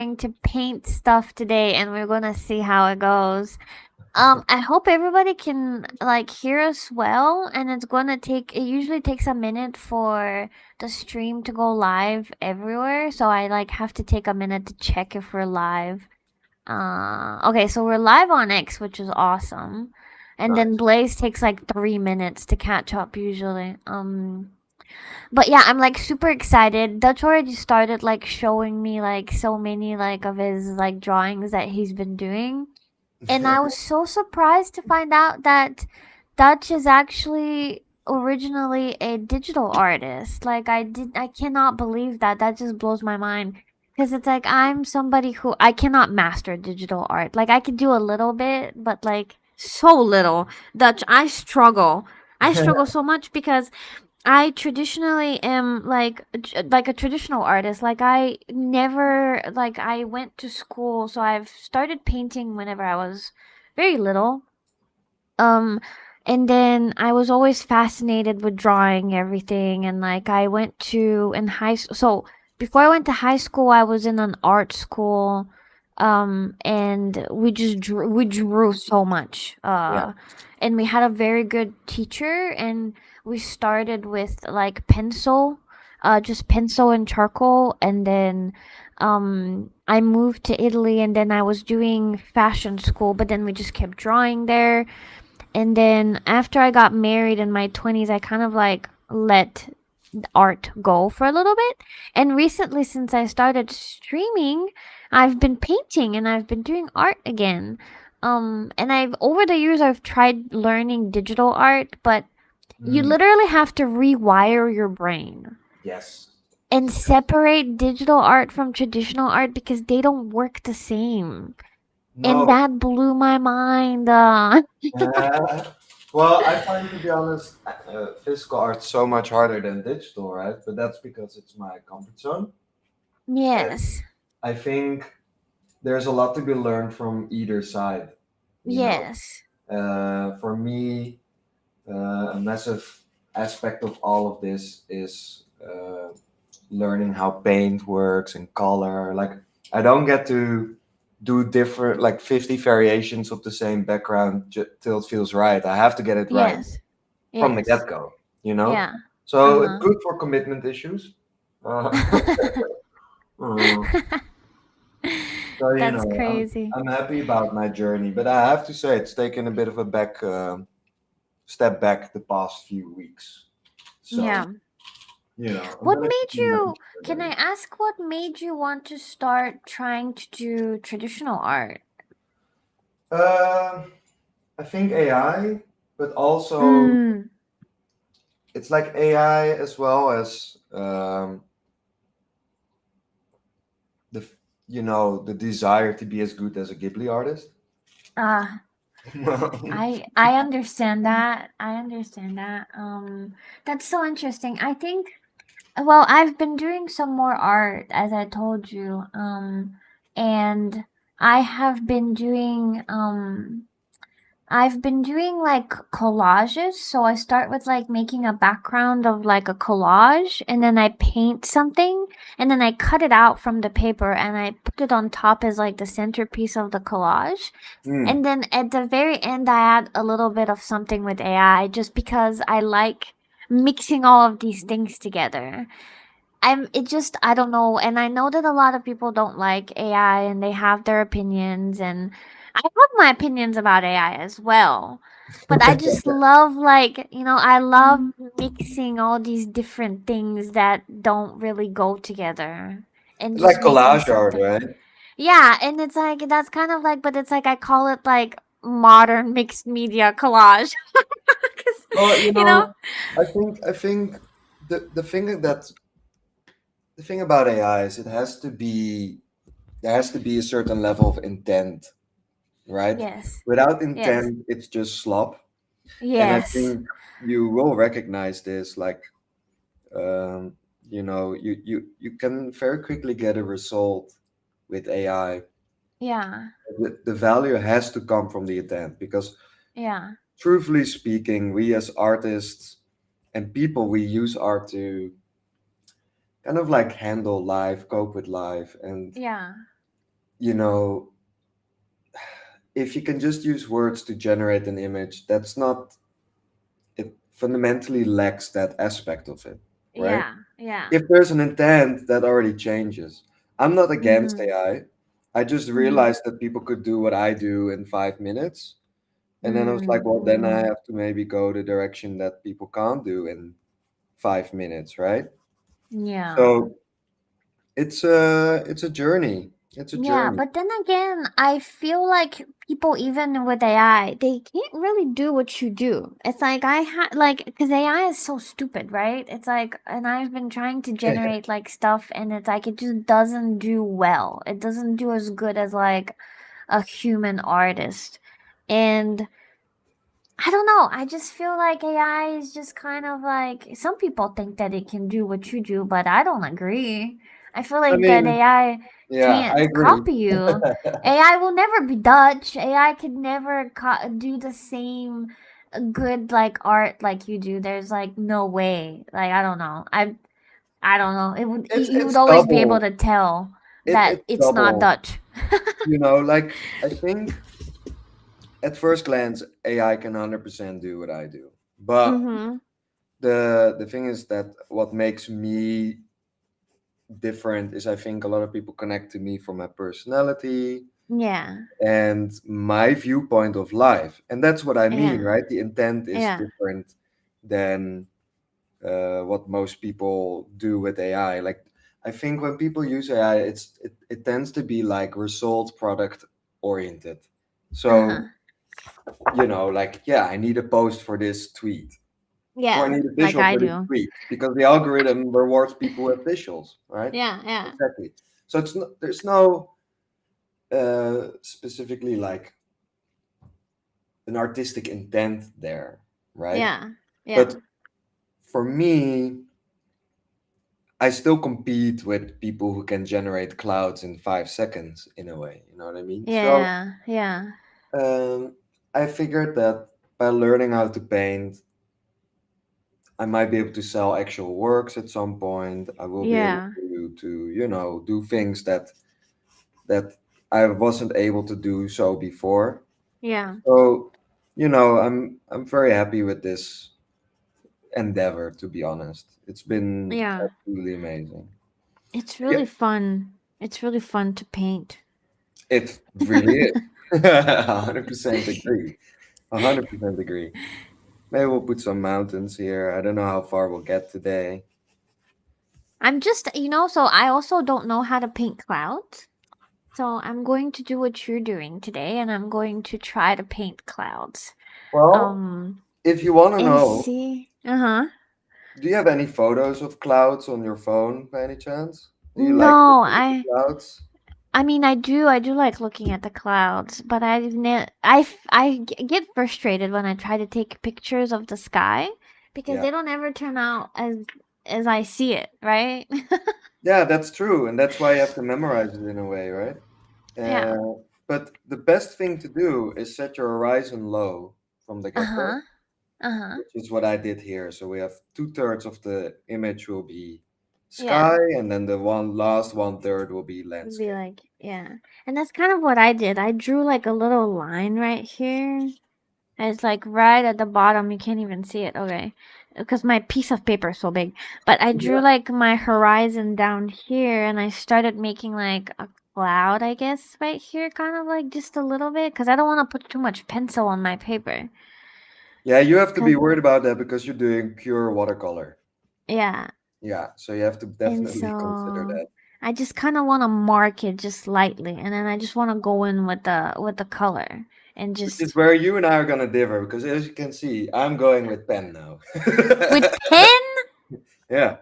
to paint stuff today and we're gonna see how it goes. I hope everybody can like hear us well, and it's gonna take. It usually takes a minute for the stream to go live everywhere, so I like have to take a minute to check if we're live. Okay, so we're live on X, which is awesome, and then Nice. Blaze takes like 3 minutes to catch up usually. But yeah, I'm like super excited. Dutch already started like showing me like so many like of his like drawings that he's been doing. And I was so surprised to find out that Dutch is actually originally a digital artist. Like I cannot believe that. That just blows my mind. Cuz it's like I'm somebody who I cannot master digital art. Like I could do a little bit, but like so little. Dutch, I struggle. I struggle so much because I traditionally am like a traditional artist. Like I never like I went to school, so I've started painting whenever I was very little. Um and then I was always fascinated with drawing everything, and like I went to in high so before I went to high school I was in an art school, and we drew so much, Yeah. and we had a very good teacher, and we started with like pencil, just pencil and charcoal, and then I moved to Italy, and then I was doing fashion school, but then we just kept drawing there. And then after I got married in my 20s, I kind of like let art go for a little bit. And recently, since I started streaming, I've been painting and I've been doing art again. And I've over the years I've tried learning digital art, but you Mm, literally have to rewire your brain yes. and separate digital art from traditional art because they don't work the same. And No. that blew my mind. Uh, well, I find, to be honest, physical art so much harder than digital, right? But that's because it's my comfort zone. Yes. I think there's a lot to be learned from either side. You know, Yes. for me, a massive aspect of all of this is learning how paint works and color. Like, I don't get to do different, like 50 variations of the same background till it feels right. I have to get it right Yes. from the Yes. get go, you know? Yeah. So it's Uh-huh. good for commitment issues. Uh, uh, so, That's I'm, crazy. I'm happy about my journey, but I have to say it's taken a bit of a step back the past few weeks. So, Yeah. I'm What gonna keep made in mind you, can I again. ask what made you want to start trying to do traditional art? Um, I think AI, but also Mm. it's like AI as well as the the desire to be as good as a Ghibli artist. Uh, I understand that. I understand that. That's so interesting. I think well, I've been doing some more art as I told you. And I have been doing I've been doing like collages. So I start with like making a background of like a collage, and then I paint something, and then I cut it out from the paper and I put it on top as like the centerpiece of the collage. Hmm. And then at the very end I add a little bit of something with AI just because I like mixing all of these things together. I don't know, and I know that a lot of people don't like AI and they have their opinions, and I have my opinions about AI as well. But I just love like, I love mixing all these different things that don't really go together and It's like just making collage art, something. right? Yeah, and it's like that's kind of like, but it's like I call it like modern mixed media collage. 'Cause, Well, you know? I think the thing about AI is there has to be a certain level of intent, right? Yes. Without Yes. intent, it's just slop. And I Yes. think you will recognize this, like you can very quickly get a result with AI. Yeah. The value has to come from the intent because, Yeah. truthfully speaking, we as artists and people, we use art to kind of like handle life, cope with life, and Yeah. you know, if you can just use words to generate an image, that's not, it fundamentally lacks that aspect of it, right? Yeah, yeah. If there's an intent, that already changes. I'm not against Mhm. AI. I just Mhm. realized that people could do what I do in 5 minutes. And then I was like, Mm, well, then I mm. have to maybe go the direction that people can't do in 5 minutes, right? Yeah. So it's a journey. It's a Yeah, journey. but then again, I feel like people even with AI, they can't really do what you do. It's like I had like because AI is so stupid, right? It's like and I've been trying to generate like stuff and it's like it just doesn't do well. It doesn't do as good as like a human artist. And I don't know. I just feel like AI is just kind of like some people think that it can do what you do, but I don't agree. I feel I like that mean, AI yeah, I can't agree. copy you. AI will never be Dutch. AI could never do the same good like art like you do. There's like no way. Like I don't know. I don't know. It would you would It's always be able double. to tell that It's it's not double. Dutch. Like I think at first glance, AI can 100% do what I do. But Mhm. the thing is that what makes me different is I think a lot of people connect to me for my personality Yeah. and my viewpoint of life. And that's what I mean, Yeah. right? The intent is Yeah. different than what most people do with AI. Like I think when people use AI, it tends to be like result product oriented. So, Uh-huh. like, yeah, I need a post for this tweet. Or I Yeah, need a like visual I for this do. tweet because the algorithm rewards people with visuals, right? Yeah, yeah. Exactly. So there's no specifically like an artistic intent there, right? Yeah. But Yeah. for me, I still compete with people who can generate clouds in 5 seconds in a way. You know what I mean? So Yeah. Yeah. um, I figured that by learning how to paint, I might be able to sell actual works at some point. I will be able Yeah. to do things that I wasn't able to do so before. Yeah. So, I'm very happy with this endeavor, to be honest. It's been Yeah. absolutely amazing. It's Yeah, really fun. It's really fun to paint. it really is. 100% agree. 100% agree. Maybe we'll put some mountains here. I don't know how far we'll get today. I'm just, so I also don't know how to paint clouds. So I'm going to do what you're doing today and I'm going to try to paint clouds. Well, Um if you want to and know, see. Uh-huh. do you have any photos of clouds on your phone by any chance? Do you like No, looking at the clouds? I mean, I do like looking at the clouds, but I get frustrated when I try to take pictures of the sky because Yeah. they don't ever turn out as I see it, right? Yeah, that's true. And that's why you have to memorize it in a way, right? Yeah. But the best thing to do is set your horizon low from the get-go, Uh-huh. Uh-huh. which is what I did here. So we have 2/3 of the image will be Yeah. sky, and then the last 1/3 will be It'd be landscape. like, yeah. And that's kind of what I did. I drew like a little line right here. It's like right at the bottom. You can't even see it. Okay. Because my piece of paper is so big. But I drew Yeah. like my horizon down here and I started making like a cloud, I guess, right here, kind of like just a little bit. Because I don't want to put too much pencil on my paper. Yeah, you have to be Cause, worried about that because you're doing pure watercolor. yeah. Yeah, so you have to And definitely consider so that. I just kind of want to mark it just lightly. And then I just want to go in with the color and Which is just where you and I are gonna differ because as you can see, I'm going with pen now. with pen. Yeah.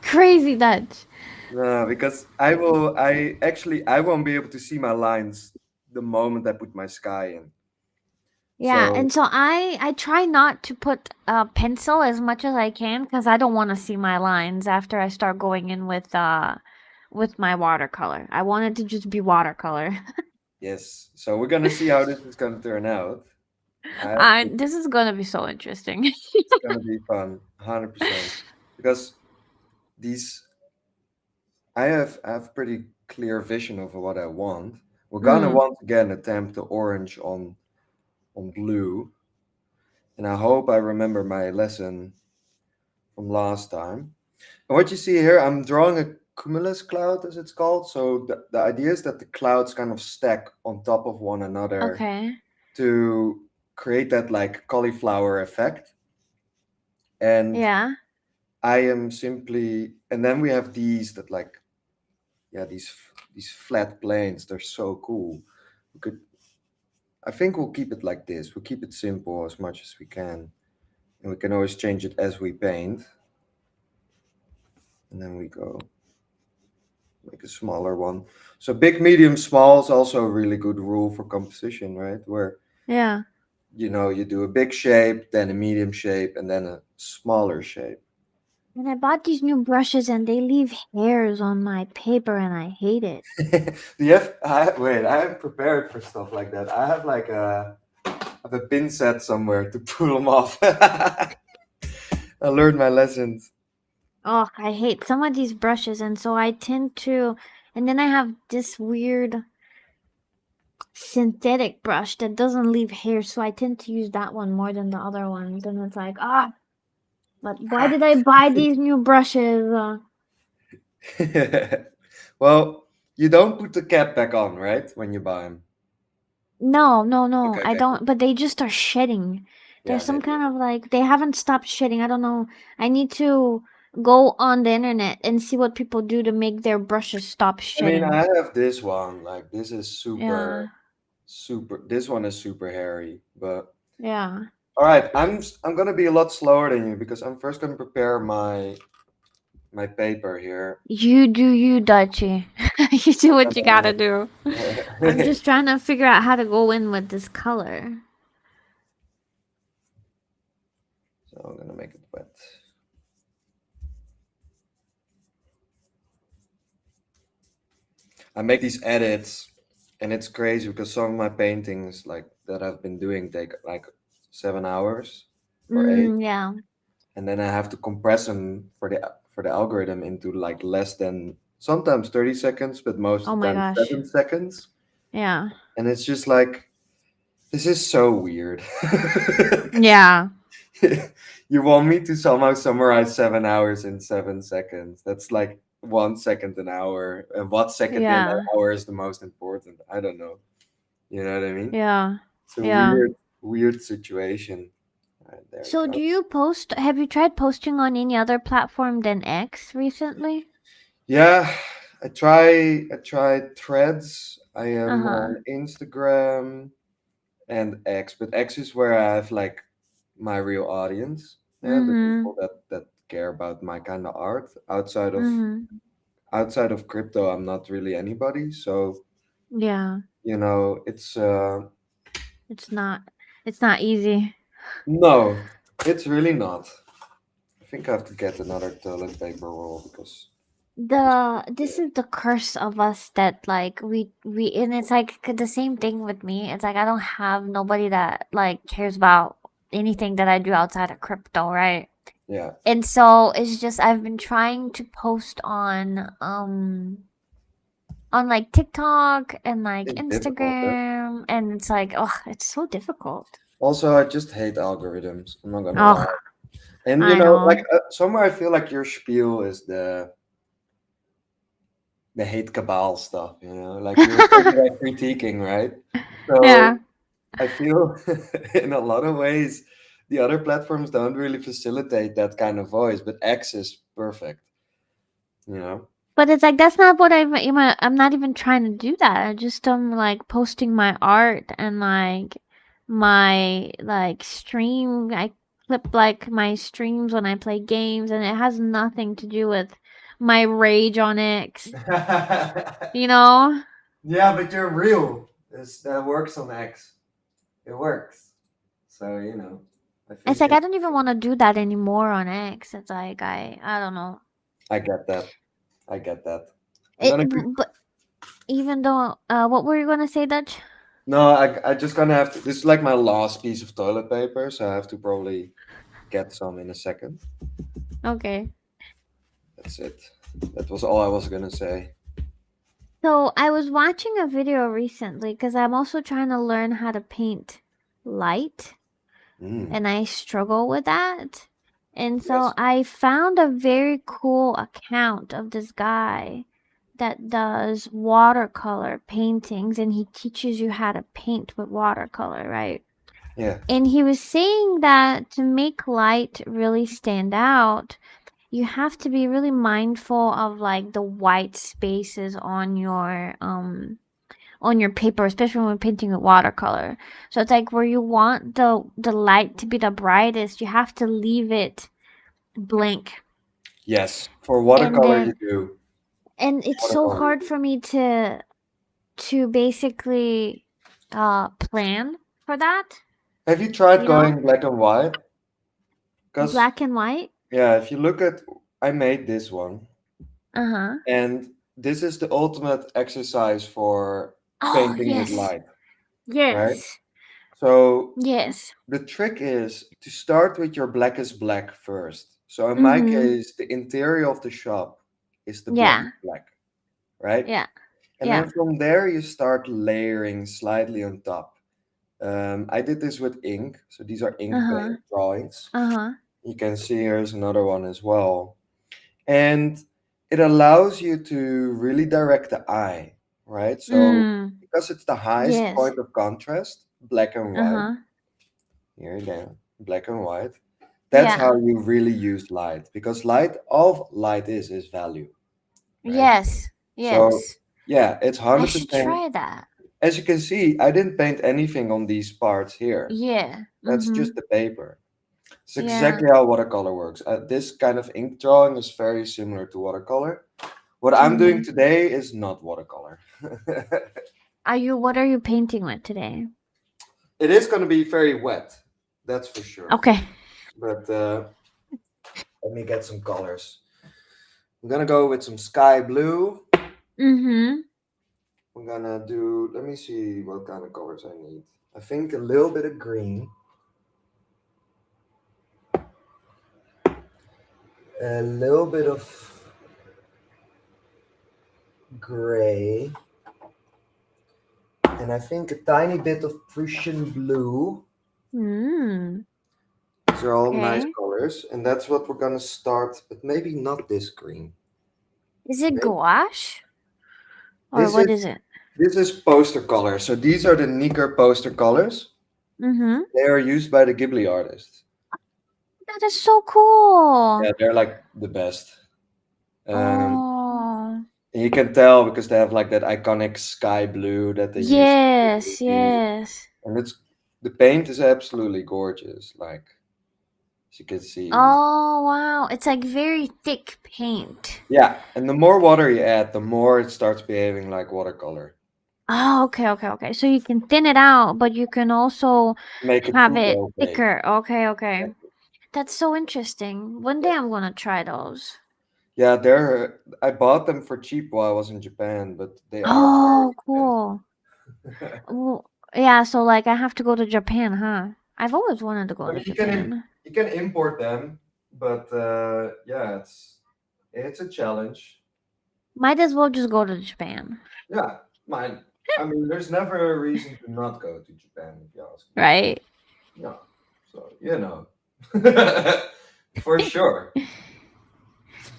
Crazy Dutch. No, because I won't be able to see my lines the moment I put my sky in. Yeah, So and so I try not to put a pencil as much as I can because I don't want to see my lines after I start going in with my watercolor. I want it to just be watercolor. yes, so we're gonna see how this is gonna turn out. I have to, This is gonna be so interesting. it's gonna be fun, 100%. Because these I have pretty clear vision of what I want. We're gonna Mm. once again attempt the orange on blue, and I hope I remember my lesson from last time. And what you see here, I'm drawing a cumulus cloud, as it's called. So the idea is that the clouds kind of stack on top of one another Okay. to create that like cauliflower effect. And Yeah. I am simply, and then we have these that like, yeah, these flat planes. They're so cool. We could, I think we'll keep it like this. We'll keep it simple as much as we can, and we can always change it as we paint. And then we go make a smaller one. So big, medium, small is also a really good rule for composition, right? Where Yeah. you do a big shape, then a medium shape, and then a smaller shape. And I bought these new brushes and they leave hairs on my paper and I hate it. Do you have? Wait, I am prepared for stuff like that. I have like I have a pin set somewhere to pull them off. I learned my lessons. Oh, I hate some of these brushes and so I tend to and then I have this weird synthetic brush that doesn't leave hair, so I tend to use that one more than the other ones. And it's like, but why did I buy these new brushes? Well, you don't put the cap back on, right? When you buy them. No, no, no, Okay, I okay, cool. don't. But they just are shedding. There's Yeah, they some do. kind of like they haven't stopped shedding. I don't know. I need to go on the internet and see what people do to make their brushes stop I mean, shedding. I have this one. Like, this is Yeah, super. This one is super hairy. But yeah. all right, I'm gonna be a lot slower than you because I'm first gonna prepare my paper here. You do you, Dutchie. You do what you gotta Uh, do. I'm just trying to figure out how to go in with this color. so I'm gonna make it wet. I make these edits, and it's crazy because some of my paintings like that I've been doing take like 7 hours or eight, Yeah. and then I have to compress them for the algorithm into like less than sometimes 30 seconds, but most Oh of the my time gosh. 7 seconds, Yeah. and it's just like this is so weird. Yeah. You want me to somehow summarize 7 hours in 7 seconds? That's like 1 second an hour, and what second in that Yeah. hour is the most important? I don't know. You know what I mean? Yeah. It's a Yeah. weird situation. All right, there So we do go. you post have you tried posting on any other platform than X recently? Yeah, I tried Threads. I am Uh-huh. on Instagram and X, but X is where I have like my real audience. Yeah, the Mhm. people that care about my kind of art. Mhm. Outside of crypto, I'm not really anybody. So Yeah. it's It's not it's not easy. no, it's really not. I think I have to get another toilet paper roll because this. This is the curse of us that like we and it's like the same thing with me. It's like I don't have nobody that like cares about anything that I do outside of crypto, right? Yeah, And so it's just I've been trying to post on like TikTok and like it's difficult. Huh? Instagram and it's like oh it's so difficult. Also, I just hate algorithms. I'm not gonna Oh, lie. And I know. like somewhere I feel like your spiel is the hate cabal stuff. Like you're really like critiquing, right? Yeah. So I feel in a lot of ways the other platforms don't really facilitate that kind of voice, but X is perfect. You know. But it's like that's not what I'm not even trying to do that. I just like posting my art and like my like stream. I clip like my streams when I play games and it has nothing to do with my rage on X. You know? Yeah, but you're real. That works on X. It works. So I It's think like I don't even want to do that anymore on X. It's like I don't know. I get that. I get that. I'm It gonna. but even though what were you going to say, Dutch? No, I just gonna have to. This is like my last piece of toilet paper, so I have to probably get some in a second. Okay. That's it. That was all I was gonna say. So I was watching a video recently because I'm also trying to learn how to paint light, Mm, and I struggle with that. And so yes. I found a very cool account of this guy that does watercolor paintings, and he teaches you how to paint with watercolor, right? Yeah. And he was saying that to make light really stand out, you have to be really mindful of like the white spaces on your paper, especially when painting with watercolor. So it's like where you want the light to be the brightest, you have to leave it blank. Yes. For And watercolor, you then do. and it's so Watercolor, you hard do. for me to basically plan for that, Have you tried you know? going black and white? Because, Black and white. yeah, if you look at, I made this one, Uh-huh. and this is the ultimate exercise for Oh, painting with yes. light, right? Yes. So Yes. the trick is to start with your blackest black first. So in my Mhm. case, the interior of the shop is the Yeah. blackest black, right? Yeah. And Yeah. then from there, you start layering slightly on top. I did this with ink. So these are ink Uh-huh. paint drawings. Uh-huh. You can see here's another one as well. And it allows you to really direct the eye, right? So Mm. because it's the highest Yes. point of contrast, black and white, Uh-huh. here again, black and white, that's how Yeah. you really use light. Because light, all light is value, right? Yes. So Yes. yeah, it's I should 100%. try that. As you can see, I didn't paint anything on these parts here. Yeah. That's just Mhm. the paper. It's Yeah. exactly how watercolor works. This kind of ink drawing is very similar to watercolor. What I'm doing Mhm. today is not watercolor. What are you painting with today? It is going to be very wet, that's for sure. Okay. But let me get some colors. I'm going to go with some sky blue. Mhm. I'm going to do, let me see what kind of colors I need. I think a little bit of green, a little bit of gray, and I think a tiny bit of Prussian blue. Mm. These are all nice Okay. colors, and that's what we're gonna start. But maybe not this green. Is it Maybe gouache or this what is is it? this is poster color. So these are the Nicker poster colors. Mhm. They are used by the Ghibli artists. That is so cool. Yeah, they're like the best. Um, Oh. and you can tell because they have like that iconic sky blue that they use in the Yes, movie, yes. and it's the paint is absolutely gorgeous. Like as you can see. Oh, wow. It's like very thick paint. Yeah, and the more water you add, the more it starts behaving like watercolor. Oh, okay, okay, okay. So you can thin it out, but you can also Make it have super it opaque. thicker. Okay, okay. That's so interesting. One day I'm gonna try those. Yeah, they're. I bought them for cheap while I was in Japan, but they are Oh, very cool. Well, yeah, so like I have to go to Japan, huh? I've always wanted to go I to mean, Japan. you can import them, but yeah, it's a challenge. Might as well just go to Japan, Yeah, mine. I mean, there's never a reason to not go to Japan, if you ask me. right? No, so you know, for sure.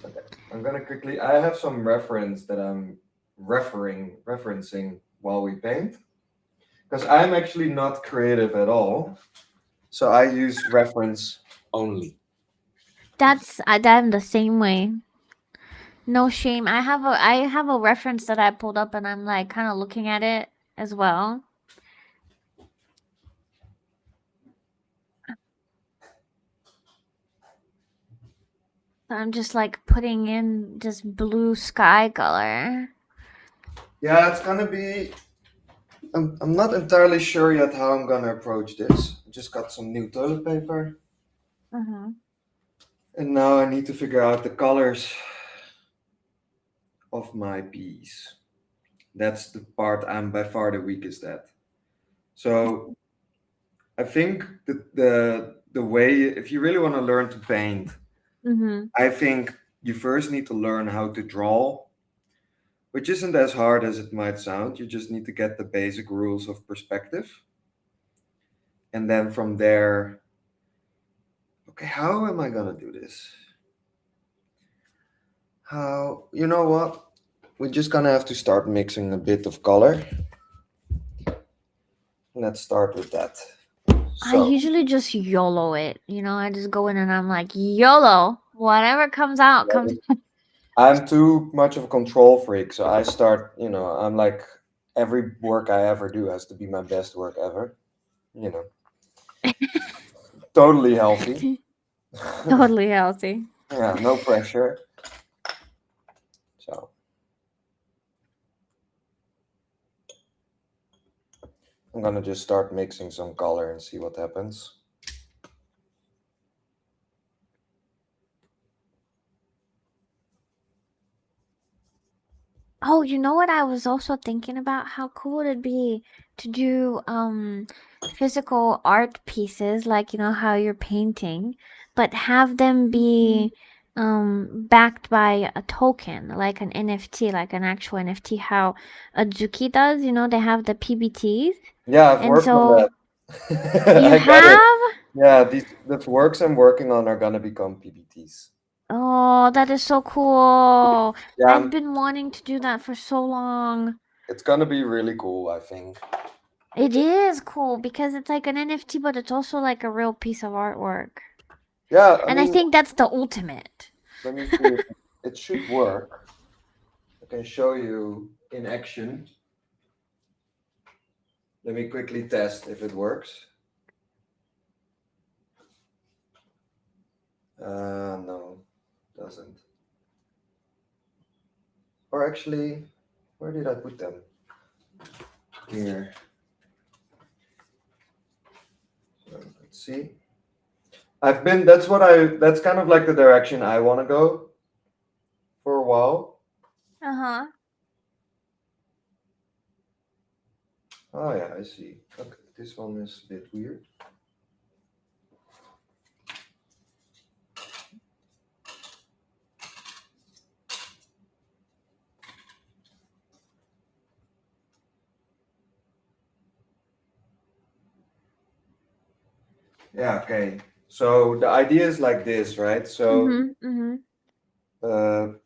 Okay, I'm gonna quickly. I have some reference that I'm referencing while we paint, because I'm actually not creative at all. So I use reference only. I'm the same way. No shame. I have a reference that I pulled up and I'm like kind of looking at it as well. So I'm just like putting in just blue sky color. Yeah, it's gonna be. I'm not entirely sure yet how I'm gonna approach this. I just got some new toilet paper, Mhm. and now I need to figure out the colors of my piece. That's the part I'm by far the weakest at. So I think the way if you really want to learn to paint, Mhm. I think you first need to learn how to draw which isn't as hard as it might sound. You just need to get the basic rules of perspective. And then from there, okay, how am I gonna do this? How, you know what? We're just gonna have to start mixing a bit of color. Let's start with that. I So, usually just YOLO it. You know, I just go in and I'm like, YOLO. Whatever comes out, comes. I'm too much of a control freak, so I start, I'm like, every work I ever do has to be my best work ever. You know, totally healthy. Totally healthy. Yeah, no pressure. So, I'm gonna just start mixing some color and see what happens. Oh, you know what I was also thinking about? How cool would it be to do physical art pieces like you know how you're painting, but have them be backed by a token, like an NFT, like an actual NFT, how Azuki does, you know, they have the PBTs. Yeah, I've And worked on so that. you I got it. have. Yeah, the works I'm working on are gonna become PBTs. Oh, that is so cool. Yeah, I've been wanting to do that for so long. it's gonna be really cool, I think. It is cool because it's like an NFT, but it's also like a real piece of artwork. Yeah, I And I mean, think that's the ultimate. let me see if it should work. I can show you in action. Let me quickly test if it works. No, doesn't. Or actually, where did I put them? Here. So, let's see. That's kind of like the direction I want to go for a while. Uh huh. Oh, yeah, I see. Okay, this one is a bit weird. Yeah, okay. So the idea is like this, right? So Mhm. Mhm. uh,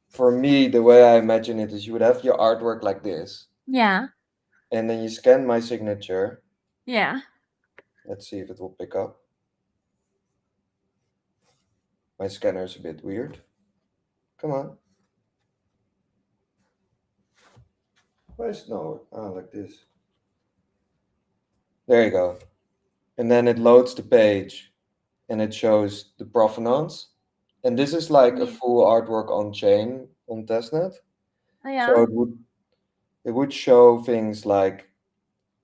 for me, the way I imagine it is you would have your artwork like this, Yeah. and then you scan my signature. Yeah. Let's see if it will pick up. My scanner is a bit weird. Come on. Why is no? Oh, like this. There you go. And then it loads the page, and it shows the provenance. And this is like a Yeah. full artwork on chain on testnet. So Yeah. it would show things like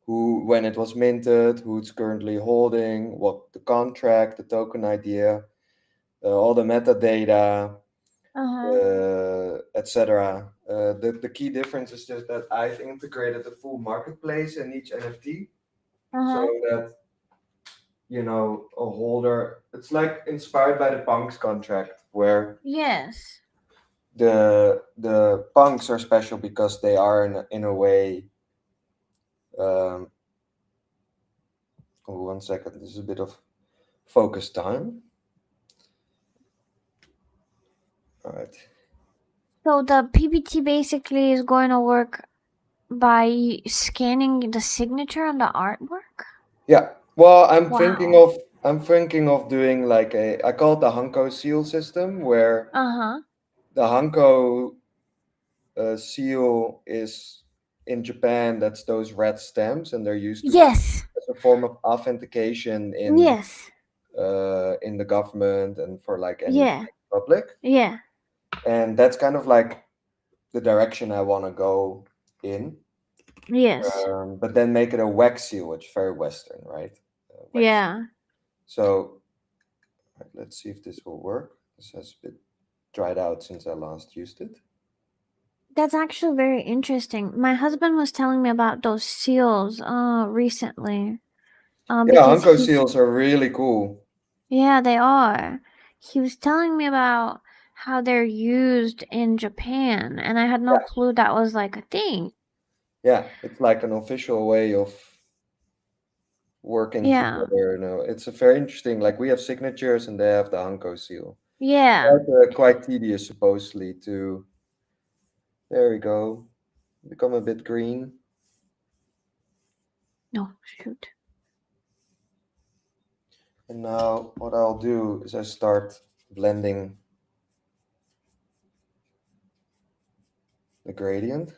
who when it was minted, who it's currently holding, what the contract, the token idea, all the metadata, Uh huh. etc. The key difference is just that I've integrated a full marketplace in each NFT, Uh so huh. that a holder. It's like inspired by the punks contract, where Yes. the punks are special because they are in a way. Um, oh, 1 second. This is a bit of focus time. All right. So the PPT basically is going to work by scanning the signature on the artwork. Yeah. Well, Wow. I'm thinking of doing like I call it the Hanko seal system, where Uh huh. the Hanko seal is in Japan. That's those red stamps, and they're used to Yes. as a form of authentication Yes. in the government and for like any Yeah. public. Yeah. And that's kind of like the direction I want to go in. Yes. But then make it a wax seal, which is very Western, right? Wax. Yeah. So right, let's see if this will work. This has a bit dried out since I last used it. That's actually very interesting. My husband was telling me about those seals recently. Yeah, Because Hanko he's seals are really cool. yeah, they are. He was telling me about how they're used in Japan, and I had no Yeah, clue that was like a thing. yeah, it's like an official way of working Yeah. together. You know, it's a very interesting. Like we have signatures, and they have the Hanko seal. Yeah. Quite tedious, supposedly. To there we go, become a bit green. No, shoot. And now what I'll do is I start blending the gradient.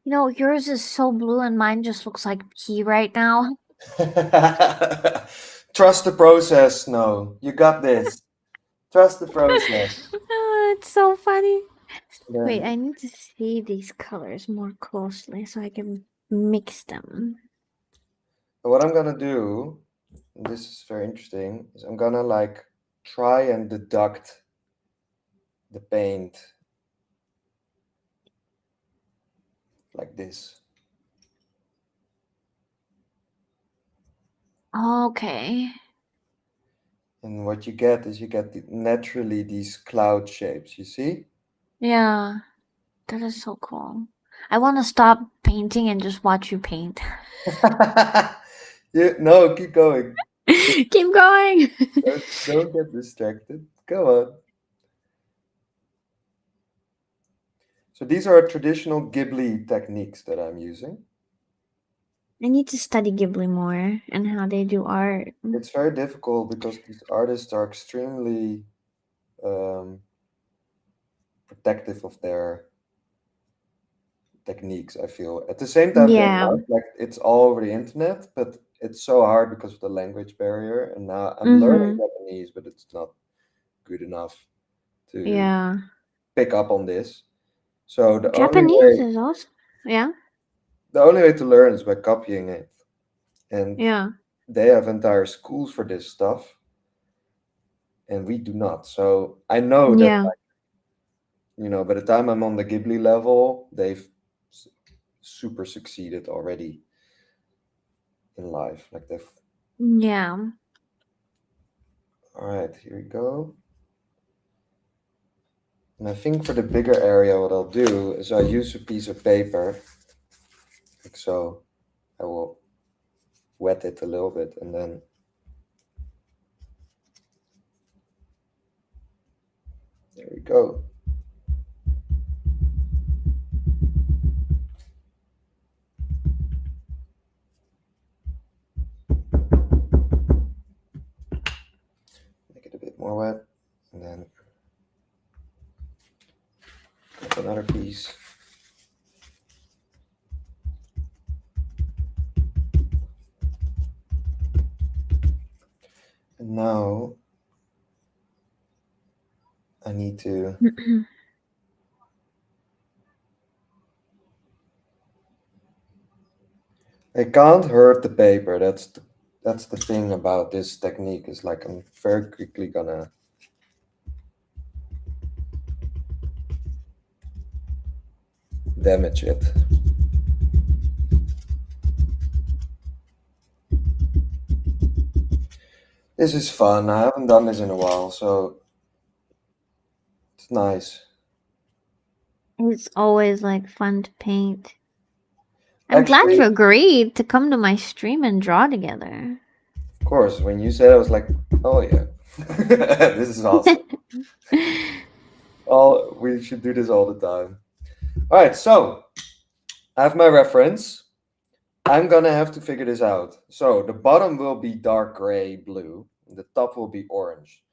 You know, yours is so blue and mine just looks like pea right now. Trust the process. No, you got this. Trust the process. Oh, it's so funny. Wait, Then I need to see these colors more closely so I can mix them. what I'm gonna do, and this is very interesting, is I'm gonna like try and deduct the paint like this. Okay. And what you get is naturally these cloud shapes, you see? Yeah, that is so cool. I want to stop painting and just watch you paint. No, keep going. Keep going. Don't get distracted. Go on. So these are traditional Ghibli techniques that I'm using. I need to study Ghibli more and how they do art. It's very difficult because these artists are extremely um, protective of their techniques, I feel. At the same time, they're Yeah. not. Like, it's all over the internet, but it's so hard because of the language barrier. And now I'm learning Mm-hmm. Japanese, but it's not good enough to Yeah. pick up on this. So Japanese is also. Yeah. the only way to learn is by copying it. And Yeah. they have entire schools for this stuff, and we do not. So I know that, Yeah. by the time I'm on the Ghibli level, they've s- super succeeded already in life. Like they've. Yeah. All right, here we go. And I think for the bigger area, what I'll do is I'll use a piece of paper, like so. I will wet it a little bit, and then there we go. Make it a bit more wet, and then get another piece. And now I need to. I can't hurt the paper. That's the thing about this technique. Is like I'm very quickly gonna damage it. This is fun. I haven't done this in a while, so it's nice. It's always like fun to paint. I'm glad Actually, you agreed to come to my stream and draw together. of course, when you said, I was like, oh yeah, this is awesome. All we should do this all the time. All right, so I have my reference. I'm gonna have to figure this out. So the bottom will be dark gray blue, the top will be orange.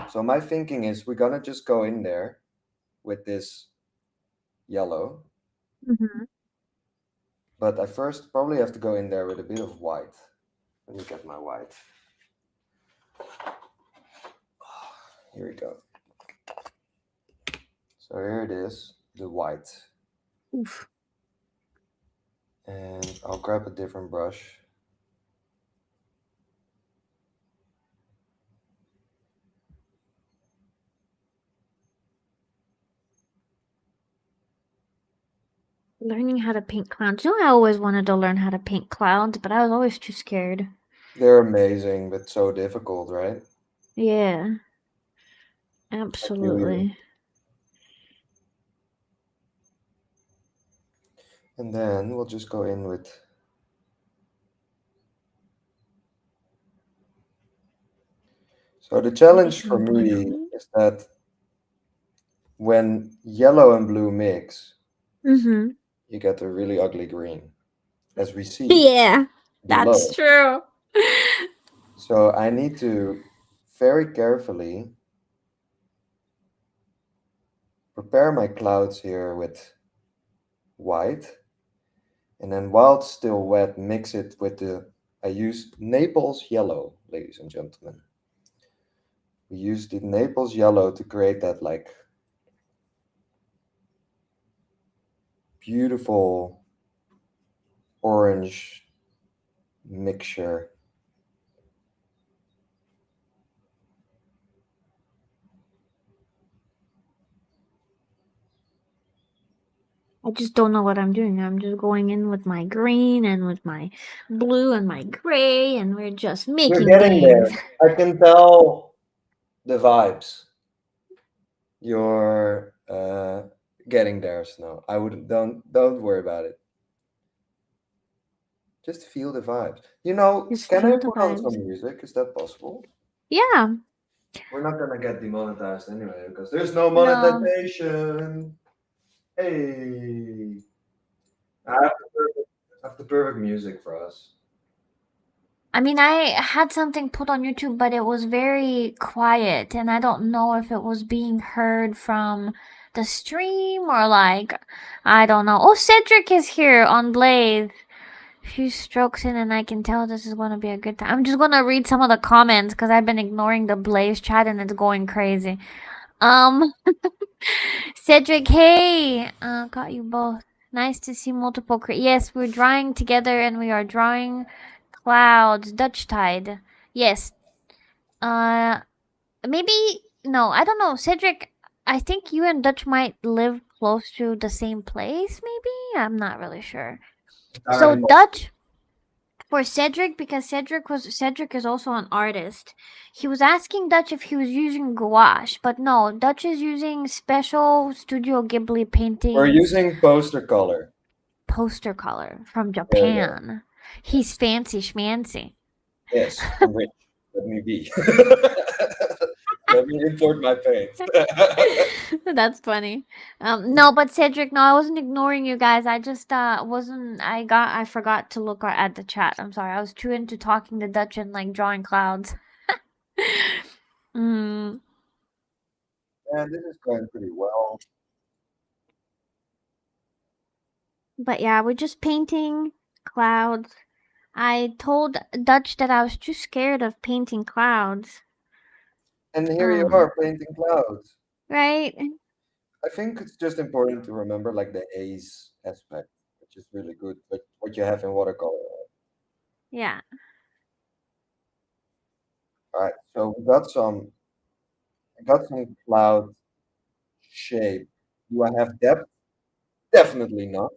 So my thinking is we're gonna just go in there with this yellow, Mm-hmm. but I first probably have to go in there with a bit of white. Let me get my white. Here we go. So here it is, the white. Oof. And I'll grab a different brush. Learning how to paint clouds. You know, I always wanted to learn how to paint clouds, but I was always too scared. They're amazing, but so difficult, right? Yeah, I feel you. absolutely. And then we'll just go in with. So the Maybe challenge for some me blue. is that when yellow and blue mix, Mm-hmm. you get a really ugly green, as we see Yeah, that's below. true. So I need to very carefully prepare my clouds here with white, and then while it's still wet, mix it with the. I used Naples yellow, ladies and gentlemen. We used the Naples yellow to create that like beautiful orange mixture. I just don't know what I'm doing. I'm just going in with my green and with my blue and my gray, and we're just You're making getting there. things. I can tell the vibes. You're getting there, Snow. I would don't worry about it. Just feel the vibes. Just Can I feel the put on vibes. some music? Is that possible? Yeah. We're not gonna get demonetized anyway because there's no No. monetization. Hey, I have the perfect music for us. I mean, I had something put on YouTube, but it was very quiet, and I don't know if it was being heard from the stream or like, I don't know. Oh, Cedric is here on Blaze. Few strokes in, and I can tell this is going to be a good time. I'm just going to read some of the comments because I've been ignoring the Blaze chat and it's going crazy. Um, Cedric, hey, got you both. Nice to see multiple. Yes, we're drawing together, and we are drawing clouds. Dutchtide. Yes. Uh, maybe no. I don't know, Cedric. I think you and Dutch might live close to the same place. Maybe I'm not really sure. So Entirely possible. Dutch for Cedric, because Cedric is also an artist. He was asking Dutch if he was using gouache, but no, Dutch is using special Studio Ghibli We're paintings using poster color. poster color from There we go. Japan. He's Yes. fancy schmancy. Yes, I'm rich. Let me be. Let me import my paint. That's funny. No, but Cedric, no, I wasn't ignoring you guys. I just wasn't. I forgot to look at the chat. I'm sorry. I was too into talking to Dutch and like drawing clouds. mm, And this is going pretty well. but yeah, we're just painting clouds. I told Dutch that I was too scared of painting clouds. And here you Um, are painting clouds. right? I think it's just important to remember like the haze aspect, which is really good, but what you have in watercolor. Yeah. All right, so I got some cloud shape. Do I have depth? Definitely not.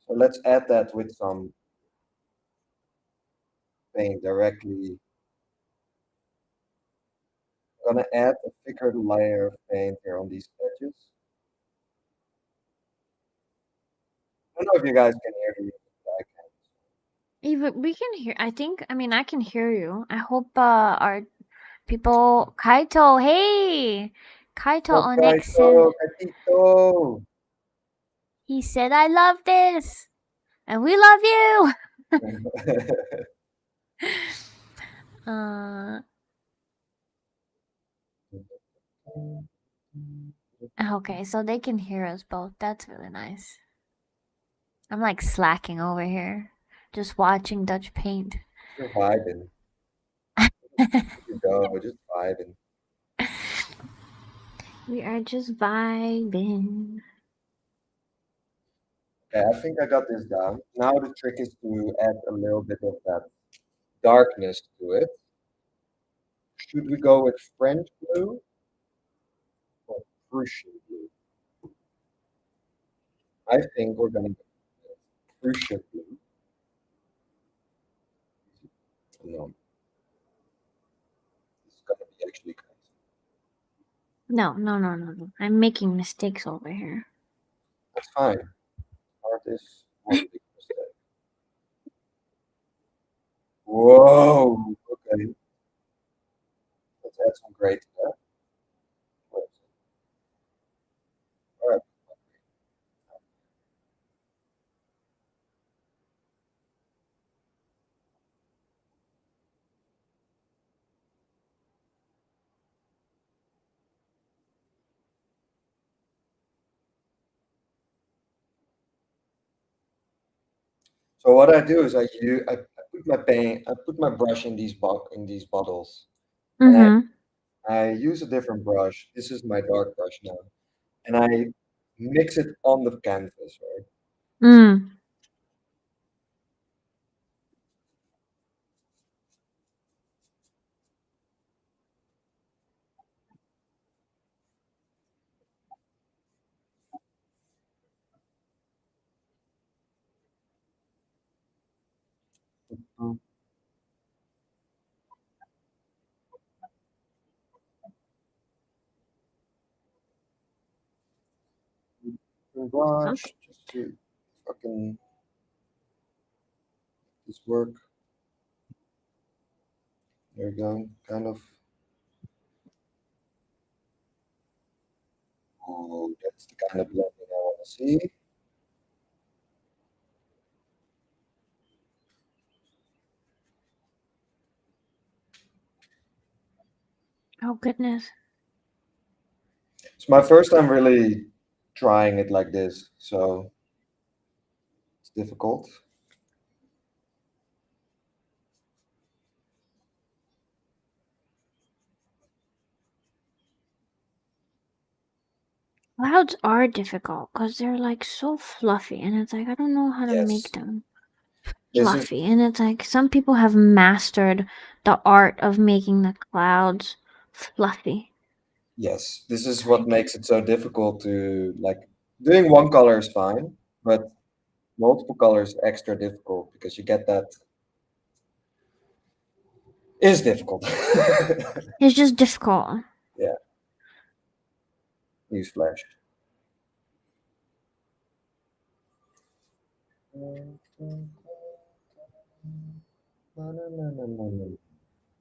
So let's add that with some paint directly. I'm gonna add a thicker layer of paint here on these edges. I don't know if you guys can hear me. I can. Even we can hear. I think. I mean, I can hear you. I hope our people. Kaito, hey, Kaito Oh, on X said Kaito, Katito. he said I love this, and we love you. uh, okay, so they can hear us both. That's really nice. I'm like slacking over here, just watching Dutch paint. You're vibing. Here you go, just vibing. We are just vibing. Okay, I think I got this down. Now the trick is to add a little bit of that darkness to it. Should we go with French blue or Prussian blue? I think we're gonna get crucial blue. No, it's gonna be actually crazy. No, no, no, no, no. I'm making mistakes over here. That's fine. Art is one big mistake. Whoa. Okay. Let's add some gray to that. What is it? All right. So what I do is I put my paint, I put my brush in these bottles, and Mm-hmm. I use a different brush. This is my dark brush now, and I mix it on the canvas, right? Mm. Mm. Okay. Brush just to fucking this work. There you go. Kind of. Oh, that's the kind of blending I want to see. Oh goodness. It's my first time really trying it like this, so it's difficult. Clouds are difficult because they're like so fluffy, and it's like I don't know how to make Yes, them this is fluffy. And it's like some people have mastered the art of making the clouds fluffy. yes, this is what Like, makes it so difficult to like doing one color is fine, but multiple colors extra difficult because you get that is difficult. it's just difficult. Yeah, newsflash.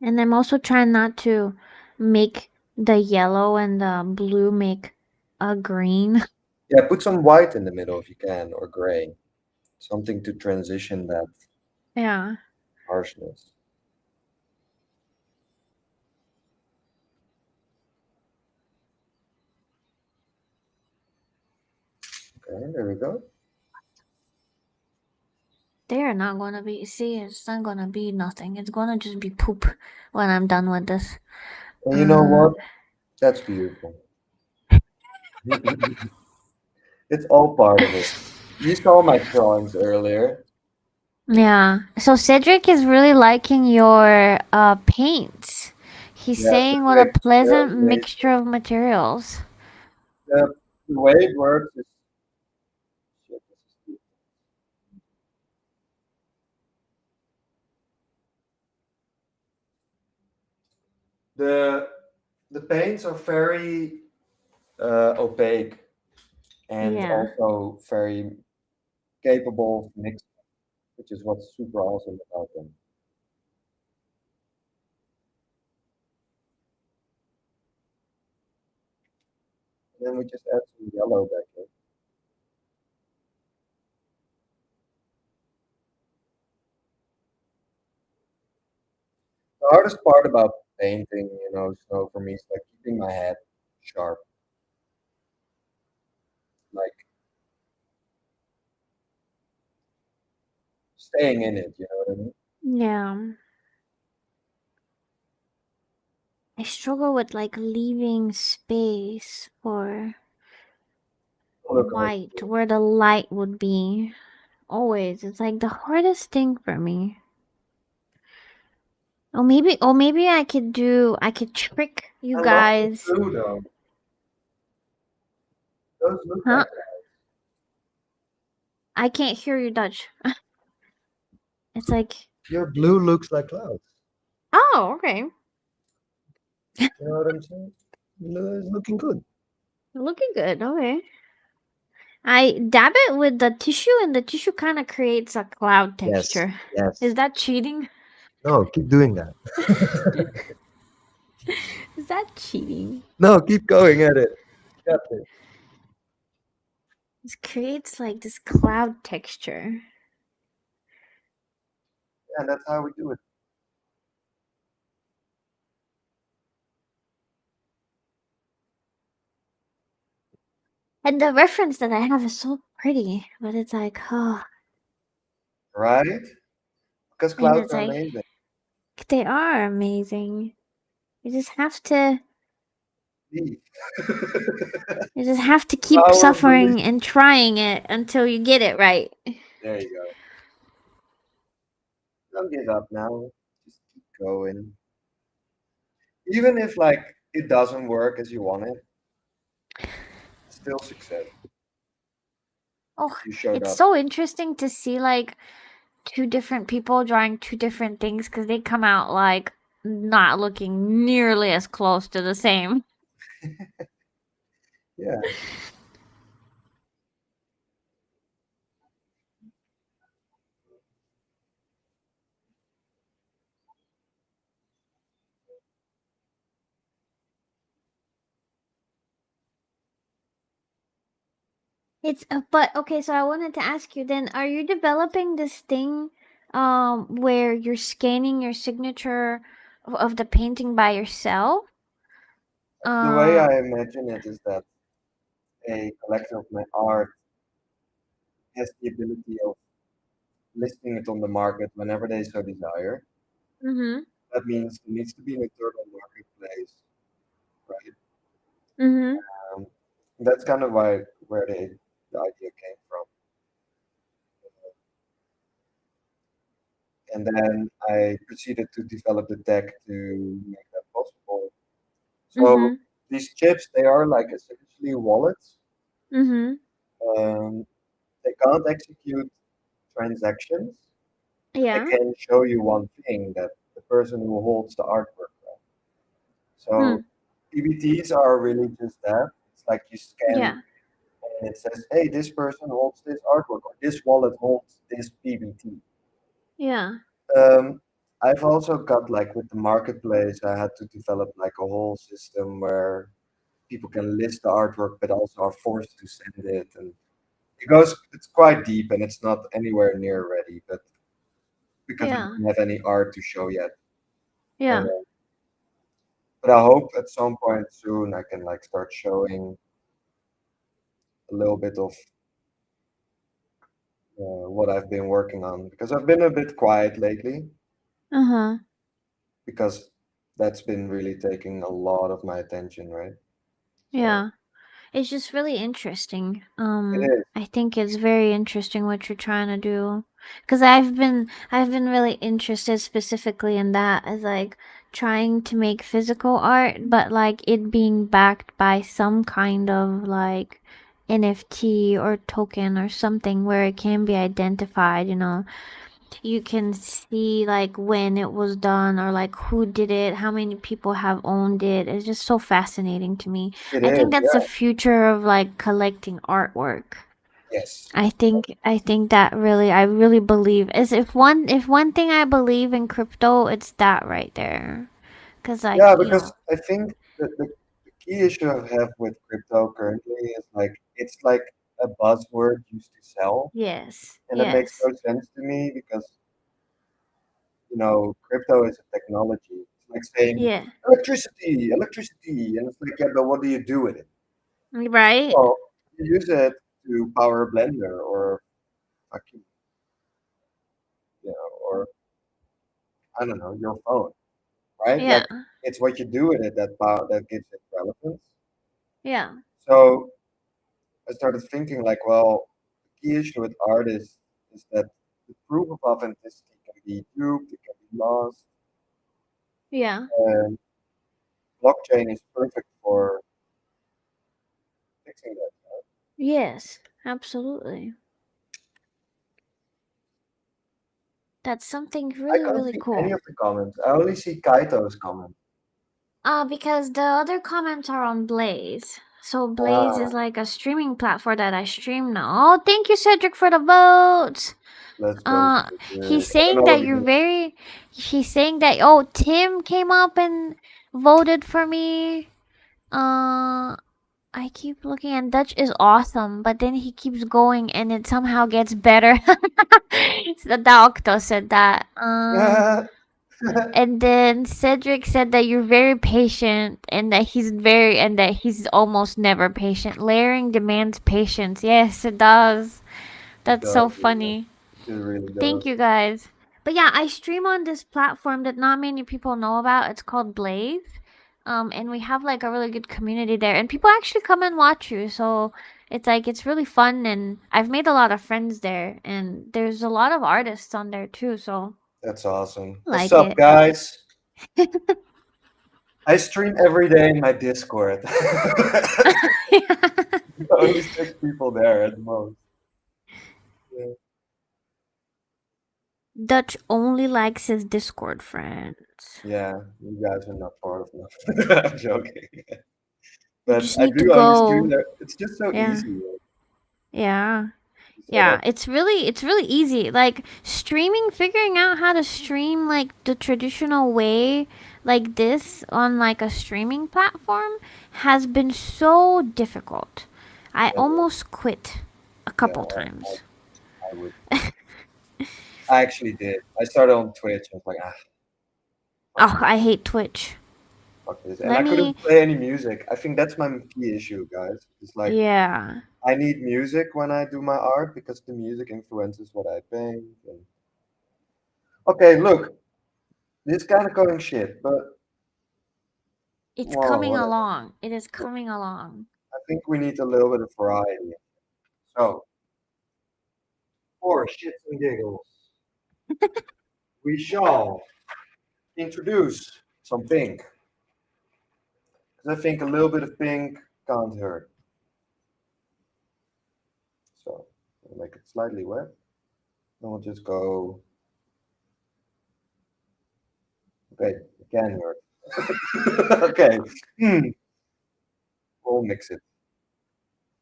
And I'm also trying not to make the yellow and the blue make a green. Yeah, put some white in the middle if you can, or gray, something to transition that Yeah. harshness. Okay, there we go. They are not gonna be. See, it's not gonna be nothing. It's gonna just be poop when I'm done with this. And you know Uh, what? That's beautiful. It's all part of it. You saw my drawings earlier. yeah. So Cedric is really liking your paints. He's Yeah, saying what a Cedric, you're pleasant amazing. mixture of materials. The way it works is shit, this is the the paints are very opaque and Yeah. also very capable of mixing, which is what's super awesome about them. And then we just add some yellow back in. The hardest part about painting, snow for me is like keeping my head sharp, like staying in it. You know what I mean? Yeah. I struggle with like leaving space for Look how it's white where the light would be. Always. It's like the hardest thing for me. Or maybe I could trick you I love the guys. blue though. Those look Huh? like that. I can't hear you, Dutch. It's like, Your blue looks like clouds. oh, okay. You know what I'm saying? It's looking good. Looking good. Okay. I dab it with the tissue, and the tissue kind of creates a cloud Yes, texture. Is yes. that cheating? No, keep doing that. Is that cheating? No, keep going at it. Got it. It creates like this cloud texture. Yeah, that's how we do it. And the reference that I have is so pretty, but it's like, oh, Right? Because and clouds it's are like, amazing. they are amazing. You just have to, Believe. you just have to keep Power of belief. suffering and trying it until you get it right. There you go. Don't give up now. Just keep going. Even if like it doesn't work as you want it, it's still success. Oh, You showed it's up. so interesting to see like two different people drawing two different things because they come out like not looking nearly as close to the same. Yeah. It's but okay, so I wanted to ask you then, are you developing this thing where you're scanning your signature of the painting by yourself? The way Uh I imagine it is that a collector of my art has the ability of listing it on the market whenever they so desire. mhm. That means there needs to be an internal marketplace, right? Mhm. Um, that's kind of why where the idea came from. And then I proceeded to develop the tech to make that possible. So Mhm. these chips, they are like essentially wallets. Mhm. They can't execute transactions, but they Yeah. can show you one thing that the person who holds the artwork. Right? So Hmm. PBTs are really just that. It's like you scan Yeah. and it says, hey, this person holds this artwork or this wallet holds this PBT. Yeah. Um, I've also got like with the marketplace, I had to develop like a whole system where people can list the artwork but also are forced to send it and it's quite deep and it's not anywhere near ready, but because I Yeah. don't have any art to show yet. Uh, Yeah. but I hope at some point soon I can like start showing a little bit of what I've been working on because I've been a bit quiet lately Uh-huh. because that's been really taking a lot of my attention, right? So Yeah. It's just really interesting. it is. I think it's very interesting what you're trying to do. Cause I've been really interested specifically in that as like trying to make physical art, but like it being backed by some kind of like NFT or token or something where it can be identified, you can see like when it was done or like who did it, how many people have owned it. It's just so fascinating to me. It I think is. that's the Yeah. future of like collecting artwork. Yes. I think that really I really believe is if one thing I believe in crypto, it's that right there. Cuz Yeah, like, because I think the key issue I have with crypto currently is like it's like a buzzword used to sell, yes. and that makes Yes. no sense to me because crypto is a technology. It's like saying Yeah. electricity, electricity, and it's like, yeah, but what do you do with it? Right? Well, you use it to power a blender or fucking, or I don't know, your phone, right? Like Yeah. it's what you do with it that gives it relevance. Yeah. So I started thinking like, well, the key issue with art is that the proof of authenticity can be duped, it can be lost, Yeah. and blockchain is perfect for fixing that. Yes. Absolutely. That's something I really, can't really see any cool. of the comments. I only see Kaito's comment. Because the other comments are on Blaze. So Blaze Ah, is like a streaming platform that I stream now. Oh, thank you, Cedric, for the votes. let's go. Uh, he's I don't saying know what that we you're do. very. He's saying that Tim came up and voted for me. Uh, I keep looking and Dutch is awesome, but then he keeps going and it somehow gets better. The doctor said that. And then Cedric said that you're very patient and that he's almost never patient. Layering demands patience. Yes, it does. It That's so does, yeah. funny. It really Thank does. you guys. But yeah, I stream on this platform that not many people know about. It's called Blaze. And we have like a really good community there, and people actually come and watch you. So it's really fun, and I've made a lot of friends there, and there's a lot of artists on there too. So That's awesome. I What's like up, it. guys? I stream every day in my Discord. Only 6 people there at the most. Yeah, Dutch only likes his Discord friends. yeah, you guys are not part of it. I'm joking. You But just I need to do only stream go. there. It's just so Yeah. easy Yeah. to set Yeah, up. it's really easy. Like streaming, figuring out how to stream like the traditional way like this on like a streaming platform has been so difficult. I Yeah, almost quit a yeah, couple times. I would. I actually did. I started on Twitch. I was like, fuck Oh, this, I hate Twitch. fuck this, and Let I couldn't me play any music. I think that's my key issue, guys. It's like yeah. I need music when I do my art because the music influences what I paint. And okay, look, this kind of going shit, but It's well, coming whatever. along. It is coming along. I think we need a little bit of variety. So, for shits and giggles, we shall introduce some pink. Because I think a little bit of pink can't hurt. So, we'll make it slightly wet. Then we'll just go. Okay, it can hurt. Okay, we'll mix it.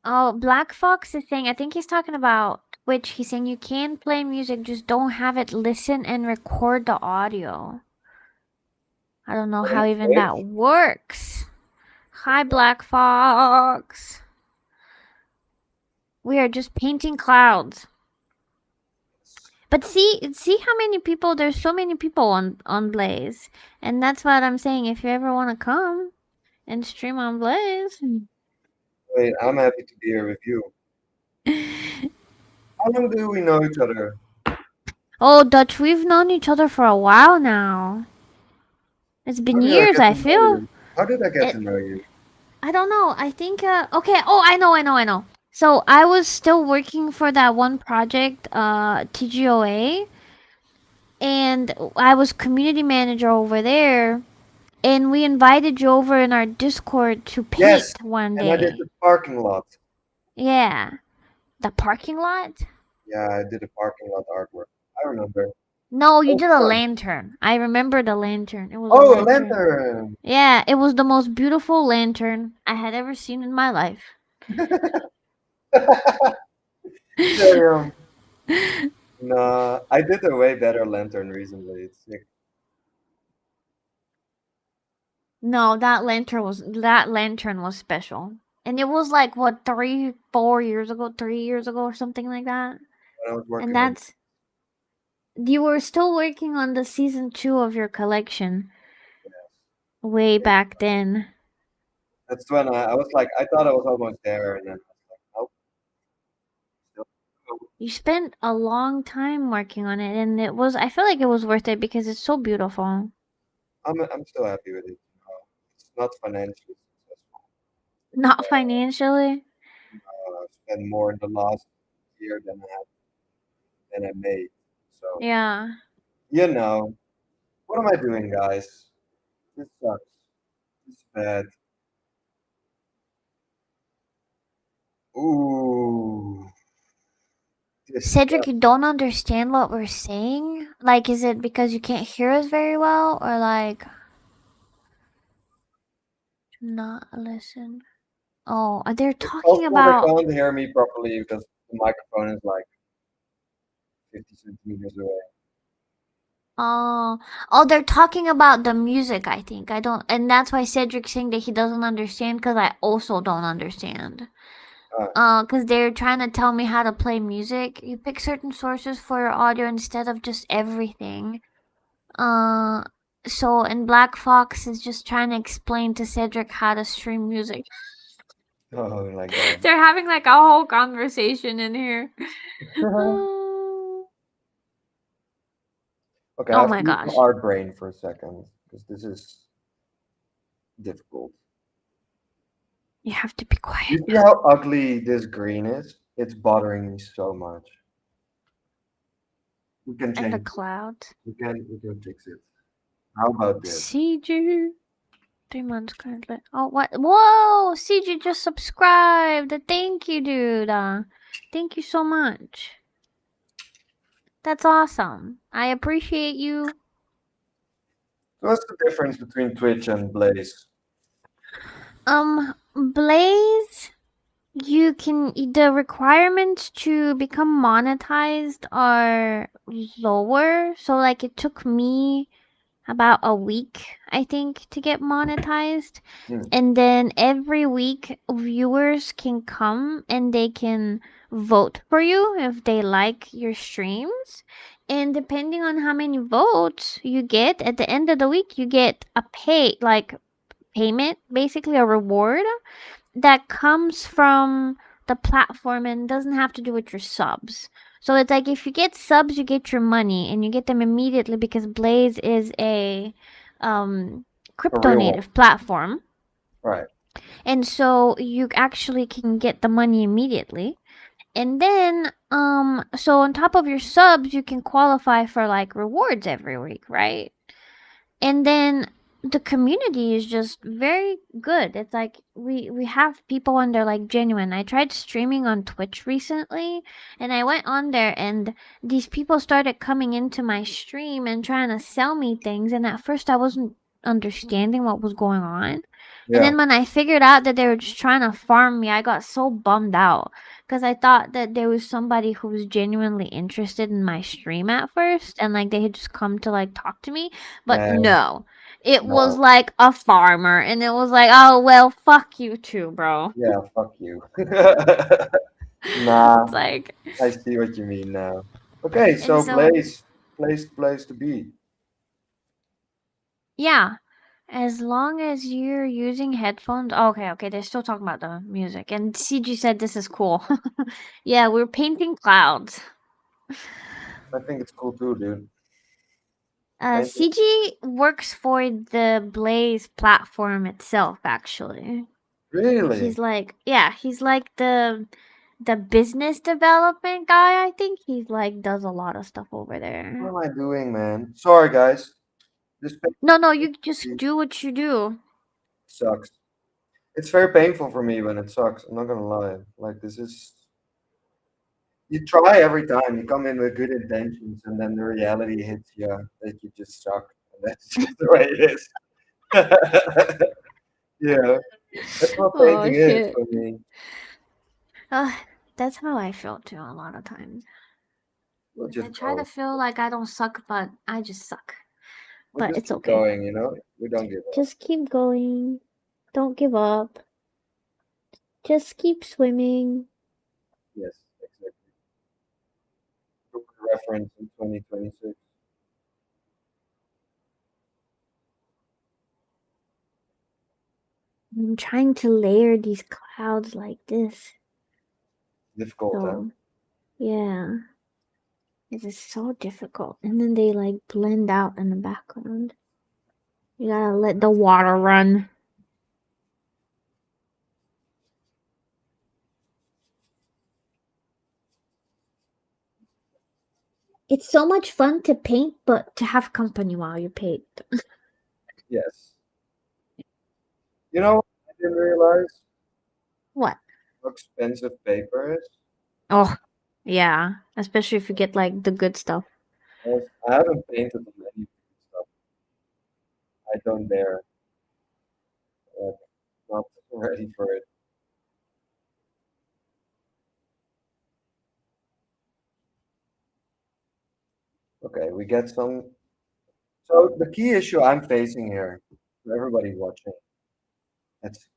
Oh, Black Fox is saying, I think he's talking about Twitch. He's saying you can play music, just don't have it listen and record the audio. I don't know On how even that Twitch. works. Hi, Black Fox. We are just painting clouds. But see how many people, there's so many people on Blaze. And that's what I'm saying. If you ever want to come and stream on Blaze. Wait, I'm happy to be here with you. How long do we know each other? Oh, Dutch, we've known each other for a while now. It's How been did I years, get I to know feel. you? How did I get to It know you? I don't know. I think okay. Oh, I know. So I was still working for that one project, TGOA, and I was community manager over there. And we invited you over in our Discord to Yes, paint one and I did day. the parking lot. Yeah, the parking lot. Yeah, I did a parking lot artwork. I remember. No, you Oh, did a fun. lantern. I remember the lantern. It was a Oh, a lantern. lantern. Yeah, it was the most beautiful lantern I had ever seen in my life. Damn. Nah, I did a way better lantern recently. It's like, No, that lantern was special. And it was like what 4 years ago, 3 years ago or something like that. when I was And working on. that's you were still working on the season 2 of your collection way Yeah, back then. that's when I was like, I thought I was almost there, and then I was like, nope, still. You spent a long time working on it and I feel like it was worth it because it's so beautiful. I'm still happy with it. It's not financially successful. Not financially. I've spent more in the last year than I made. So Yeah. you know, what am I doing, guys? This sucks. This is bad. Ooh, This Cedric, you don't understand what we're saying? Like, is it because you can't hear us very well, or like, not listen? Oh, they're it's talking possible they about. can't hear me properly because the microphone is like 50 centimeters away. Oh, oh, they're talking about the music. I think I don't, and that's why Cedric's saying that he doesn't understand because I also don't understand. Ah, Because they're trying to tell me how to play music. You pick certain sources for your audio instead of just everything. Uh, so and Black Fox is just trying to explain to Cedric how to stream music. oh, like that. They're having like a whole conversation in here. Oh Okay, I oh have my to use my gosh. art brain for a second because this is difficult. You have to be You quiet. see how ugly this green is? It's bothering me so much. We can And the change it. clouds. We can fix it. How about this? CG. 3 months currently. Oh, what? Whoa! CG just subscribed. Thank you, dude. Thank you so much. That's awesome. I appreciate you. What's the difference between Twitch and Blaze? Blaze, you can the requirements to become monetized are lower. So like it took me about a week, I think, to get monetized. Hmm. And then every week, viewers can come and they can vote for you if they like your streams. And depending on how many votes you get at the end of the week, you get a payment, basically a reward that comes from the platform and doesn't have to do with your subs. So it's like if you get subs, you get your money and you get them immediately because Blaze is a A crypto real one. native platform. Right. And so you actually can get the money immediately. And then so on top of your subs, you can qualify for like rewards every week, right? And then the community is just very good. It's like we have people on there like genuine. I tried streaming on Twitch recently and I went on there and these people started coming into my stream and trying to sell me things and at first I wasn't understanding what was going on. And Yeah. then when I figured out that they were just trying to farm me, I got so bummed out because I thought that there was somebody who was genuinely interested in my stream at first and like they had just come to like talk to me, but And no. It was no. like a farmer and it was like, "Oh, well, fuck you too, bro." Yeah, fuck you. It's Nah, like I see what you mean now. Okay, and so so place to be. yeah, as long as you're using headphones. Okay, okay, they're still talking about the music. And CG said this is cool. Yeah, we're painting clouds. I think it's cool too, dude. Painting. CG works for the Blaze platform itself, actually. Really? He's like, yeah, he's like the business development guy. I think he's like does a lot of stuff over What there. am I doing, man? Sorry, guys. This No, no, you just painting do what you do. sucks. It's very painful for me when it sucks. I'm not gonna lie. Like this is. You try every time. You come in with good intentions, and then the reality hits you that you just suck. And that's just the way it is. Yeah, that's what Oh painting is shit. for me. Uh, that's how I feel too a lot of times. We'll Like I just try to go. feel like I don't suck, but I just suck. We'll But just it's keep okay. going. We don't give up. Just keep going. Don't give up. Just keep swimming. Yes, exactly. Good reference in 2026. I'm trying to layer these clouds like this. Difficult, huh? So, yeah. It is so difficult. And then they like blend out in the background. You gotta let the water run. It's so much fun to paint, but to have company while you paint. Yes. You know, I didn't realize What? how expensive paper is. Oh. Yeah, especially if you get like the good stuff. I haven't painted on any stuff. I don't dare. Like, not ready for it. Okay, we get some. So the key issue I'm facing here, for everybody watching, that's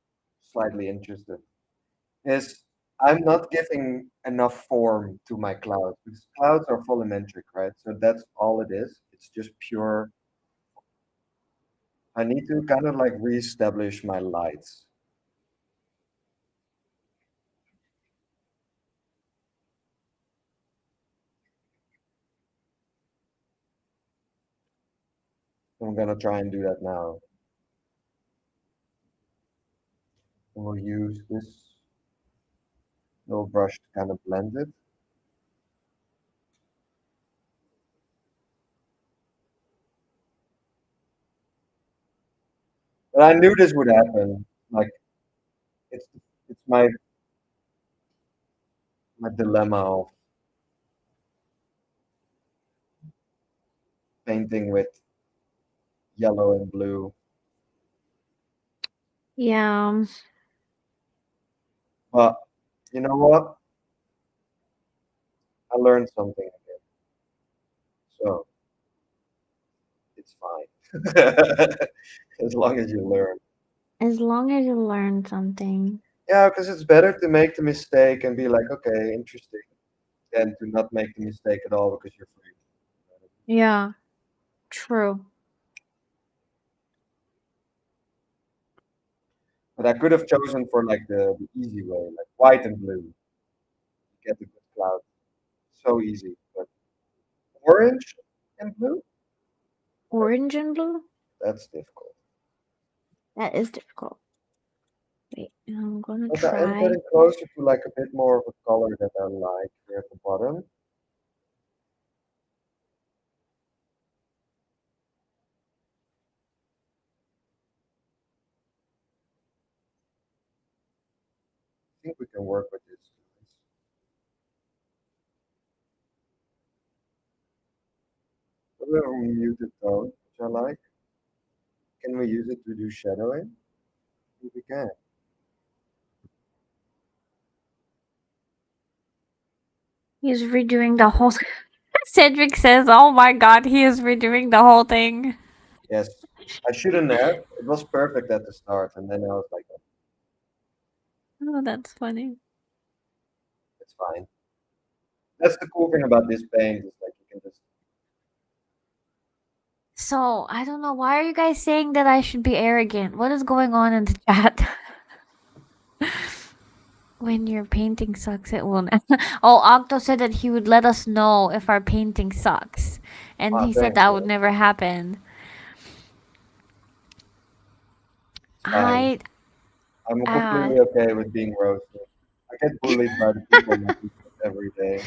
slightly interested, is I'm not giving enough form to my clouds because clouds are volumetric, right? So that's all it is. It's just pure. I need to kind of like reestablish my lights. I'm gonna try and do that now. And we'll use this little brush to kind of blend it. But I knew this would happen. Like it's it's my dilemma of painting with yellow and blue. Yeah. But you know what? I learned something again. So it's fine. As long as you learn. As long as you learn something. Yeah, because it's better to make the mistake and be like, okay, interesting, than to not make the mistake at all because you're free. Yeah, true. But I could have chosen for like the easy way, like white and blue. Get a good cloud. So easy. But orange and blue? Orange and blue? That's difficult. That is difficult. Wait, I'm gonna But I am try. getting closer to like a bit more of a color that I like here at the bottom. I think we can work with this. A little muted tone, which I like. Can we use it to do shadowing? I think we can. He's redoing the whole. Cedric says, "Oh my god, he is redoing the whole thing." Yes. I shouldn't have. It was perfect at the start, and then I was like, oh, Oh, that's funny. it's fine. That's the cool thing about this paint is like you can just So I don't know. Why are you guys saying that I should be arrogant? What is going on in the chat? When your painting sucks, it will not. Oh, Octo said that he would let us know if our painting sucks. And he said thanks, that would man. never happen. It's fine. I, I'm uh, completely okay with being roasted. I get bullied by the people that do this every day.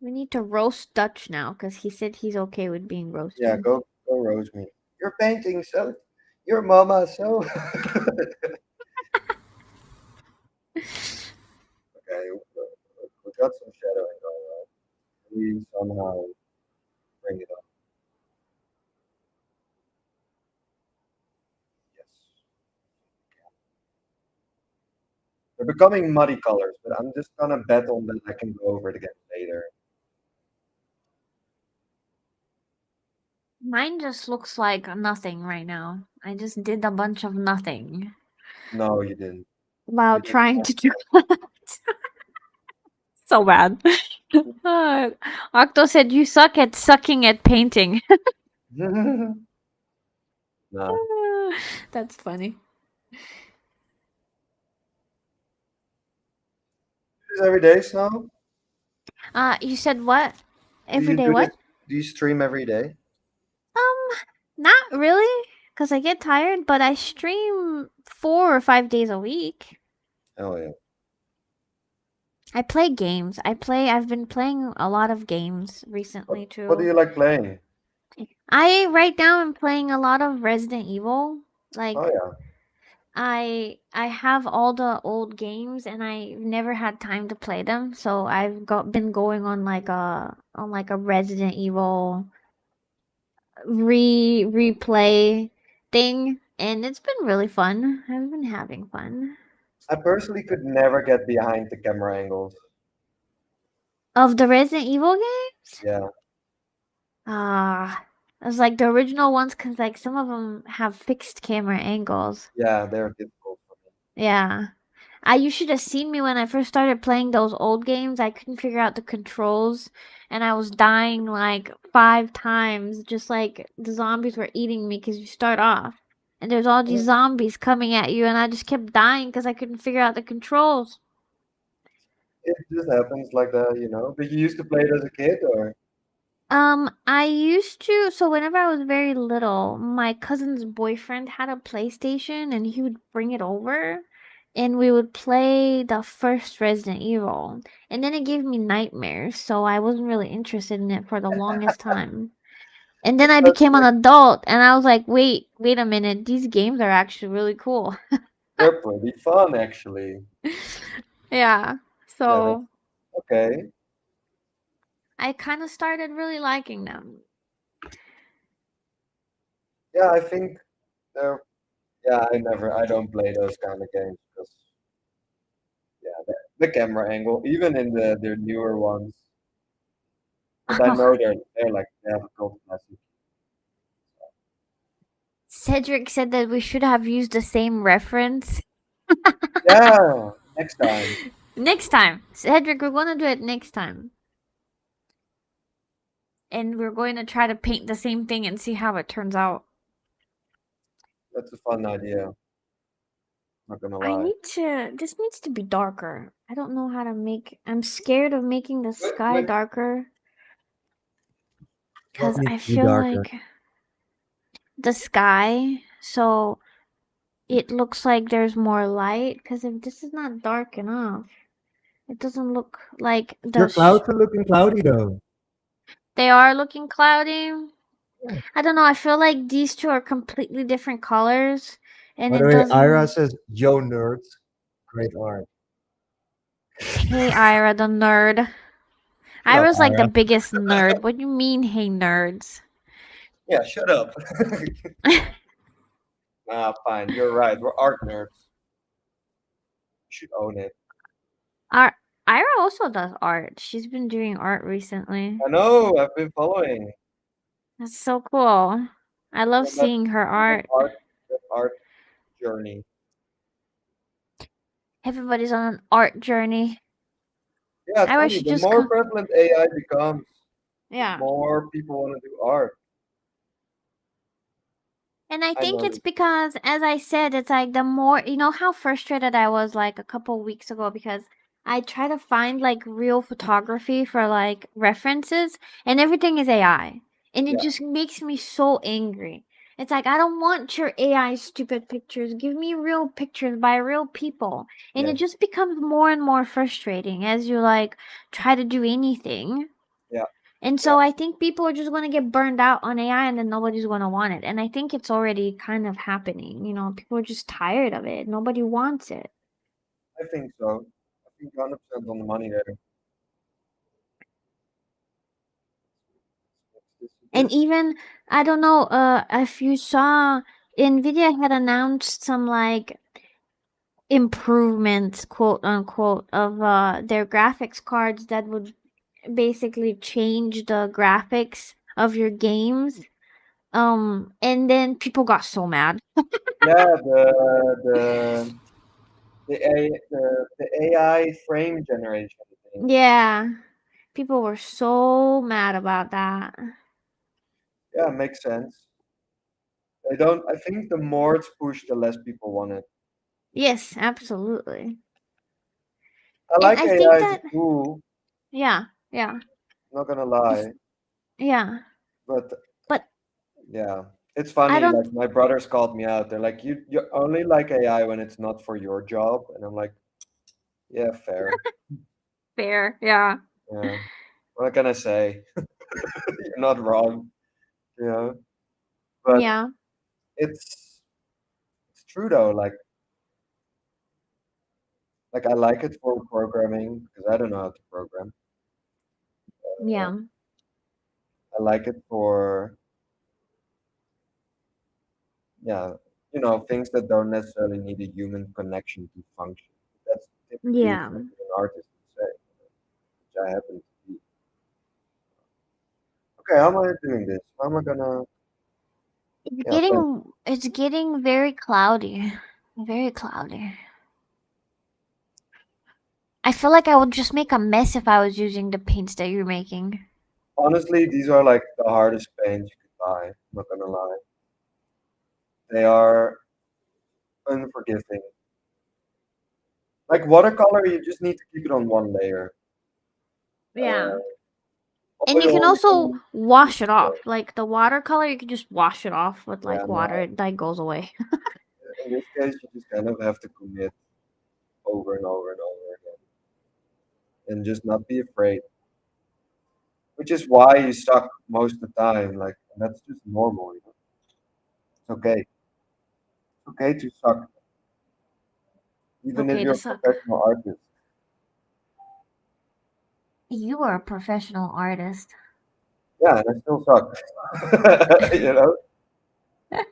we need to roast Dutch now because he said he's okay with being Yeah, roasted. go roast me. Your painting so your mama so okay. We got some shadowing going on. We somehow bring it up. Yes. They're becoming muddy colors, but I'm just gonna bet on that I can go over it again later. Mine just looks like nothing right now. I just did a bunch of nothing No, you didn't. while You did trying to do that. So bad. Uh, Octo said, "You suck at sucking at painting." not. No. That's funny. This every day, Snow? You said what? Do Every you day do this? what? Do you stream every day? Not really, because I get tired, but I stream 4 or 5 days a week. Oh yeah. I play games. I've been playing a lot of games What recently What do too. you like playing? I right now I'm playing a lot of Resident Evil. Oh Like yeah. I have all the old games and I never had time to play them, so I've got been going on like a Resident Evil replay thing, and it's been really fun. I've been having fun. I personally could never get behind the camera angles. Of the Resident Evil games? Yeah, It was like the original ones, cause like some of them have fixed camera angles. yeah, they're difficult for me. Yeah. You should have seen me when I first started playing those old games. I couldn't figure out the controls and I was dying like 5 times, just like the zombies were eating me because you start off and there's all these Mm, zombies coming at you and I just kept dying because I couldn't figure out the controls. it just happens like that, you know. Did you used to play it as a kid, or? I used to, so whenever I was very little, my cousin's boyfriend had a PlayStation and he would bring it over and we would play the first Resident Evil. And then it gave me nightmares, so I wasn't really interested in it for the longest time. And then I That's became an like adult and I was like, wait a minute, these games are actually really cool. they're pretty fun actually. Yeah. Yeah, that's So okay. I kind of started really liking them. Yeah, I think they're. Yeah, I don't play those kind of games because yeah, the camera angle, even in the newer ones, but I know they're like they have a cult classic. Cedric said that we should have used the same reference. Yeah, next time. Next time. Cedric, we're going to do it next time. And we're going to try to paint the same thing and see how it turns out. That's a fun idea. Not gonna I lie. need to. This needs to be darker. I don't know how to make. I'm scared of making the What, sky what, darker. what Because needs I to be feel darker? like the sky. So it looks like there's more light. Because if this is not dark enough, it doesn't look like the. Your clouds are looking cloudy though. They are looking cloudy. Yeah. I don't know. I feel like these two are completely different colors, and By the it way, Ira doesn't. says, "Yo, nerds, great art." Hey, Ira, the nerd. Shut up, Ira's like the Ira. biggest nerd. What do you mean, hey, nerds? Yeah, shut up. Ah, fine. You're right. We're art nerds. You should own it. Our Ira also does art. She's been doing art recently. I know. I've been following. That's so cool. I love On that seeing her on that art. art journey. Everybody's on an art journey. Yeah, it's Ira funny. should The just more come. prevalent AI becomes, the Yeah. more people want to do art. And I I think it's noticed. because, as I said, it's like the more, you know, how frustrated I was like a couple weeks ago because I try to find like real photography for like references and everything is AI. And it Yeah, just makes me so angry. It's like, I don't want your AI stupid pictures. Give me real pictures by real people. And yeah, it just becomes more and more frustrating as you like try to do anything. yeah. And Yeah. so I think people are just going to get burned out on AI and then nobody's going to want it. And I think it's already kind of happening. You know, people are just tired of it. Nobody wants it. I think so. I think 100% on the money there. This with And this. even, I don't know if you saw, Nvidia had announced some like improvements, quote unquote, of their graphics cards that would basically change the graphics of your games. And then people got so mad. Yeah, the AI frame generation thing. Yeah. People were so mad about that. Yeah, makes sense. They don't. I think the more it's pushed, the less people want it. Yes, absolutely. I And like I think AI as a that tool. yeah, yeah. Not gonna It's lie, yeah. but But yeah, it's I funny. don't Like my brothers called me out. They're like, "You only like AI when it's not for your job," and I'm like, "Yeah, fair. fair. Yeah. Yeah, what can I say? You're not wrong. You know." But Yeah. it's true though. Like. Like I like it for programming because I don't know how to program. Yeah. I like it for yeah, things that don't necessarily need a human connection to function. That's typically Yeah. something an artist would say, which I happen to be. Okay, how am I doing this? How am I gonna paint? It's getting very cloudy. Very cloudy. I feel like I would just make a mess if I was using the paints that you're making. Honestly, these are like the hardest paints you could buy. I'm not gonna lie. They are unforgiving. Like watercolor, you just need to keep it on one layer. Yeah. And you can Oil, you also can wash it off. Like the watercolor, you can just wash it off with yeah, like no. water. It like goes away. In this case, you just kind of have to commit over and over and over again, and just not be afraid. Which is why you suck most of the time. Like that's just normal. It's okay. It's okay to suck, It's even if okay to you're a suck. professional artist. You are a professional artist. Yeah, and I still suck. you know,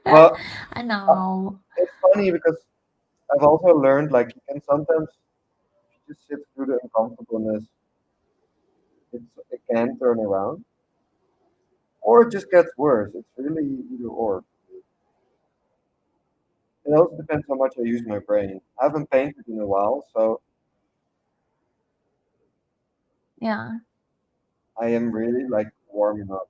but I uh, know. it's funny because I've also learned like you can sometimes if you just sit through the uncomfortableness, it can turn around, or it just gets worse. It's really either or. It also depends how much I use my brain. I haven't painted in a while, so Yeah. I am really like warming up.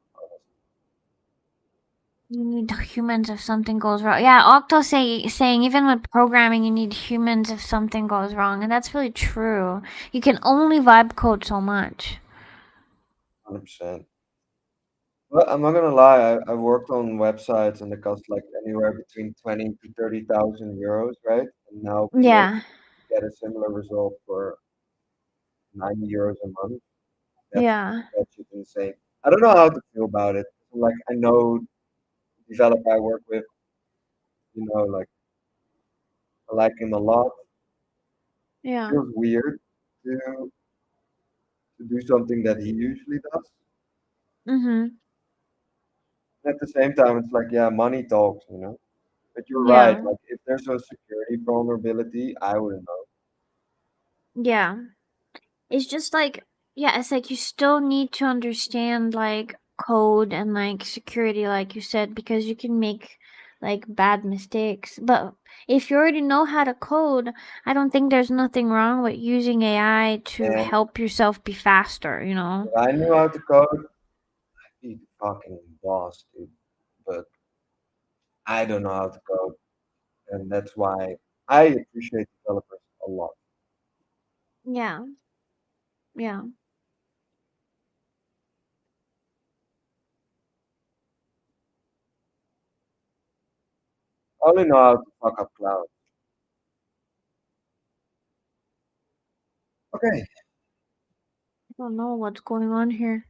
You need humans if something goes wrong. Yeah, Octo saying even with programming, you need humans if something goes wrong, and that's really true. You can only vibe code so much. 100%. But I'm not gonna lie, I worked on websites and they cost like anywhere between 20 to 30,000 euros, right? And now being able Yeah, to get a similar result for 90 euros a month, that's yeah, that's just insane. I don't know how to feel about it. Like I know the developer I work with, like I like him a lot. yeah. Feels weird to to do something that he usually does. Mhm. At the same time, it's like, yeah, money talks. But you're right. Yeah, Like, if there's a security vulnerability, I wouldn't know. yeah. It's just like, yeah, it's like you still need to understand like code and like security, like you said, because you can make like bad mistakes. But if you already know how to code, I don't think there's nothing wrong with using AI to And help yourself be faster, you know? if I knew how to code, I'd be the fucking boss, dude. But I don't know how to code, and that's why I appreciate developers a lot. Yeah, yeah. I only know how to fuck up cloud. Okay, I don't know what's going on here.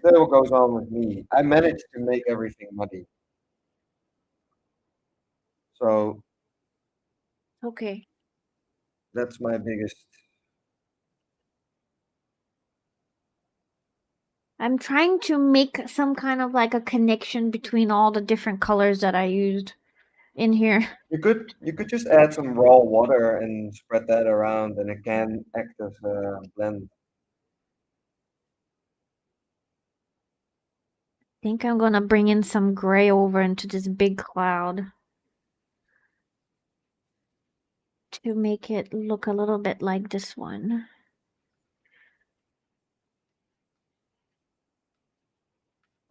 tell you what goes on with me. I managed to make everything muddy, so Okay. that's my biggest. I'm trying to make some kind of like a connection between all the different colors that I used in here. You could just add some raw water and spread that around, and it can act as a blend. Think I'm gonna bring in some gray over into this big cloud to make it look a little bit like this one.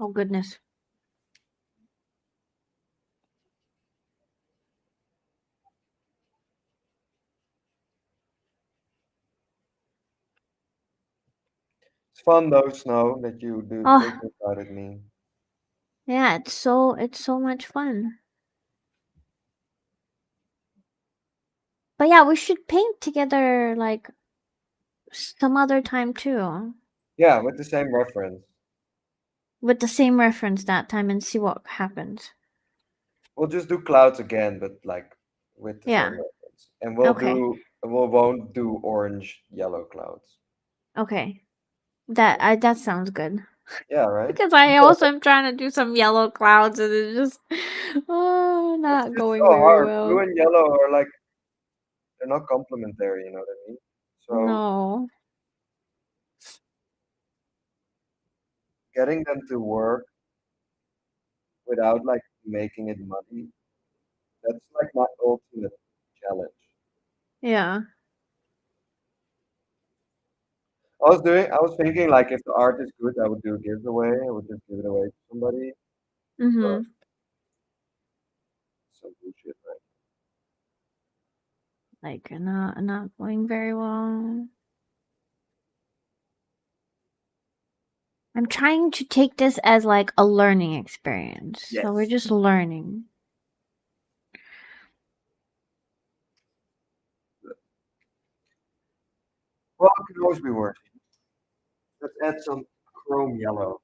Oh goodness. It's fun though, Snow, that you do Oh, think about it me. yeah, it's so much fun. But yeah, we should paint together like some other time too. Yeah, with the same reference. With the same reference that time and see what happens. We'll just do clouds again, but like with the same Yeah. reference. and Okay. we won't do orange yellow clouds. Okay. That sounds good. Yeah, right. Because I also am trying to do some yellow clouds and it's just It's not just going so very hard. Blue well. and yellow are like they're not complementary. You know what I mean? So No. getting them to work without like making it muddy, that's like my ultimate challenge. Yeah. I was thinking like if the art is good, I would do a giveaway. I would just give it away to somebody. But Mm-hmm. some bullshit, right? Like not going very well. I'm trying to take this as like a learning experience. So we're Yes. just learning. Well, it could always be worse. Let's add some chrome yellow.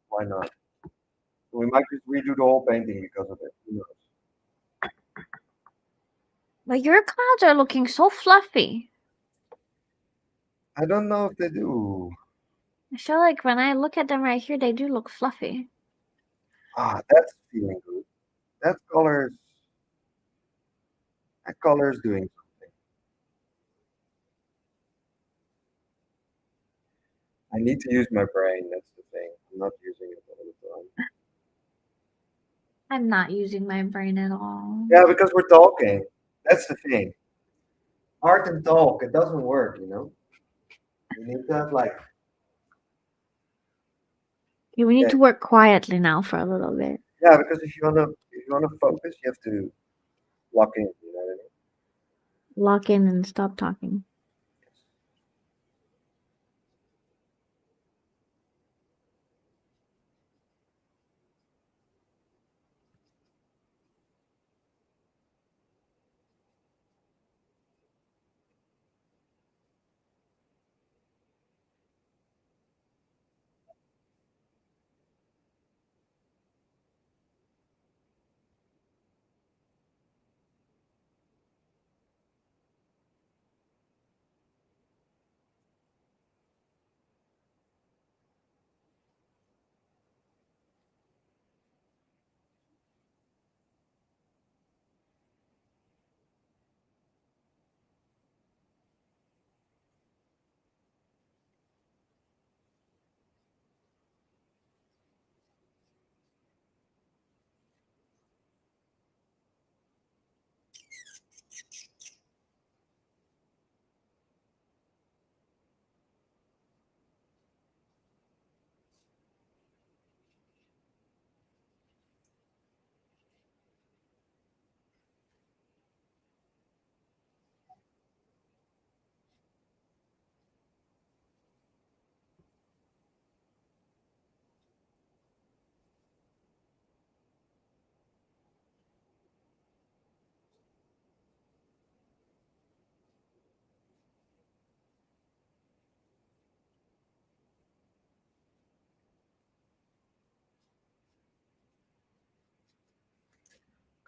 Why not? We might just redo the whole painting because of it. Who knows? But your clouds are looking so fluffy. I don't know if they do. I feel like when I look at them right here, they do look fluffy. Ah, that's feeling good. That color's that color's doing something. I need to use my brain. That's the thing. I'm not using it all the time. I'm not using my brain at all. Yeah, because we're talking. That's the thing. Art and talk, it doesn't work. You know. You need to have like Okay, we need yeah, to work quietly now for a little bit. yeah. Because if you wanna focus, you have to lock in. You know what I mean? Lock in and stop talking.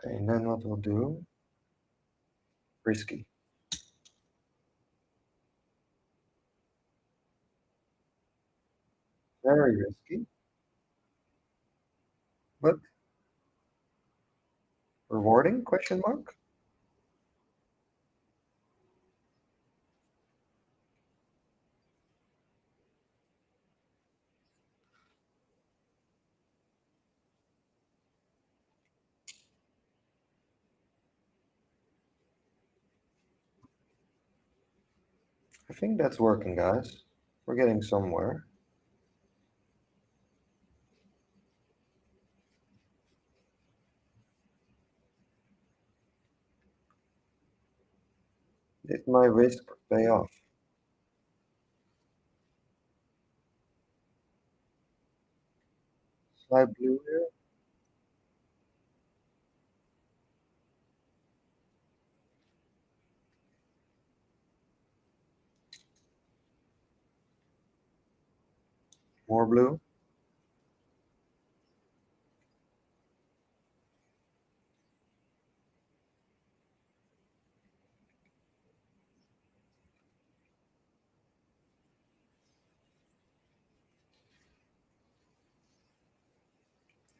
Okay, and then what we'll do? Risky. Very risky, but rewarding? Question mark. I think that's working, guys. We're getting somewhere. Did my risk pay off? Light blue here. More blue.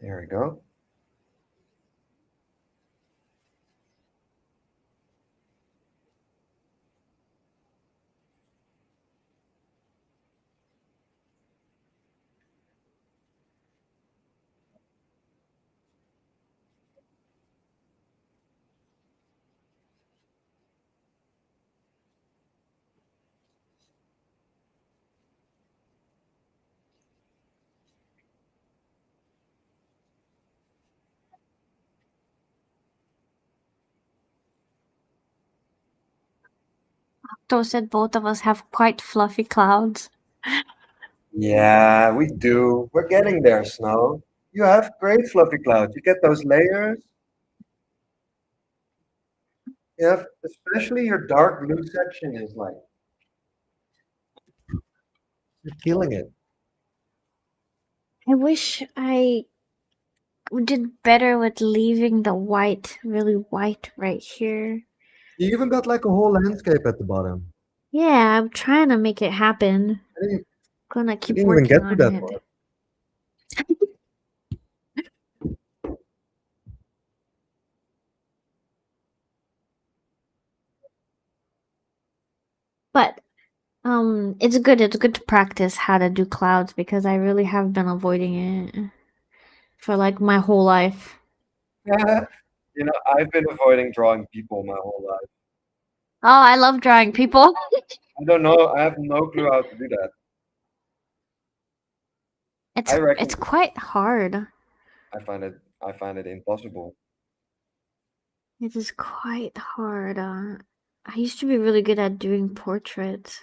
There we go. Octo said both of us have quite fluffy clouds. Yeah, we do. We're getting there, Snow. You have great fluffy clouds. You get those layers. You have, especially your dark blue section is like, you're killing it. I wish I did better with leaving the white, really white right here. You even got like a whole landscape at the bottom. Yeah, I'm trying to make it happen. I didn't, Gonna I keep didn't even working get to on that it. part. But it's good to practice how to do clouds because I really have been avoiding it for like my whole life. You know, I've been avoiding drawing people my whole life. Oh, I love drawing people. I don't know. I have no clue how to do that. I It's reckon quite hard. I find it impossible. It is quite hard. I used to be really good at doing portraits.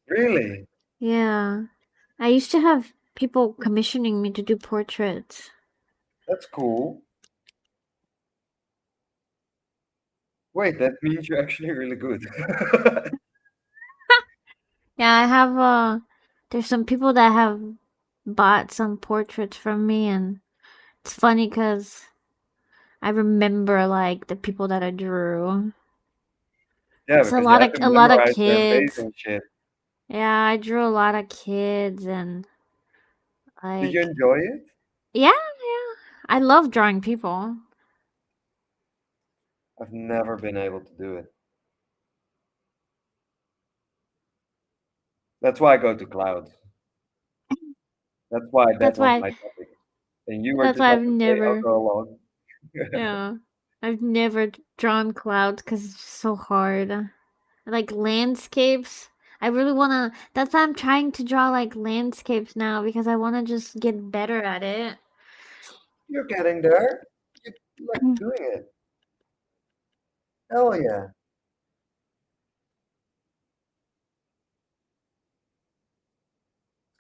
Really? Yeah. I used to have people commissioning me to do portraits. That's cool. Wait, that means you're actually really good. Yeah, I have there's some people that have bought some portraits from me and it's funny cuz I remember like the people that I drew. Yeah, It's because you had to a lot of memorize their face kids. and shit. Yeah, I drew a lot of kids and Did you like enjoy it? yeah, yeah. I love drawing people. I've never been able to do it. That's why I go to clouds. That's why that That's was why my topic. And you were that's just why like, I've okay, I'll never go along. yeah. I've never drawn clouds cuz it's just so hard. Like landscapes. I really want to that's why I'm trying to draw like landscapes now because I want to just get better at it. You're getting there. You like doing it. Hell yeah.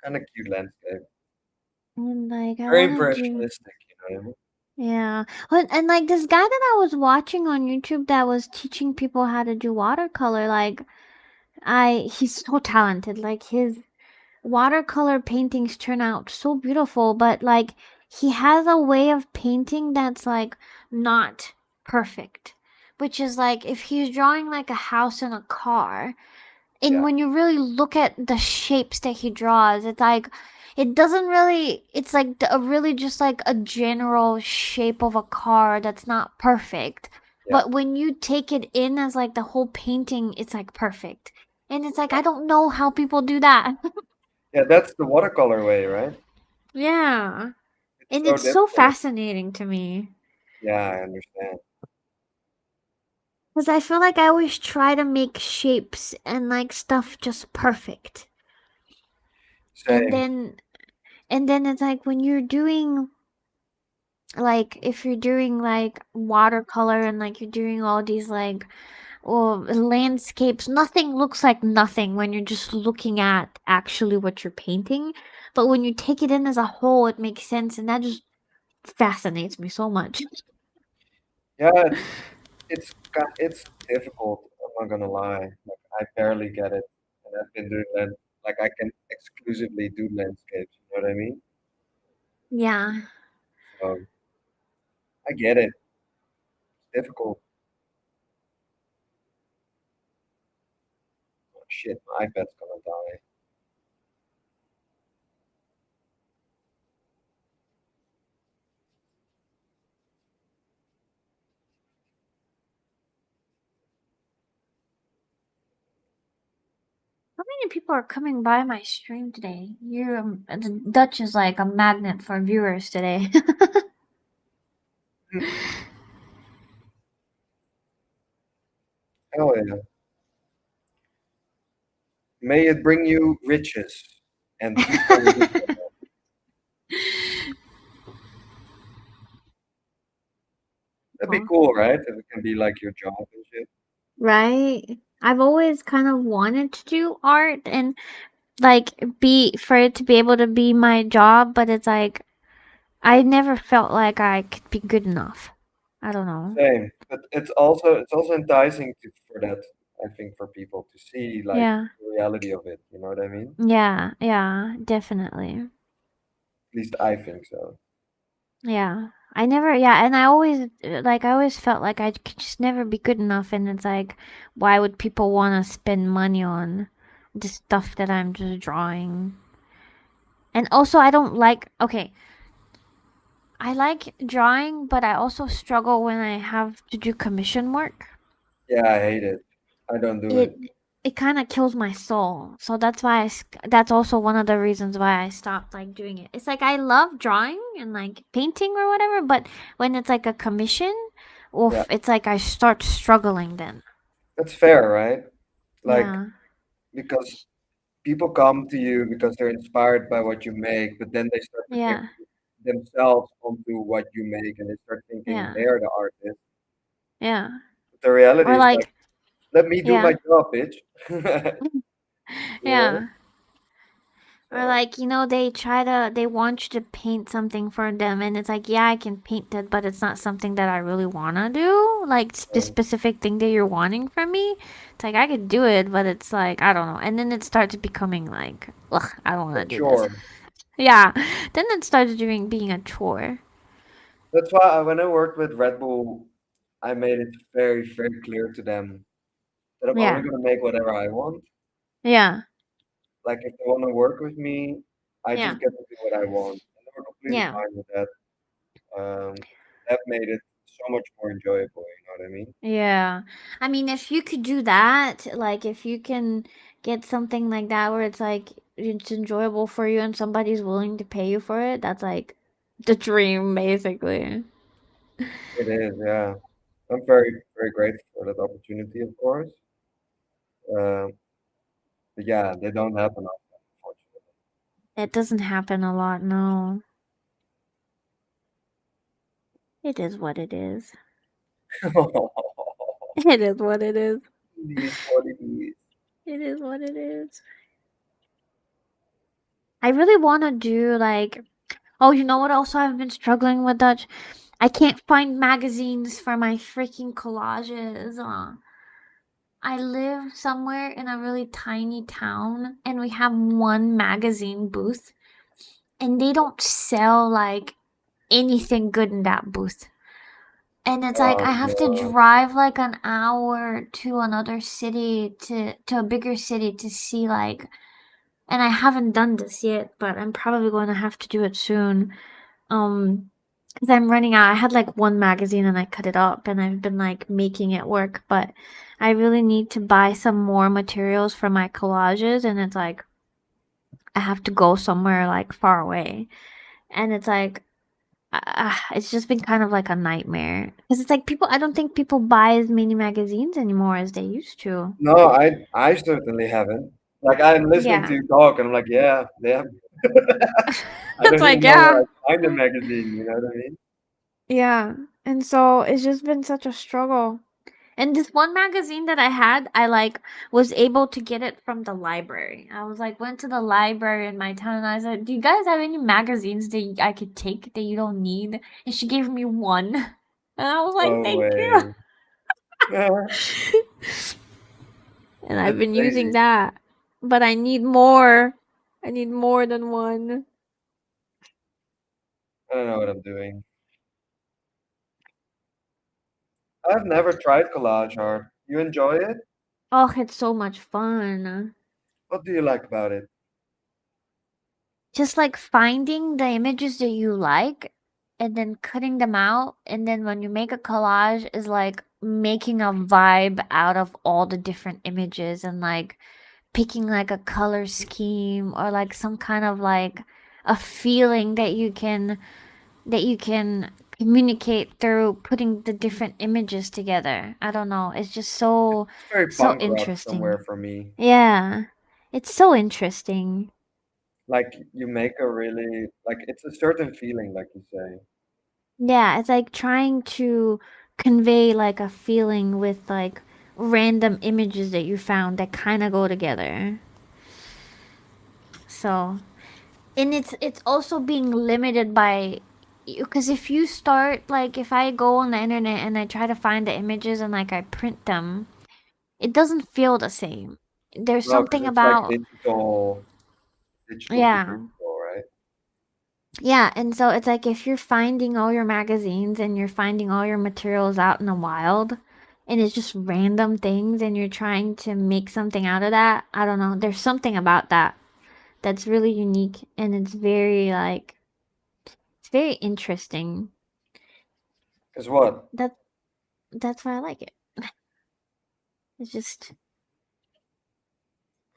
Kind of cute landscape. And like I Very want to do impressionistic, you know what I mean? yeah. And like this guy that I was watching on YouTube that was teaching people how to do watercolor like I he's so talented. Like his watercolor paintings turn out so beautiful, but like he has a way of painting that's like not perfect. Which is like if he's drawing like a house and a car, and Yeah, when you really look at the shapes that he draws, it's like it doesn't really it's like a really just like a general shape of a car that's not perfect. yeah, But when you take it in as like the whole painting, it's like perfect. And it's like I don't know how people do that. yeah. That's the watercolor way, right? Yeah. It's And so it's so difficult. fascinating to me. Yeah, I understand. Because I feel like I always try to make shapes and like stuff just perfect. And Same. then and then it's like when you're doing like if you're doing like watercolor and like you're doing all these like or landscapes, nothing looks like nothing when you're just looking at actually what you're painting. But when you take it in as a whole, it makes sense and that just fascinates me so much. Yeah, it's difficult. I'm not gonna lie. Like I barely get it, and I've been doing like I can exclusively do landscapes. You know what I mean? Yeah. So I get it. It's difficult. Oh, shit, my iPad's gonna die. many people are coming by my stream today. The Dutch is like a magnet for viewers today. Oh yeah. May it bring you riches and people with it. That'd be Cool. cool, right? If it can be like your job and shit. Right? I've always kind of wanted to do art and like be for it to be able to be my job, but it's like I never felt like I could be good enough. I don't know. Same, but it's also enticing for that. I think for people to see like Yeah. the reality of it. You know what I mean? Yeah, yeah, definitely. At least I think so. Yeah. I never, yeah, and I always felt like I could just never be good enough, and it's like, why would people want to spend money on the stuff that I'm just drawing? And also, I don't like, okay, I like drawing, but I also struggle when I have to do commission work. Yeah, I hate it. I don't do it. It it kind of kills my soul. So that's why that's also one of the reasons why I stopped like doing it. It's like I love drawing and like painting or whatever, but when it's like a commission, Yeah, oof, it's like I start struggling then. that's fair, right? Like Yeah. because people come to you because they're inspired by what you make, but then they start Yeah. projecting themselves onto what you make, and they start thinking Yeah. they're the artist. Yeah. But the reality Or is like, like let me do my yeah. job, bitch. You know? Yeah. Or So, like, they want you to paint something for them and it's like, yeah, I can paint that, but it's not something that I really wanna do. Like the um, specific thing that you're wanting from me. It's like I could do it, but it's like I don't know. And then it starts becoming like, ugh, I don't a wanna do this. chore. Yeah. Then it starts doing being a chore. That's why when I worked with Red Bull, I made it very, very clear to them that I'm only Yeah. gonna make whatever I want. Yeah. Like if they want to work with me, I Yeah. just get to do what I want, and they were completely Yeah. fine with that. That made it so much more enjoyable. You know what I mean? Yeah. I mean, if you could do that, like if you can get something like that where it's like it's enjoyable for you and somebody's willing to pay you for it, that's like the dream basically. It is, yeah. I'm very, very grateful for that opportunity, of course. Um, but yeah, they don't happen often, It doesn't happen a lot, no. It is what it is. unfortunately. It is what it is. It is what it is. It is what it is. I really want to do like oh, you know what also I've been struggling with Dutch? I can't find magazines for my freaking collages. I live somewhere in a really tiny town and we have one magazine booth and they don't sell like anything good in that booth. And it's like Oh I have to no. drive like an hour to another city to a bigger city to see like and I haven't done this yet, but I'm probably going to have to do it soon. Because I'm running out. I had like one magazine and I cut it up and I've been like making it work, but I really need to buy some more materials for my collages and it's like I have to go somewhere like far away. And it's like it's just been kind of like a nightmare because it's like I don't think people buy as many magazines anymore as they used to. No, I certainly haven't. Like I'm listening to Yeah. you talk, and I'm like, yeah, yeah. I It's don't even like, know where yeah. I find the magazine. You know what I mean? Yeah. And so it's just been such a struggle. And this one magazine that I had, I like was able to get it from the library. I was like went to the library in my town and I said, "Do you guys have any magazines that I could take that you don't need?" And she gave me one. And I was like, No "Thank you." way. Yeah, And I've that's been using crazy. that. But I need more. I need more than one. I don't know what I'm doing. I've never tried collage art. You enjoy it? Oh, it's so much fun. What do you like about it? Just like finding the images that you like and then cutting them out and then when you make a collage is like making a vibe out of all the different images and like picking like a color scheme or like some kind of like a feeling that you can communicate through putting the different images together. I don't know. It's just It's very so punk rock somewhere interesting. for me. Yeah. It's so interesting. Like you make a really like it's a certain feeling, like you say. Yeah, it's like trying to convey like a feeling with like random images that you found that kind of go together. So, and it's also being limited by, because if you start like, if I go on the internet and I try to find the images and like I print them, it doesn't feel the same. There's No, because something it's like about, digital to yeah. digital, right? Yeah, and so it's like if you're finding all your magazines and you're finding all your materials out in the wild and it's just random things and you're trying to make something out of that, I don't know. There's something about that that's really unique and it's very like, it's very interesting. Because what? That that's why I like it. It's just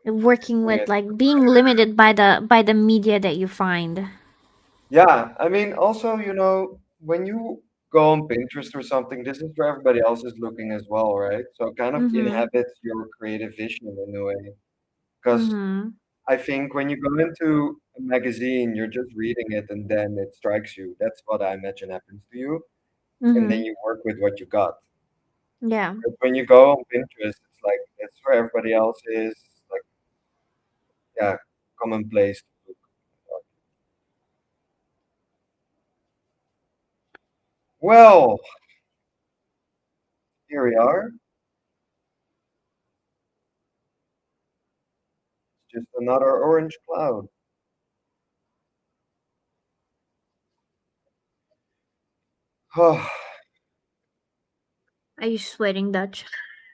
working Bring with it. like being limited by the media that you find. Yeah, I mean, also, when you go on Pinterest or something, this is where everybody else is looking as well, right? So it kind of Mhm. inhabits your creative vision in a way. Because Mhm. I think when you go into a magazine, you're just reading it and then it strikes you. That's what I imagine happens to you. And then Mhm. you work with what you got. Yeah. But when you go on Pinterest, it's like that's where everybody else is. Like, yeah, commonplace. Well, here we are. Just another orange cloud. Are you sweating, Dutch?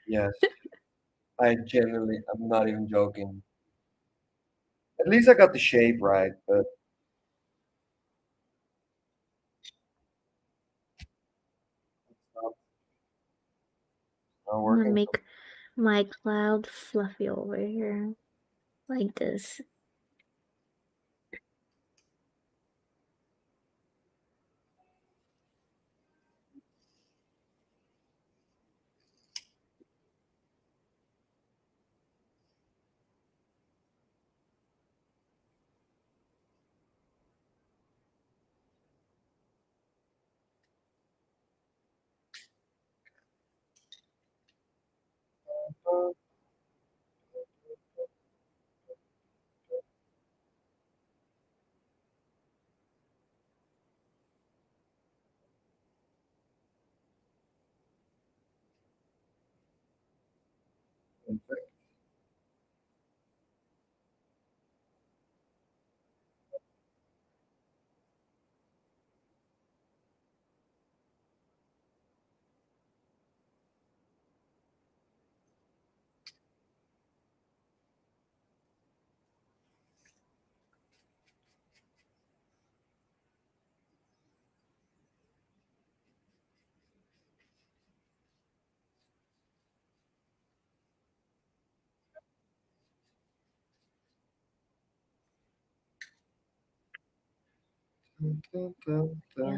Yes, I'm not even joking. At least I got the shape right, but it's not, not I'm gonna working. make my cloud fluffy over here like this. Yeah.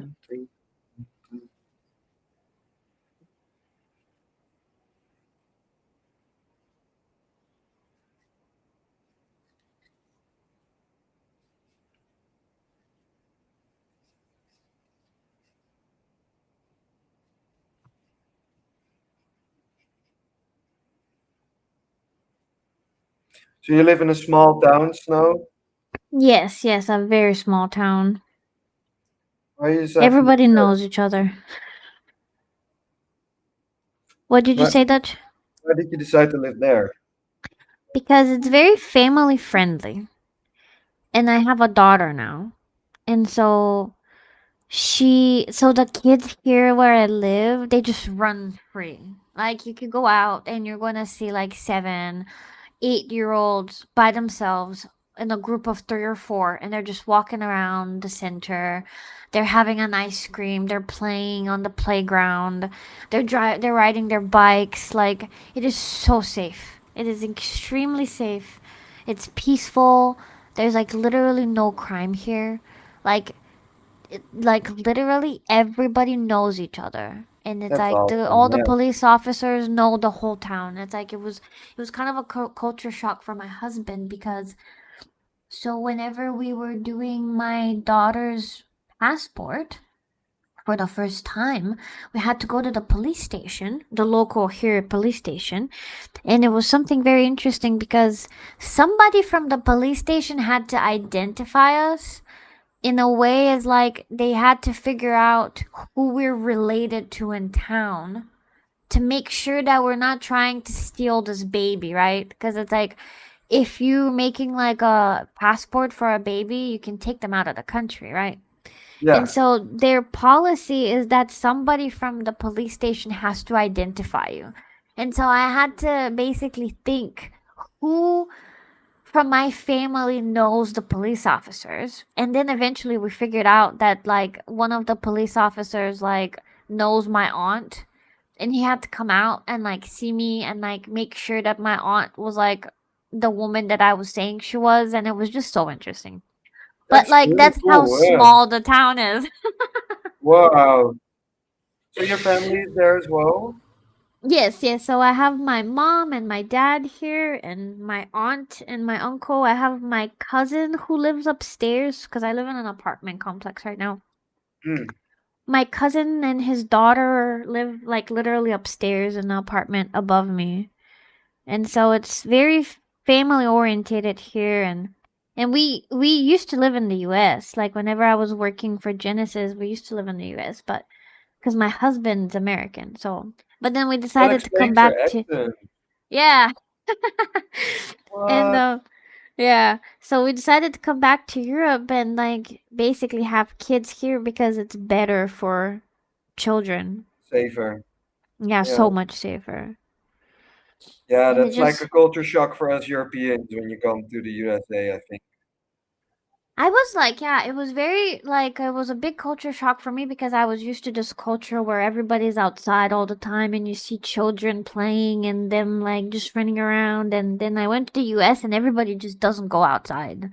So you live in a small town, Snow? Yes, yes, a very small town. Why you decide to live Everybody there? knows each other. What did you Why, say, Dutch? why did you decide to live there? Because it's very family friendly. And I have a daughter now. And so so the kids here where I live, they just run free. Like you could go out and you're gonna see like 7, 8-year-olds by themselves in a group of 3 or 4, and they're just walking around the center. They're having an ice cream. They're playing on the playground. They're riding their bikes. Like it is so safe. It is extremely safe. It's peaceful. There's like literally no crime here. Like like literally everybody knows each other. And it's That's like awesome. all the Yeah. police officers know the whole town. It's like it was kind of a culture shock for my husband because so whenever we were doing my daughter's passport for the first time, we had to go to the police station, the local here police station, and it was something very interesting because somebody from the police station had to identify us in a way as like they had to figure out who we're related to in town to make sure that we're not trying to steal this baby, right? Because it's like if you're making like a passport for a baby, you can take them out of the country, right? And Yeah. so their policy is that somebody from the police station has to identify you. And so I had to basically think who from my family knows the police officers. And then eventually we figured out that like one of the police officers like knows my aunt and he had to come out and like see me and like make sure that my aunt was like the woman that I was saying she was, and it was just so interesting. But That's like really that's how cool. Yeah. small the town is. Wow. So your family is there as well? Yes, yes. So I have my mom and my dad here, and my aunt and my uncle. I have my cousin who lives upstairs because I live in an apartment complex right now. Hmm. My cousin and his daughter live like literally upstairs in the apartment above me, and so it's very family orientated here. And we used to live in the U.S. Like whenever I was working for Genesis, we used to live in the U.S. But because my husband's American, so but then we That decided to come explains your back to accent. yeah. And What? yeah, so we decided to come back to Europe and like basically have kids here because it's better for children. Safer. Yeah, Yeah. so much safer. Yeah, And it that's like just a culture shock for us Europeans when you come to the USA, I think. I was like, yeah, it was very like it was a big culture shock for me because I was used to this culture where everybody's outside all the time and you see children playing and them like just running around, and then I went to the US and everybody just doesn't go outside.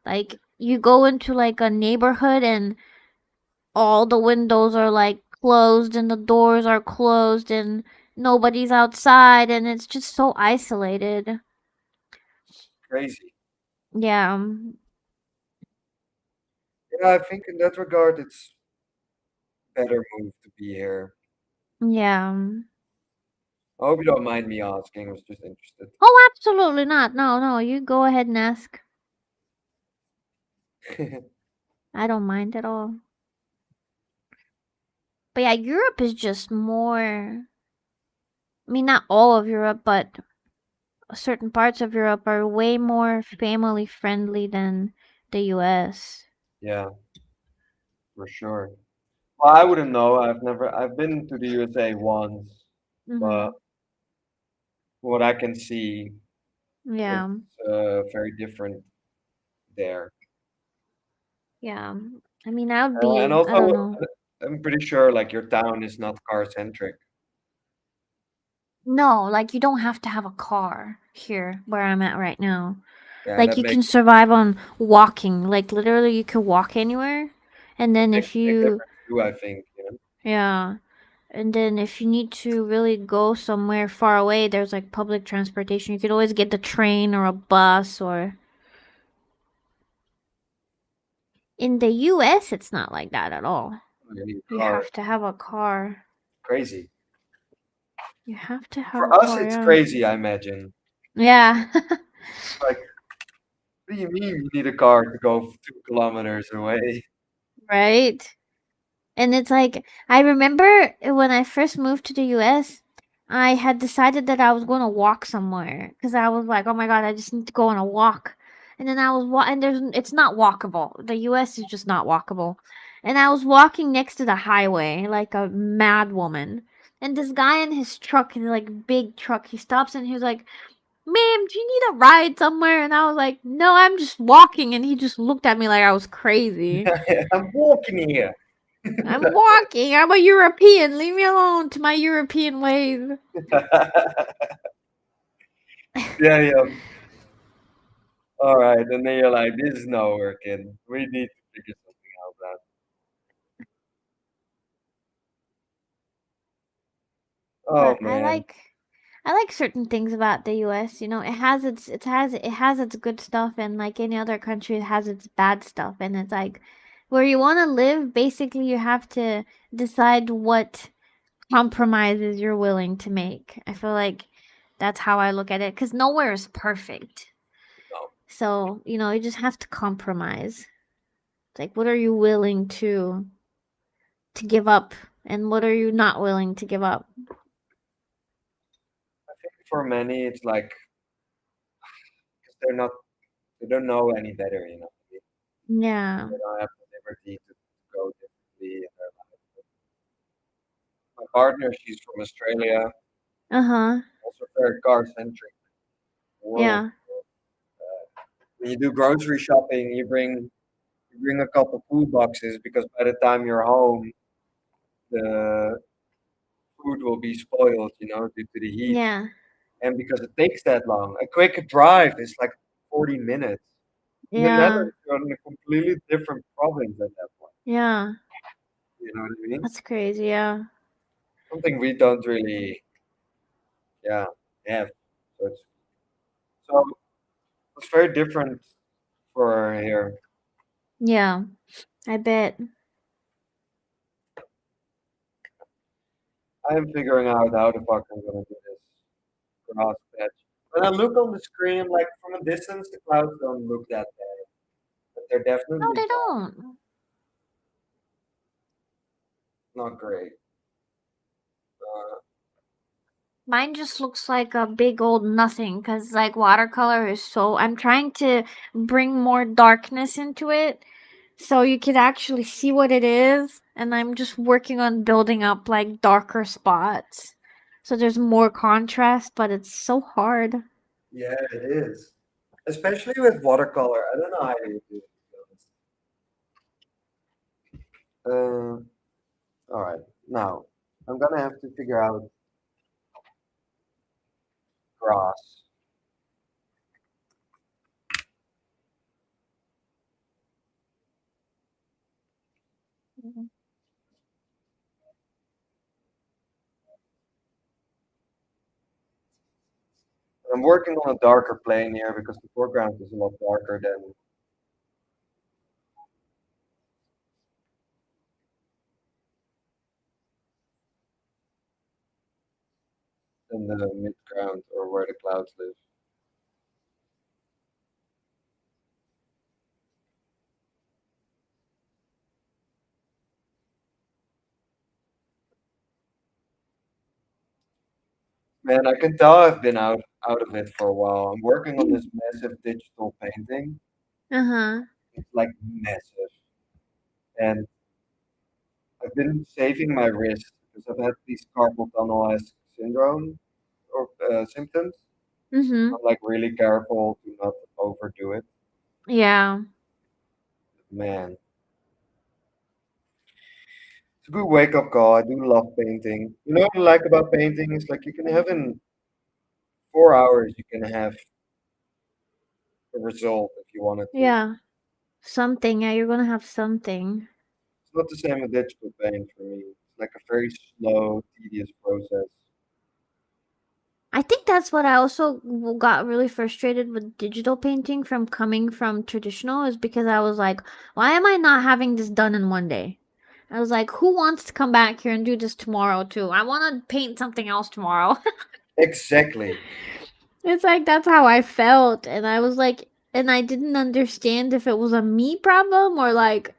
Like you go into like a neighborhood and all the windows are like closed and the doors are closed and nobody's outside and it's just so isolated. Crazy. Yeah. Yeah, I think in that regard it's better move to be here. Yeah. I hope you don't mind me asking. I was just interested. Oh, absolutely not. No, no, you go ahead and ask. I don't mind at all. But yeah, Europe is just more. I mean, not all of Europe, but certain parts of Europe are way more family friendly than the US. Yeah, for sure. Well, I wouldn't know. I've been to the USA once, but Mm-hmm. what I can see, Yeah. it's very different there. Yeah. I mean, I would And be, I also, don't know. I'm pretty sure like your town is not car centric. No, like you don't have to have a car here where I'm at right now. Yeah, Like that you can makes survive on walking. Like literally you can walk anywhere. And then makes if a big you difference too. I think. You know. yeah, and then if you need to really go somewhere far away, there's like public transportation. You could always get the train or a bus or in the US it's not like that at all. You need a You car. have to have a car. Crazy. You have to have a For us, car, it's yeah. crazy. I imagine. Yeah. Like, what do you mean you need a car to go 2 kilometers away? Right? And it's like I remember when I first moved to the US, I had decided that I was going to walk somewhere because I was like, "Oh my god, I just need to go on a walk." And then I was and there's it's not walkable. The US is just not walkable. And I was walking next to the highway like a mad woman. And this guy in his truck, his like big truck, he stops and he was like, "Ma'am, do you need a ride somewhere?" And I was like, "No, I'm just walking." And he just looked at me like I was crazy. I'm walking here. I'm walking. I'm a European. Leave me alone to my European ways. Yeah, yeah. All right, and then you're like, this is not working. We need to figure something out. That. Oh But man, I like certain things about the US. You know, it has its good stuff, and like any other country, it has its bad stuff. And it's like where you want to live. Basically, you have to decide what compromises you're willing to make. I feel like that's how I look at it because nowhere is perfect. no. So you know, you just have to compromise. It's like what are you willing to give up, and what are you not willing to give up? I think for many, it's like because they don't know any better. You know, Yeah. they don't have the liberty to go differently in their life. My partner, she's from Australia, Uh huh. also very car centric world. Yeah. When you do grocery shopping, you bring a couple food boxes because by the time you're home, the food will be spoiled, you know, due to the heat. Yeah. And because it takes that long, a quick drive is like 40 minutes. In the Yeah. Netherlands, you're in a completely different province at that point. Yeah. You know what I mean? That's crazy. Yeah. Something we don't really, yeah, have. So it's very different for here. Yeah. I bet. I'm figuring out how the fuck I'm gonna do this grass patch. When I look on the screen, like from a distance, the clouds don't look that bad, but they're No, definitely they don't. not great. Mine just looks like a big old nothing because, like, watercolor is so. I'm trying to bring more darkness into it so you could actually see what it is. And I'm just working on building up, like, darker spots. So there's more contrast, but it's so hard. Yeah, it is. Especially with watercolor. I don't know how you do it, to be honest. All right. Now, I'm gonna have to figure out grass. Mhm. I'm working on a darker plane here because the foreground is a lot darker than the midground or where the clouds live. Man, I can tell I've been out of it for a while. I'm working on this massive digital painting. Uh huh. It's like massive, and I've been saving my wrist because I've had these carpal tunnel syndrome or symptoms. Mm hmm. I'm like really careful to not overdo it. Yeah. Man, it's a good wake up call. I do love painting. You know what I like about painting is like you can have in 4 hours you can have a result if you wanted to. Yeah. Something. Yeah, you're gonna have something. It's not the same with digital paint for me. It's like a very slow, tedious process. I think that's what I also got really frustrated with digital painting from coming from traditional is because I was like, why am I not having this done in one day? I was like, who wants to come back here and do this tomorrow too? I want to paint something else tomorrow. Exactly. It's like that's how I felt, and I was like, and I didn't understand if it was a me problem or like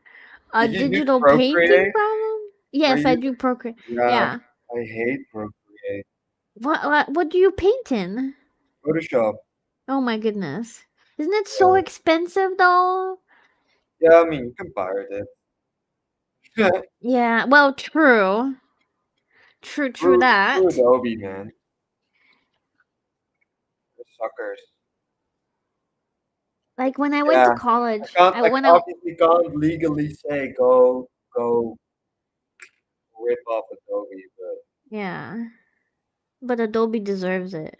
a Did you use digital painting Procreate? problem. Were Yes, I you? do Procreate. Yeah, Yeah. I hate Procreate. What do you paint in? Photoshop. Oh my goodness. Isn't it so Yeah, expensive though? yeah. I mean, you can pirate it. Yeah, well, true. True Through that. Adobe, man. They're suckers. Like when I went to Yeah, college, I obviously can't legally say go rip off Adobe, but yeah, but Adobe deserves it.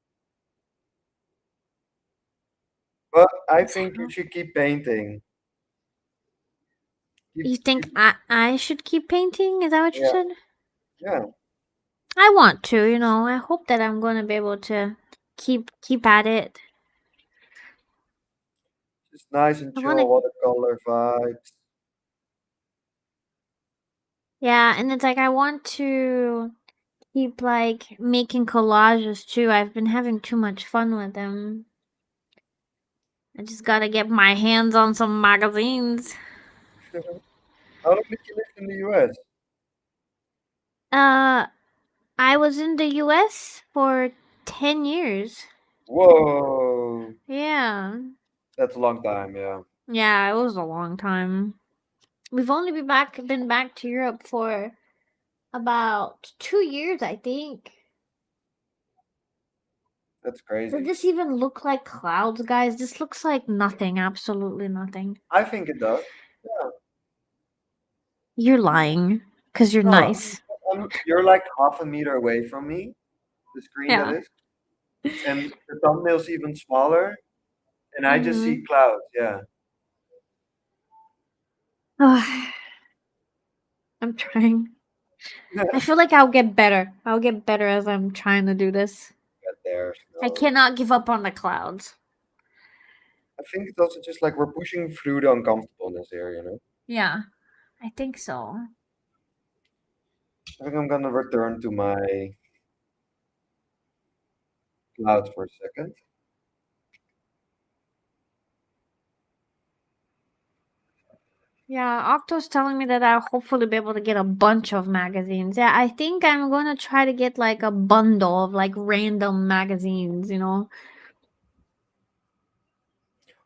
But I It's think you should keep painting. You Keep think I should keep painting? Is that what you yeah, said? yeah. I want to, I hope that I'm going to be able to keep at it. Just nice and I want chill to watercolor vibes. Yeah, and it's like I want to keep like making collages too. I've been having too much fun with them. I just got to get my hands on some magazines. How long did you live in the US? Uh I was in the US for 10 years. Whoa, Yeah. that's a long time. Yeah, Yeah, it was a long time. We've only been back to Europe for about 2 years, I think. that's Does crazy. this even look like clouds, guys? This looks like nothing, absolutely nothing. I think it does. Yeah. You're lying cuz you're No, nice. you're like half a meter away from me. The screen that Yeah. is, and the thumbnail's even smaller, and I just see Mhm. clouds. Yeah. I'm trying. I feel like I'll get better. I'll get better as I'm trying to do this. Get there. I No. cannot give up on the clouds. I think it's also just like we're pushing through the uncomfortableness here. Yeah, I think so. I think I'm gonna return to my clouds for a second. Yeah, Octo's telling me that I'll hopefully be able to get a bunch of magazines. Yeah, I think I'm gonna try to get like a bundle of like random magazines.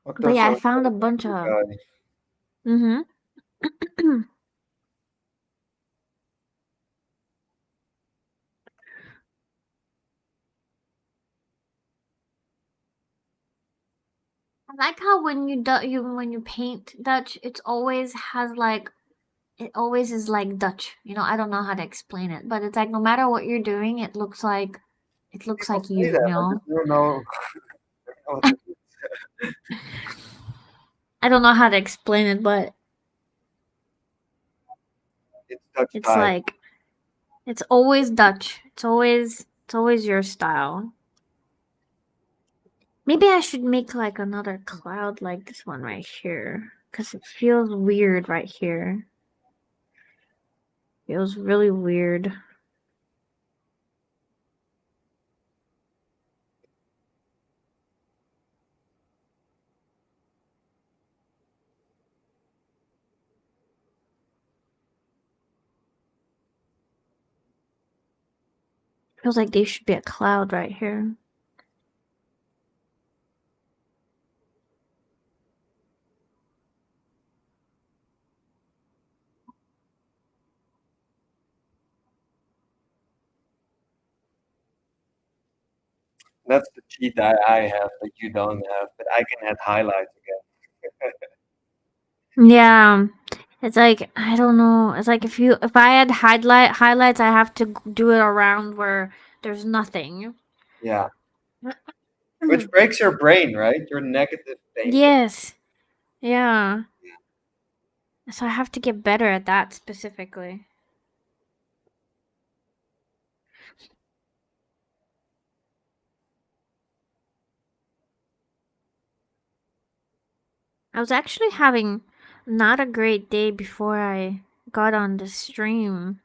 Octo But yeah, I sounds found like a a bunch cool of. guy. Mm-hmm. I like how when you paint Dutch, it always is like Dutch. I don't know how to explain it, but it's like no matter what you're doing, it looks People like say you. that. I just don't know, what to do. I don't know how to explain it, but It's it's Dutchtide. like it's always Dutch. It's always your style. Maybe I should make like another cloud like this one right here, cuz it feels weird right here. Feels really weird. Feels like there should be a cloud right here. That's the cheat I have that you don't have, but I can add highlights again. Yeah. It's like I don't know. It's like if I had highlights, I have to do it around where there's nothing. Yeah, which breaks your brain, right? Your negative painting. Yes. Yeah. So I have to get better at that specifically. I was actually having not a great day before I got on the stream,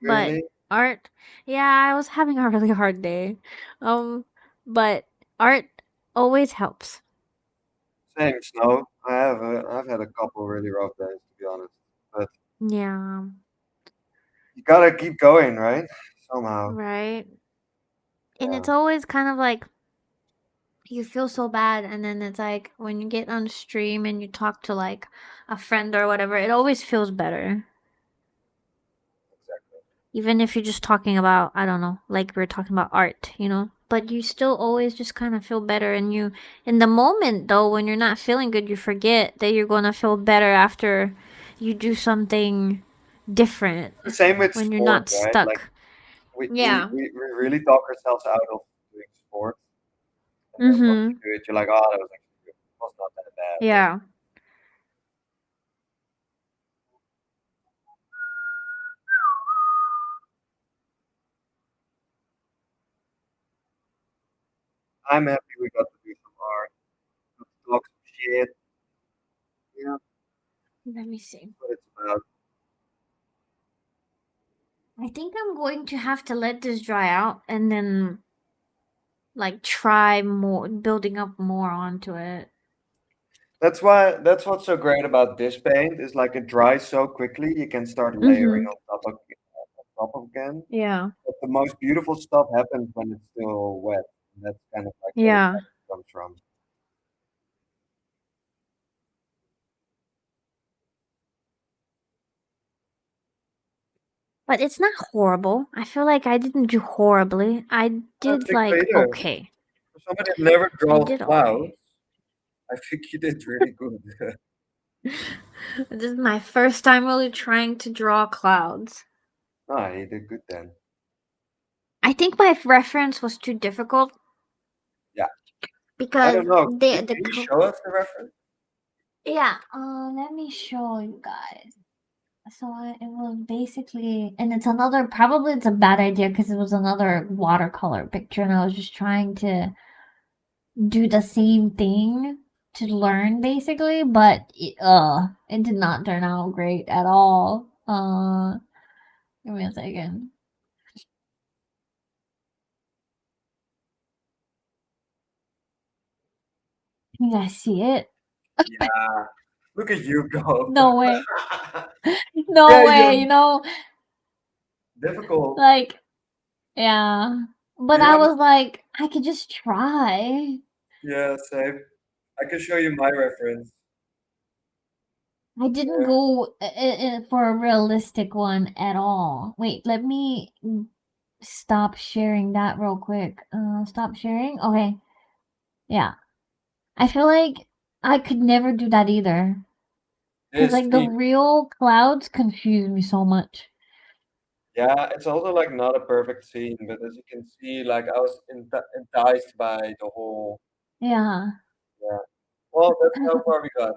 but Really? art, yeah, I was having a really hard day. Um, but art always helps. Same, Snow. I've had a couple really rough days, to be honest. But Yeah, you gotta keep going, right? Somehow. right. And Yeah. it's always kind of like you feel so bad, and then it's like when you get on stream and you talk to like a friend or whatever, it always feels better. Exactly. Even if you're just talking about, I don't know, like we're talking about art. But you still always just kind of feel better. And in the moment, though, when you're not feeling good, you forget that you're going to feel better after you do something different The same with when you're sport, not right? Like stuck. we, we, Yeah. we, we really talk ourselves out of doing sport, and then once Mm-hmm. you do it, you're like, oh, that was actually good. was not that bad. Yeah. I'm happy we got to do some art, got to talk some shit. Yeah, that's Let me see. what it's about. I think I'm going to have to let this dry out and then like try more building up more onto it. That's what's so great about this paint is like it dries so quickly you can start layering Mhm. on top of again. Yeah. But the most beautiful stuff happens when it's still wet. And that's kind of like where the Yeah. magic comes from. But it's not horrible. I feel like I didn't do horribly. I I don't did think so like either. okay. For somebody that never I draws did clouds, alright. I think you did really good. This is my first time really trying to draw clouds. Ah, you did good then. I think my reference was too difficult Yeah. I because don't know. the Can you show us the reference? yeah, let me show you guys. So it was basically, and it's another, probably it's a bad idea because it was another watercolor picture, and I was just trying to do the same thing to learn basically, but it did not turn out great at all. Give me a second. Can you guys see it? Yeah. Look at you go. No way. No Yeah, way, you difficult. like, yeah. But You I have was like, I could just try. yeah, same. I can show you my reference. I didn't Yeah. go for a realistic one at all. Wait, let me stop sharing that real quick. Stop sharing? Okay. Yeah. I feel like I could never do that either. Because, This like, the scene. real clouds confuse me so much. Yeah, it's also like not a perfect scene, but as you can see, like I was enticed by the whole. Yeah. Yeah. Well, that's how far we got.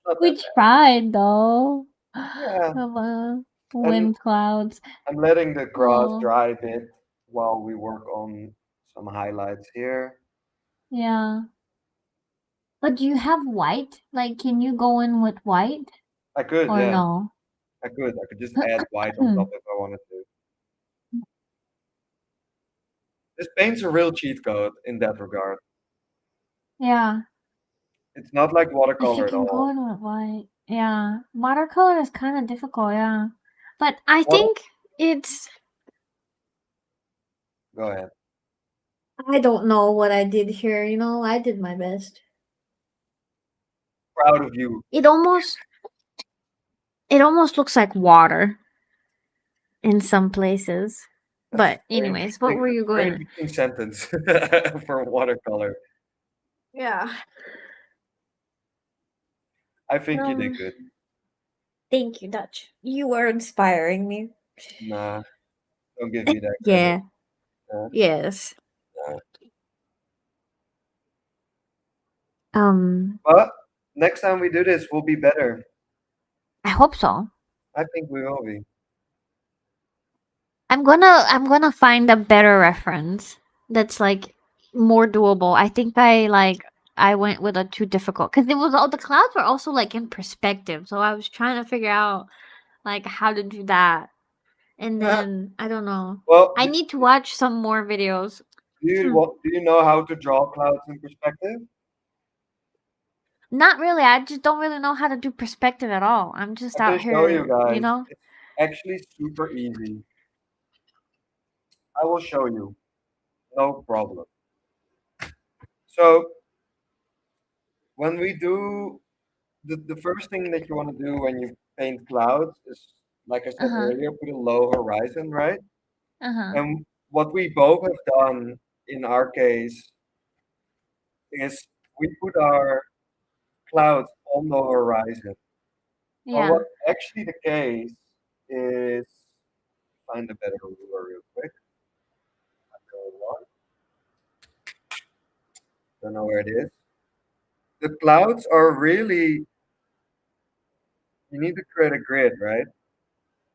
Not that We bad. tried, though. Yeah, Come on. and Wind clouds. I'm letting the grass Oh, dry a bit while we work on some highlights here. yeah. But do you have white? Like, can you go in with white? I could, Or yeah, no? I could. I could just add white on top if I wanted to. This paint's a real cheat code in that regard. Yeah. It's not like If you watercolor at can go all. in with white. Yeah. Watercolor is kind of difficult, yeah. But I Water, think it's. go ahead. I don't know what I did here, I did my best. Proud of you. It almost. It almost looks like water in some places. That's But, very anyways, what interesting. were That's you a very going to. interesting sentence for watercolor. Yeah. I think you did Um, good. thank you, Dutch. You were inspiring me. Nah, don't give me that credit. Yeah. Uh, Yes. nah. Um, But next time we do this, we'll be better. I hope so. I think we will be. I'm gonna find a better reference that's like more doable. I think I went with a too difficult because it was all the clouds were also like in perspective, so I was trying to figure out like how to do that. And then I don't know. Well, I need to watch some more videos. do you know how to draw clouds in perspective? Not really. I just don't really know how to do perspective at all. I'm just I can out show you here. guys. It's actually super easy. I will show you. No problem. So when we do the first thing that you want to do when you paint clouds is, like I Uh said huh. earlier, put a low horizon, right? Uh huh. And what we both have done in our case is we put our clouds on the horizon. But Yeah. what's actually the case is find a better ruler real quick. Don't know where it is. The clouds are really, you need to create a grid, right?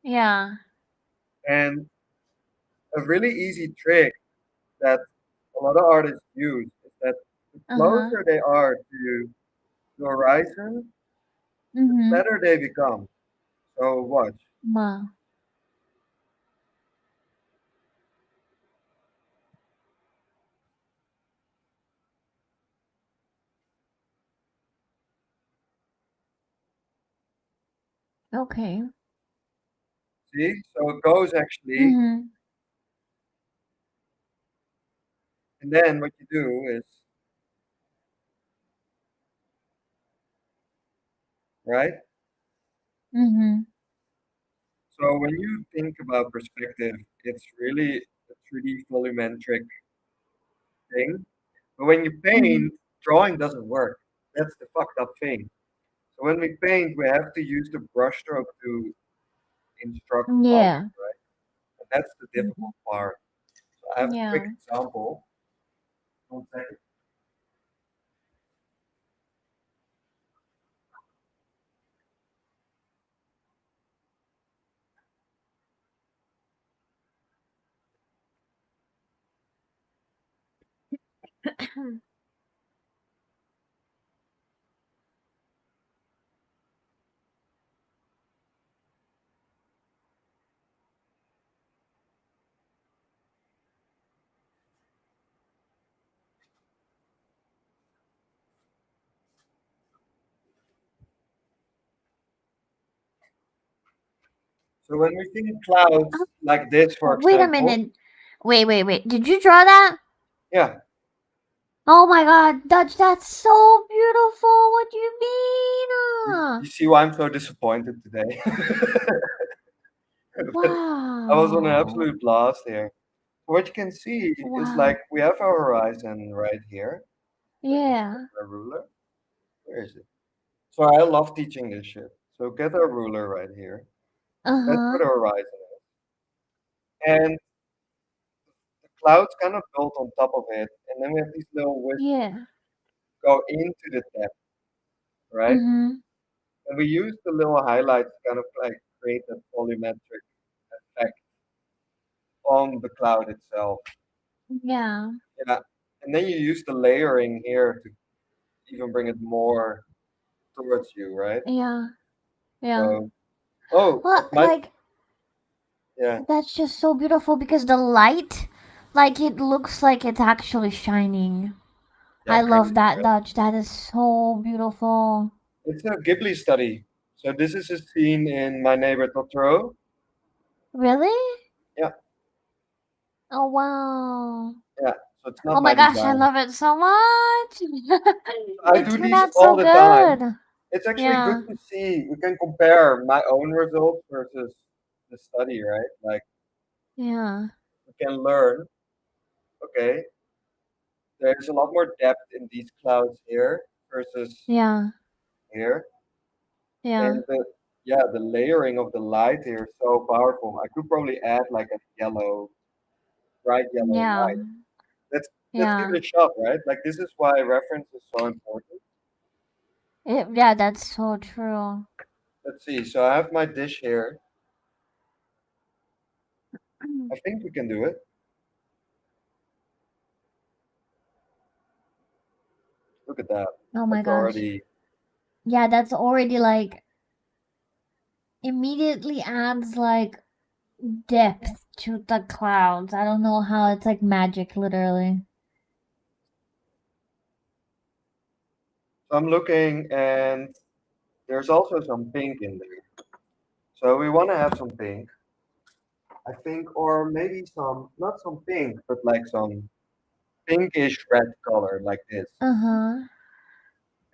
Yeah. And a really easy trick that a lot of artists use is that the Uh-huh. closer they are to the horizon, the Mhm. better they become. So watch. Wow. Okay. See? So it goes actually, Mhm. and then what you do is, right? Mhm. So when you think about perspective, it's really a 3D volumetric thing. But when you Mhm. paint, drawing doesn't work. That's the fucked up thing. So when we paint, we have to use the brushstroke to instruct colors, Yeah. right? And that's the Mhm. difficult part. So I have a quick Yeah. example. One second. So when we think clouds like this, for Wait a example, minute. Wait. Did you draw that? yeah, Oh my god, Dutch, that's so beautiful. What do you mean? you see why I'm so disappointed today. But I was on an Wow. absolute blast here. What you can see is like Wow. we have our horizon right here. Let me get Yeah. my ruler. Where is it? So I love teaching this shit. So get a ruler right here. That's where Uh-huh. the horizon is. And the clouds kind of built on top of it. And then we have these little wisps Yeah. go into the depth, right? Mhm. And we use the little highlights to kind of like create that volumetric effect on the cloud itself. Yeah. Yeah. And then you use the layering here to even bring it more towards you, right? Yeah. Yeah. So, oh, Well, it might, like yeah, that's just so beautiful because the light, like it looks like it's actually shining. yeah, I love crazy, that, right? Dutch. That is so beautiful. It's a Ghibli study. So this is a scene in My Neighbor Totoro. Really? Yeah, Oh wow. yeah. So it's not Oh my my gosh, I design. love it so much. I It do turned these out all so the time. good. It's actually good Yeah. to see. We can compare my own results versus the study, right? Like Yeah. we can learn. Okay, there's a lot more depth in these clouds here versus Yeah. here, Yeah. and the layering of the light here is so powerful. I could probably add like a yellow, bright yellow Yeah. light. Let's give Yeah. it a shot, right? Like this is why reference is so important. Yeah, that's so true. Let's see. So I have my dish here. I think we can do it. Look at that. Oh my That's gosh. already. Yeah, that's already like immediately adds like depth to the clouds. I don't know how it's like magic literally. So I'm looking, and there's also some pink in there. So we want to have some pink, I think, or maybe some, not some pink, but like some pinkish red color like this. Uh-huh.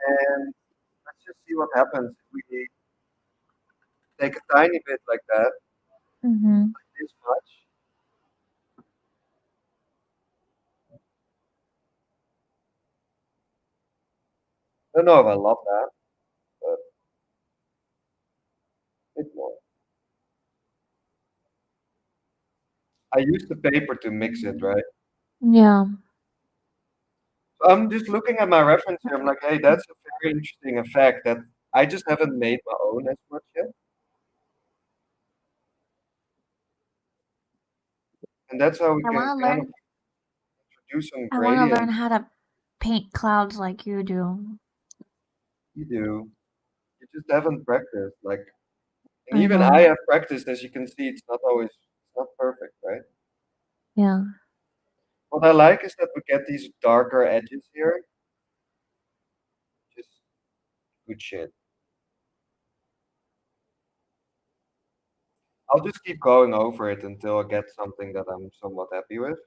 And let's just see what happens if we take a tiny bit like that, Mhm. this much. I don't know if I love that, but a bit more. I use the paper to mix it, right? Yeah. I'm just looking at my reference here. I'm like, hey, that's a very interesting effect that I just haven't made my own as much yet. And that's how we I can want to kind of learn. introduce some I want to learn gradient. how to paint clouds like you do. You do. You just haven't practiced. Like, and I even I know. have practiced, as you can see, it's not perfect, right? Yeah. What I like is that we get these darker edges here. Just good shit. I'll just keep going over it until I get something that I'm somewhat happy with.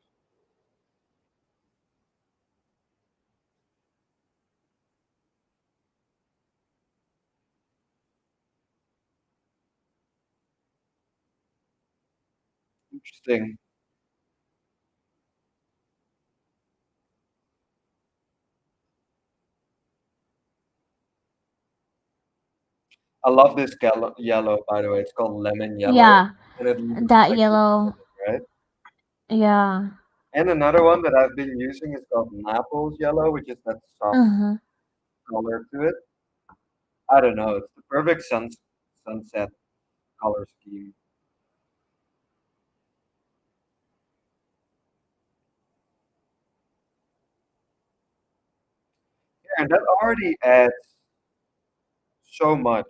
Interesting. I love this yellow, by the way. It's called lemon yellow, Yeah. and it looks That like yellow. right. Yeah. And another one that I've been using is called Naples yellow, which is that soft Uh huh. color to it. I don't know. It's the perfect sunset color scheme. Yeah, and that already adds so much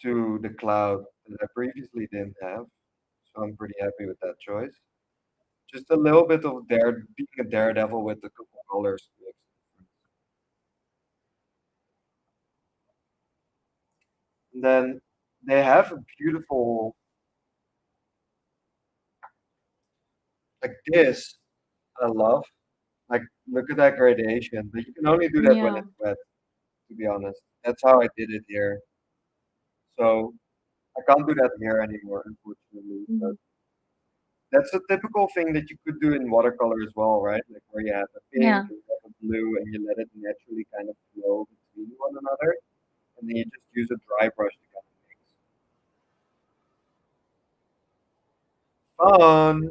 to the cloud that I previously didn't have. So I'm pretty happy with that choice. Just a little bit of being a daredevil with the couple colors makes a difference. And then they have a beautiful like this. I love like look at that gradation, but you can only do that when Yeah. it's wet. To be honest, that's how I did it here. So I can't do that here anymore, unfortunately. But Mhm. that's a typical thing that you could do in watercolor as well, right? Like where you have a pink Yeah. and you have a blue, and you let it naturally kind of flow between one another, and then you just use a dry brush to kind of mix. Fun!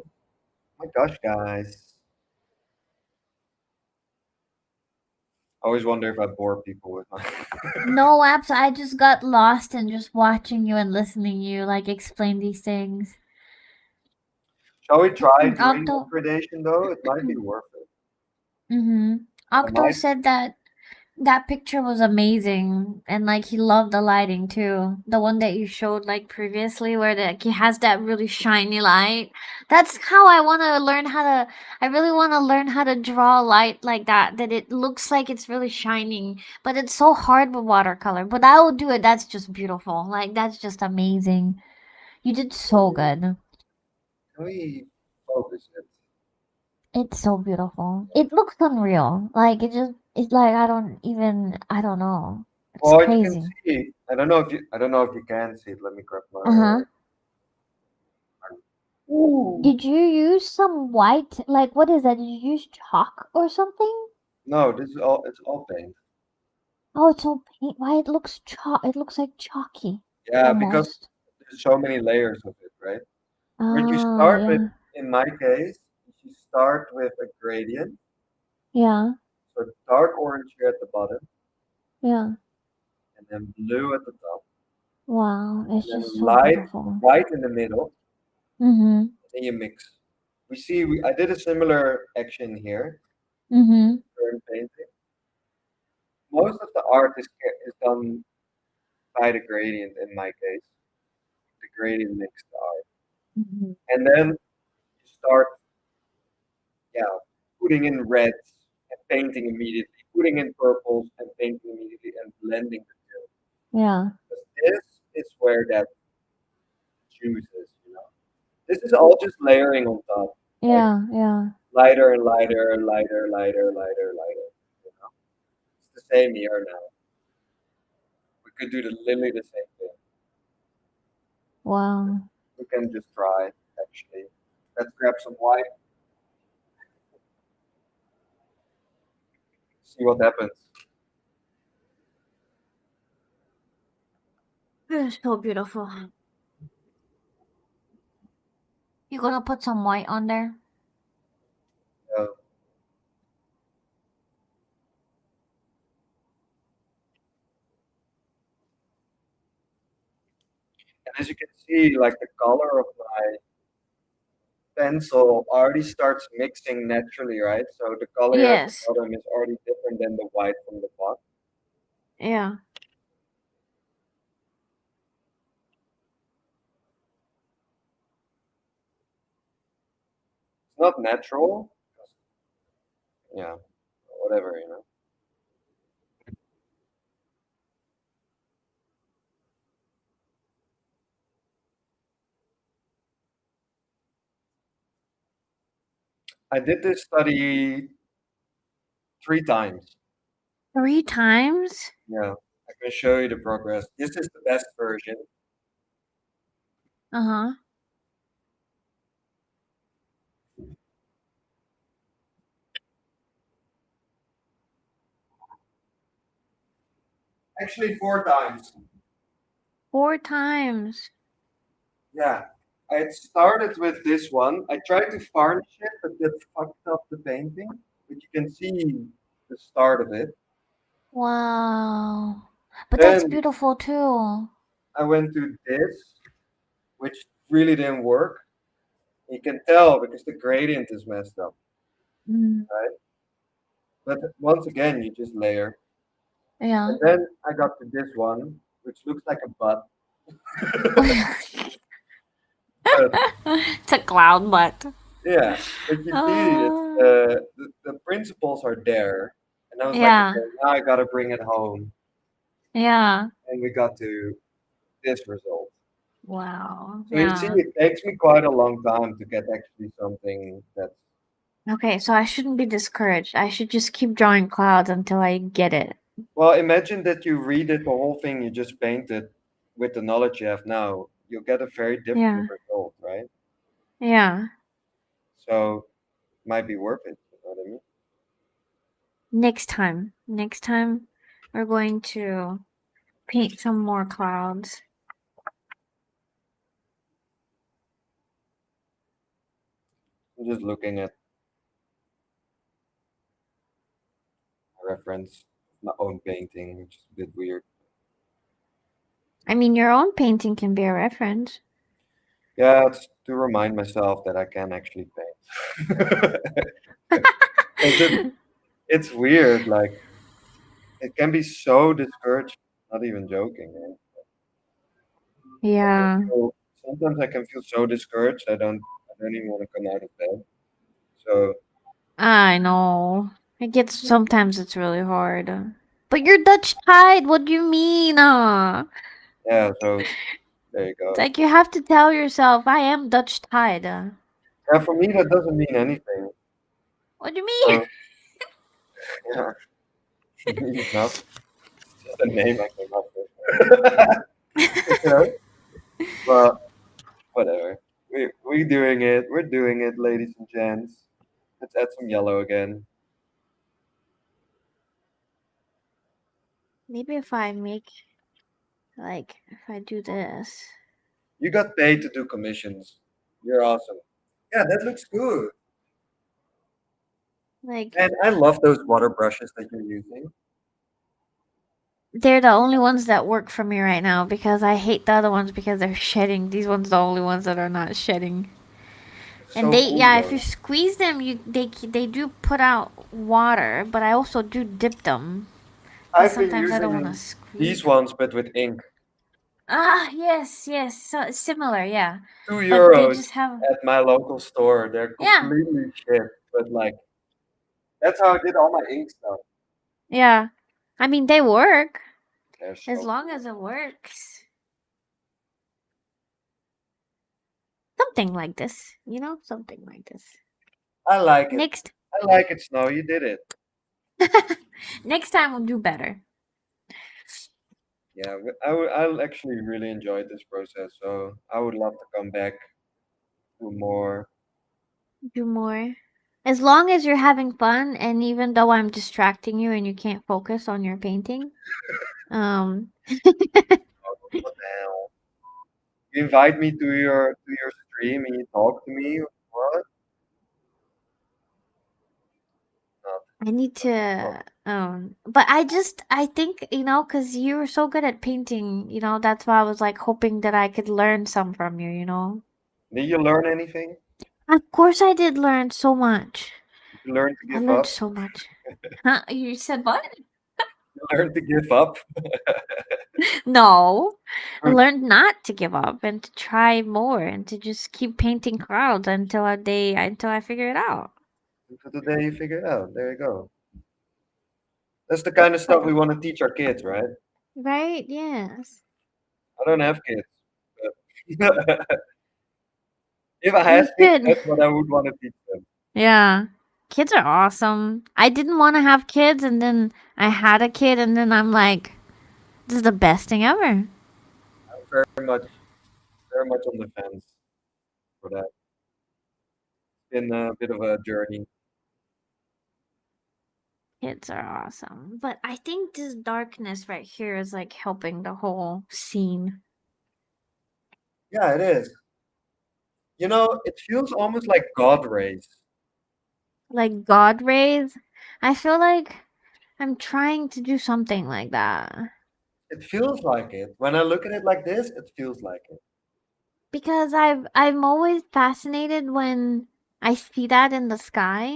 My gosh, guys. I always wonder if I bore people with my. No, apps. I just got lost in just watching you and listening you like explain these things. Shall we try doing that Octo. gradation though? It might be worth it. Mm-hmm. I Octo might. said that that picture was amazing and like he loved the lighting too. The one that you showed like previously where he has that really shiny light. That's how I want to learn how to I really want to learn how to draw light like that it looks like it's really shining, but it's so hard with watercolor. But I will do it. That's just beautiful. Like that's just amazing. You did so good. Can we focus it? It's so beautiful. It looks unreal. Like it's like I don't know. It's Well, you can crazy. see. I don't know if you can see it. Let me grab my. Uh-huh. Ooh. Did you use some white? Like, what is that? Did you use chalk or something? No, this is all. It's all paint. Oh, it's all paint. Why it looks chalk? It looks like chalky, Yeah, because almost. there's so many layers of it, right? What you Ah, start with, yeah, in my case, you start with a gradient, yeah, so dark orange here at the bottom, yeah. and then blue at the top, Wow, and it's just then so light beautiful. white in the middle, Mm-hmm. and you mix. I did a similar action here, Mm-hmm. current painting. Most of the art is done by the gradient in my case. The gradient makes the art. Mm-hmm. And then you start, yeah, putting in reds and painting immediately, putting in purples and painting immediately, and blending the two. Yeah, Because this is where that juice is, you know. This is all just layering on top, like yeah, yeah. lighter and lighter, lighter, lighter, lighter, lighter. You know, it's the same here now. We could do literally the same thing. Wow. We can just try, actually. Let's grab some white, see what happens. It's so beautiful. You gonna put some white on there? Uh, And as you can see, like the color of my pencil already starts mixing naturally, right? So the color at the Yes. bottom is already different than the white from the pot. Yeah. It's not natural. Yeah, whatever, you know. I did this study 3 times. 3 times? Yeah, I can show you the progress. This is the best version. Uh-huh. Actually, 4 times. 4 times. Yeah, I started with this one. I tried to varnish it, but that fucked up the painting. But you can see the start of it. Wow. But that's Then beautiful too. I went to this, which really didn't work. You can tell because the gradient is messed up, Mm. right? But once again, you just layer. Yeah. And then I got to this one, which looks like a butt. But It's a cloud butt. yeah, but you see, it's Uh, the principles are there. And I was like, yeah. okay, now I gotta bring it home. Yeah. And we got to this result. Wow. So you see, Yeah. it takes me quite a long time to get actually something that's Okay, so I shouldn't be discouraged. I should just keep drawing clouds until I get it. well. Imagine that you redid the whole thing you just painted with the knowledge you have now. You'll get a very different Yeah. result, right? Yeah. So might be worth it. You know what I mean? Next time. Next time we're going to paint some more clouds. I'm just looking at a reference, my own painting, which is a bit weird. I mean, your own painting can be a reference. Yeah, it's to remind myself that I can actually paint. 'Cause it's weird. Like it can be so discouraging. Not even joking, right? I can Yeah. feel sometimes I can feel so discouraged. I don't even want to come out of bed. So I know. It gets sometimes it's really hard. But you're Dutch Tide. What do you mean? yeah, so there you It's go. like you have to tell yourself, I am Dutch Tide. Yeah, for me that doesn't mean anything. What do you mean? So yeah, it means nothing. It's just a name I came up with. You know? But whatever. We doing it. We're doing it, ladies and gents. Let's add some yellow again. Maybe if I make like if I do this. You got paid to do commissions. You're awesome. Yeah, that looks good. Like And I love those water brushes that you're using. they're the only ones that work for me right now because I hate the other ones because they're shedding. These ones are the only ones that are not shedding. It's And so they cool yeah, if you though. squeeze them, they do put out water, but I also do dip them because I've been sometimes I don't want to using squeeze these them. ones, but with ink. Ah, yes, yes, so similar, yeah. Two But they euros just have at my local store. They're yeah, completely shit, but like that's how I did all my ink stuff. yeah. I mean, they work They're as so long cool. as it works. Something like this, something like this. I like it. Next, I like it, Snow. You did it. next time we'll do better. Yeah, I'll actually really enjoy this process. So I would love to come back to more. Do more. As long as you're having fun, and even though I'm distracting you and you can't focus on your painting, um, What the hell? You invite me to your stream and you talk to me. What? Not, I need not. to. But I think, because you were so good at painting, that's why I was like hoping that I could learn some from you. Did you learn anything? Of course I did learn so much. Did you learn to I give learned up? so much. Huh? You said what? You learned to give up? No. I Or learned not to give up and to try more and to just keep painting crowds until I figure it out. until the day you figure it out. There you go. That's the kind of stuff we want to teach our kids, right? Right? Yes. I don't have kids, but if I had You kids, should. that's what I would want to teach them. Yeah. Kids are awesome. I didn't want to have kids and then I had a kid and then I'm like, this is the best thing ever. I'm very much on the fence for that. It's been a bit of a journey. Kids are awesome. But I think this darkness right here is like helping the whole scene. Yeah, it is. You know, it feels almost like God rays. Like God rays. I feel like I'm trying to do something like that. It feels like it. When I look at it like this, it feels like it. Because I'm always fascinated when I see that in the sky,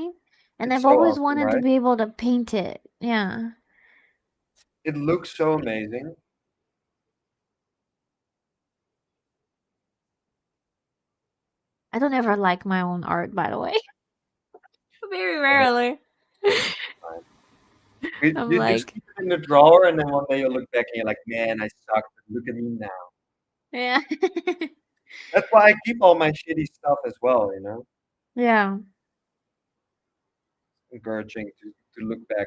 and It's I've so always awesome, wanted to right? be able to paint it. Yeah. It looks so amazing. I don't ever like my own art, by the way. Very Oh, rarely. that's fine. I'm You just like, keep it in the drawer, and then one day you look back and you're like, man, I sucked. But look at me now. yeah. That's why I keep all my shitty stuff as well, you know? Yeah. Encouraging to look back.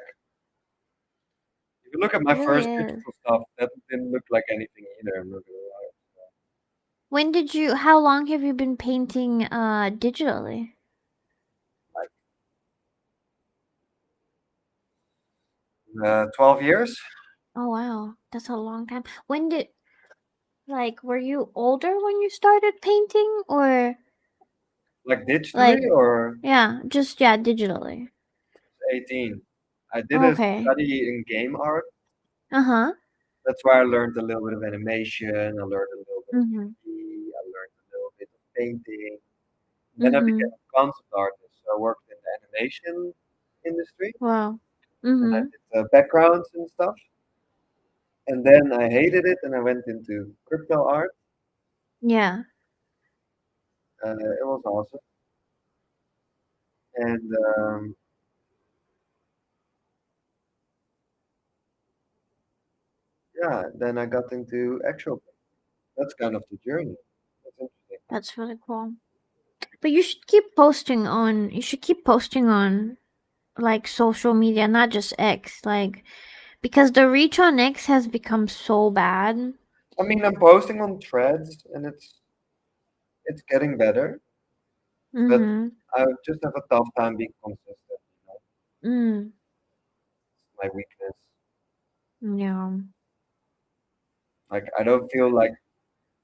If you look at It my really first is. digital stuff, that didn't look like anything either. I'm not gonna lie. How long have you been painting digitally? Like 12 years, Oh wow, that's a long time. Were you older when you started painting or like digitally, like or yeah, just yeah, digitally. 18. I did a Okay. study in game art. Uh-huh. That's where I learned a little bit of animation. I learned a little bit of Mhm. 3D. I learned a little bit of painting. Then I became Mhm. a concept artist. So I worked in the animation industry, Wow. and I Mhm. did backgrounds and stuff. And then I hated it, and I went into crypto art. Yeah. It was awesome. And yeah, then I got into actual. That's kind of the journey. That's interesting. That's really cool. But you should keep posting on like social media, not just X, like because the reach on X has become so bad. I mean, I'm posting on threads, and it's getting better, but Mhm. I just have a tough time being consistent. You know, Mm. my weakness. Yeah. Like I don't feel like,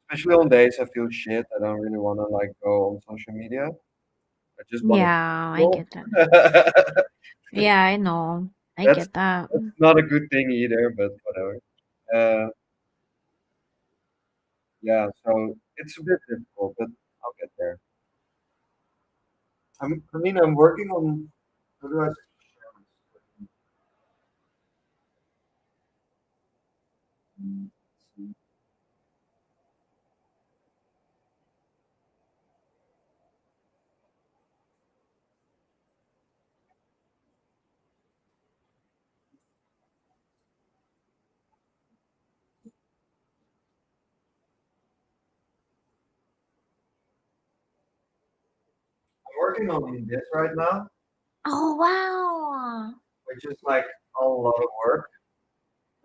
especially on days I feel shit. I don't really want to like go on social media. I just want to Yeah, I feel. get that. Yeah, I know. I that's get that. that's not a good thing either, but whatever. Uh, yeah, so it's a bit difficult, but I'll get there. I mean, I'm working on. How do I say? I'm working on this right now, Oh wow. which is like a lot of work.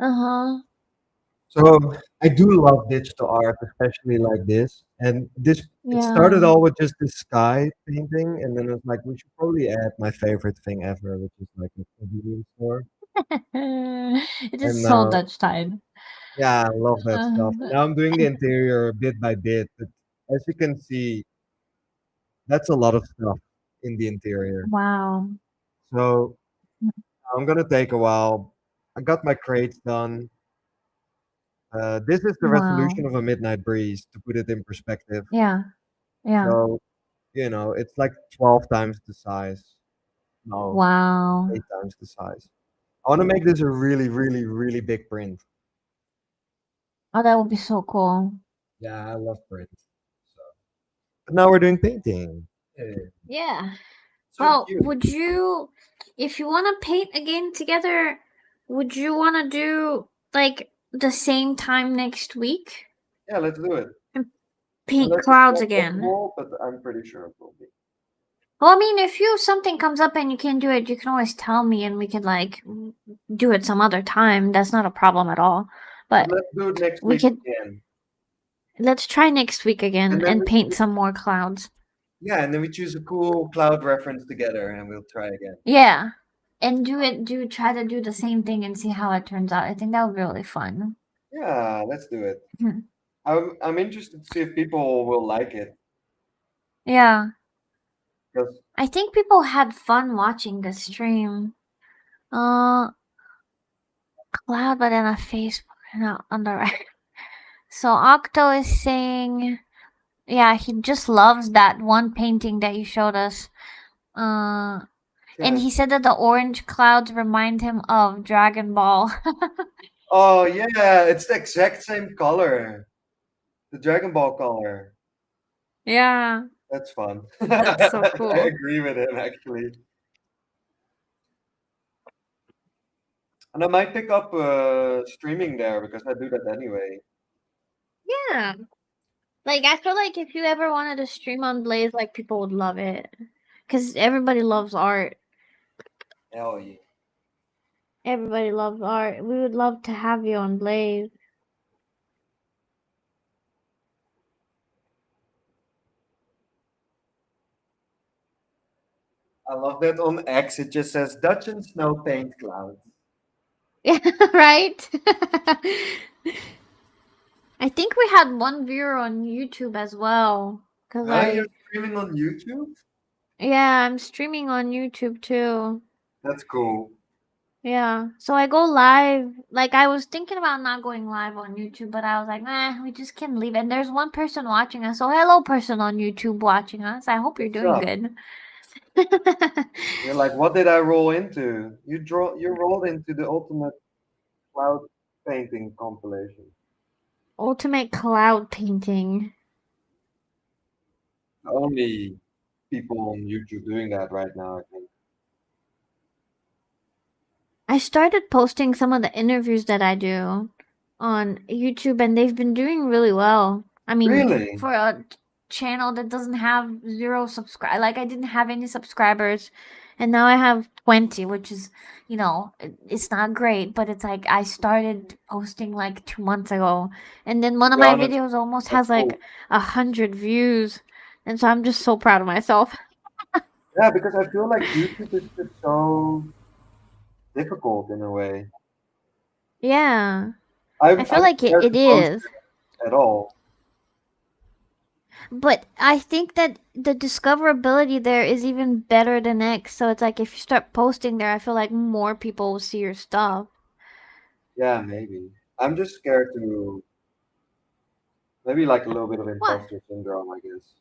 Uh-huh. So I do love digital art, especially like this. And this it started Yeah. all with just this sky painting, and then it was like we should probably add my favorite thing ever, which is like a convenience store. It is And so now, Dutchtide. yeah, I love that stuff. And Uh, now I'm doing the interior bit by bit. But as you can see, that's a lot of stuff in the interior. wow. So I'm gonna take a while. I got my crates done. This is the Wow. resolution of a midnight breeze, to put it in perspective. Yeah. Yeah. So, it's like 12 times the size. No, Wow. 8 times the size. I want to make this a really, really, really big print. Oh, that would be so cool. Yeah, I love print. So, but now we're doing painting. Yeah. Yeah. So Well, cute. would you, if you want to paint again together, would you want to do like the same time next week Yeah, let's do it. and paint Unless it's clouds not again? possible, but I'm pretty sure it will be. Well, I mean, if you something comes up and you can't do it, you can always tell me and we could like do it some other time. That's not a problem at all. But But let's do it next we week could again. let's try next week again And then and we paint choose, some more clouds. yeah, and then we choose a cool cloud reference together and we'll try again. Yeah. And try to do the same thing and see how it turns out. I think that would be really fun. Yeah, let's do it. Hmm. I'm interested to see if people will like it. Yeah. Because I think people had fun watching the stream. Uh, Cloud, but then a face on the right. So Octo is saying, yeah, he just loves that one painting that you showed us. Uh, and yeah. he said that the orange clouds remind him of Dragon Ball. Oh yeah, it's the exact same color. The Dragon Ball color. Yeah, That's fun. that's so I cool. agree with him actually. And I might pick up streaming there because I do that anyway. Yeah. Like, I feel like if you ever wanted to stream on Blaze, like, people would love it. Because everybody loves art. Hell yeah. Everybody loves art. We would love to have you on Blaze. I love that on X it just says Dutch and snow paint clouds. Yeah, right? I think we had one viewer on YouTube as well. Cause Huh? You're I, streaming on YouTube? yeah, I'm streaming on YouTube too. That's cool. Yeah, so I go live. Like I was thinking about not going live on YouTube, but I was like, nah, we just can leave. And there's one person watching us. So hello, person on YouTube watching us. I hope you're What's doing up? good. You're like, what did I roll into? You rolled into the ultimate cloud painting compilation. Ultimate cloud painting. Only people on YouTube doing that right now, I think. I started posting some of the interviews that I do on YouTube, and they've been doing really well. I mean, Really? for a channel that doesn't have zero subscribe, like I didn't have any subscribers, and now I have 20, which is, it's not great, but it's like I started posting like 2 months ago, and then one To of be my honest, videos almost that's has like cool. 100 views, and so I'm just so proud of myself. Yeah, because I feel like YouTube is just so difficult in a way. Yeah, I feel I'm like it, scared it to post is. at all. But I think that the discoverability there is even better than X. So it's like if you start posting there, I feel like more people will see your stuff. Yeah, maybe. I'm just scared to maybe like a little bit of What? imposter syndrome, I guess.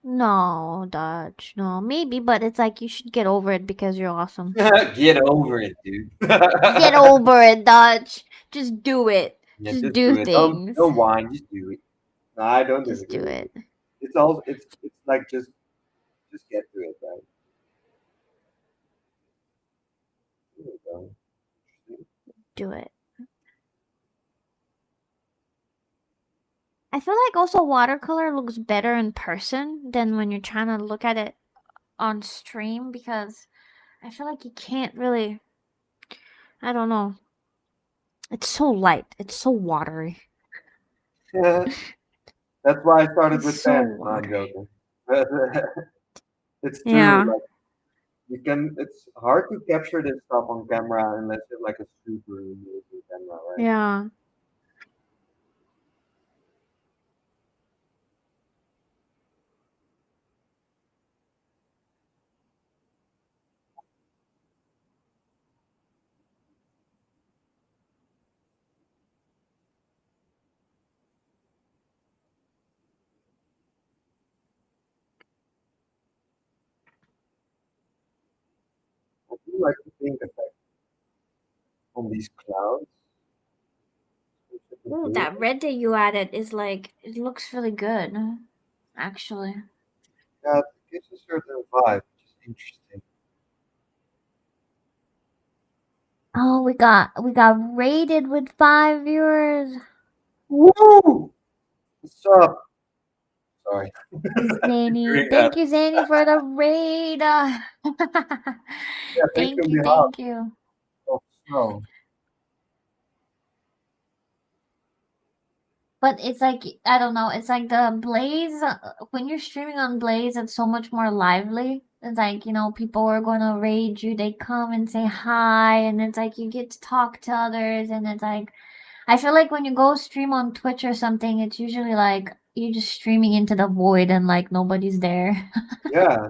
No, Dutch. No, maybe, but it's like you should get over it because you're awesome. Get over it, dude. Get over it, Dutch. Just do it. Yeah, Just just do do it. things. Don't whine, just do it. No, I don't Just disagree do with you. it. It's like just get to it, right? There we go. Do it. I feel like also watercolor looks better in person than when you're trying to look at it on stream because I feel like you can't really. I don't know. It's so light. It's so watery. That's why I started It's with so pen. No, I'm watery. joking. It's true. Yeah. Like it's hard to capture this stuff on camera unless you have like a super amazing camera, right? Yeah. like the pink effect on these clouds. Which I could Ooh, do. that red that you added is like it looks really good, actually. Yeah, it gives a certain vibe, which is interesting. Oh, we got rated with 5 viewers. Woo! What's up? Sorry, Zany, doing that. thank you, Zany, for the raid. Yeah, thank you Thank on you, behalf thank you. of Snow. But it's like I don't know. It's like the Blaze when you're streaming on Blaze, it's so much more lively. It's like people are gonna raid you. They come and say hi, and it's like you get to talk to others, and it's like I feel like when you go stream on Twitch or something, it's usually like you're just streaming into the void and like nobody's there. Yeah,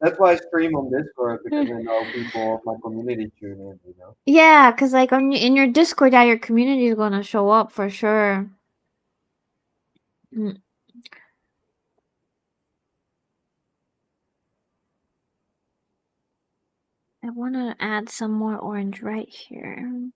that's why I stream on Discord because I know people of my community tune in. You know. Yeah, cause like in your Discord, yeah, your community is gonna show up for sure. Mm, I want to add some more orange right here.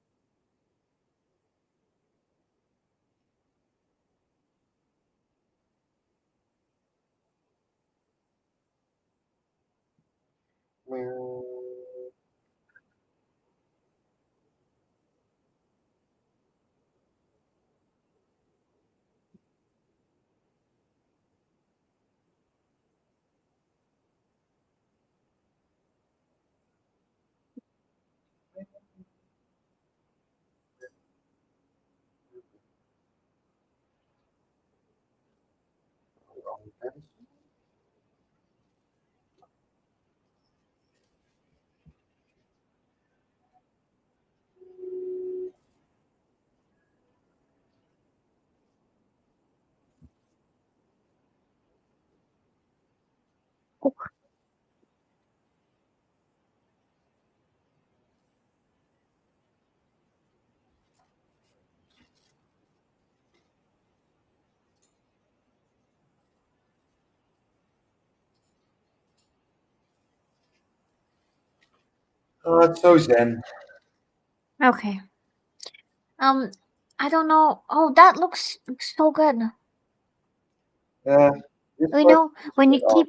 Oh, it's so zen. Okay. Um, I don't know. Oh, that looks so good. Yeah, this You part know, is a bit off.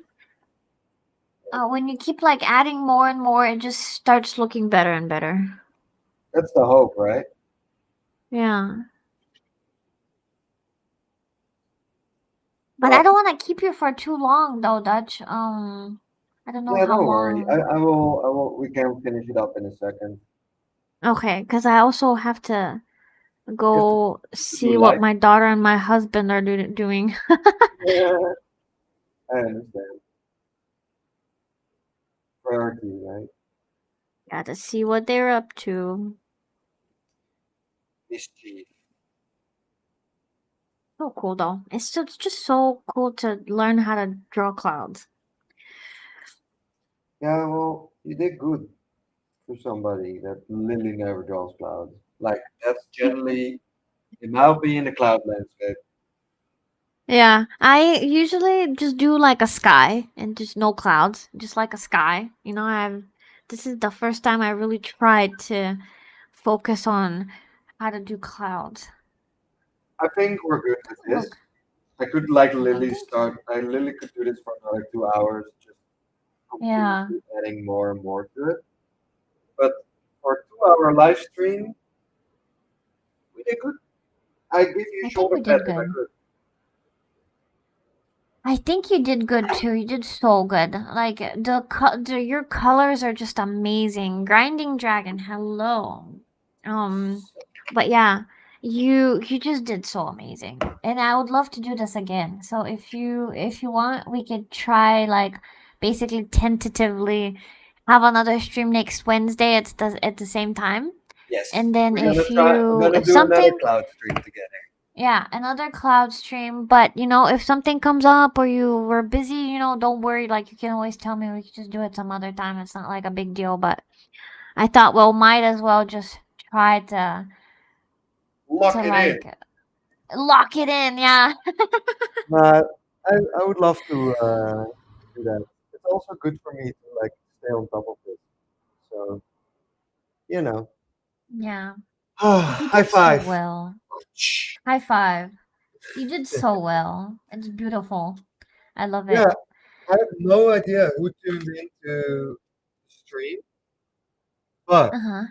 when you keep like adding more and more, it just starts looking better and better. That's the hope, right? Yeah. But I Well, don't want to keep you for too long though, Dutch. I don't know yeah, how don't worry. long. I will. I will. We can finish it up in a second. Okay, because I also have to Just go to do see what life. my daughter and my husband are doing. Yeah, I understand. Priority, right? Got to see what they're up to. Mischief. So cool though. It's just so cool to learn how to draw clouds. Yeah, well, you did good for somebody that literally never draws clouds. Like that's generally, in my opinion, the cloud landscape. Yeah, I usually just do like a sky and just no clouds, just like a sky. This is the first time I really tried to focus on how to do clouds. I think we're good with this. Look, I could like okay, literally thank you. start. I literally could do this for another 2 hours, just Yeah, continuously adding more and more to it. But for a 2 hour live stream, we did good. I give you I a think shoulder we pad did if I good. could. I think you did good too. You did so good. Like your colors are just amazing. Grinding Dragon, hello. Um, but yeah, you just did so amazing, and I would love to do this again. So if you want, we could try like basically tentatively have another stream next Wednesday at the same time, Yes, and then we're gonna try. We're gonna if do another something cloud stream together. yeah, another cloud stream. But if something comes up or you were busy, don't worry. Like you can always tell me. We can just do it some other time. It's not like a big deal. But I thought, well, might as well just try to Lock it in. like lock it in. Yeah. Nah, I would love to do that. It's also good for me to like stay on top of this. So. you know. Yeah. You High did so five. well. High five. You did so well. It's beautiful. I love Yeah, it. I have no idea who tuned into the stream, but Uh huh.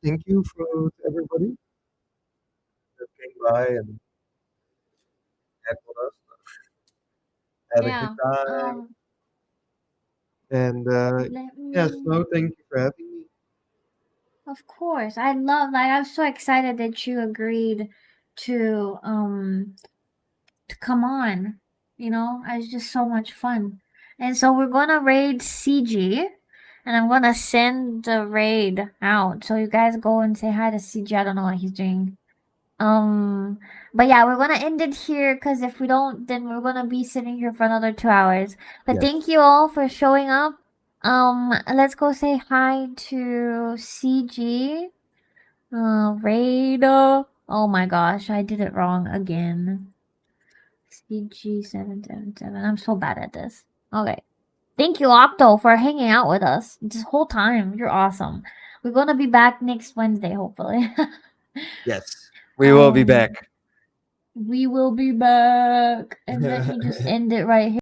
thank you to everybody that came by and heckled us, had a good Yeah. time, and Let yeah, me. Snow, thank you for having me. Of course. I love. Like, I'm so excited that you agreed to to come on. You know, it's just so much fun. And so we're gonna raid CG, and I'm gonna send the raid out. So you guys go and say hi to CG. I don't know what he's doing. Um, but yeah, we're gonna end it here because if we don't, then we're gonna be sitting here for another 2 hours. But Yes. thank you all for showing up. Let's go say hi to CG. Rado. Oh my gosh, I did it wrong again. CG777. I'm so bad at this. Okay. Thank you, Octo, for hanging out with us this whole time. You're awesome. We're gonna be back next Wednesday, hopefully. Yes. We will be back. um, we will be back. And let me just end it right here.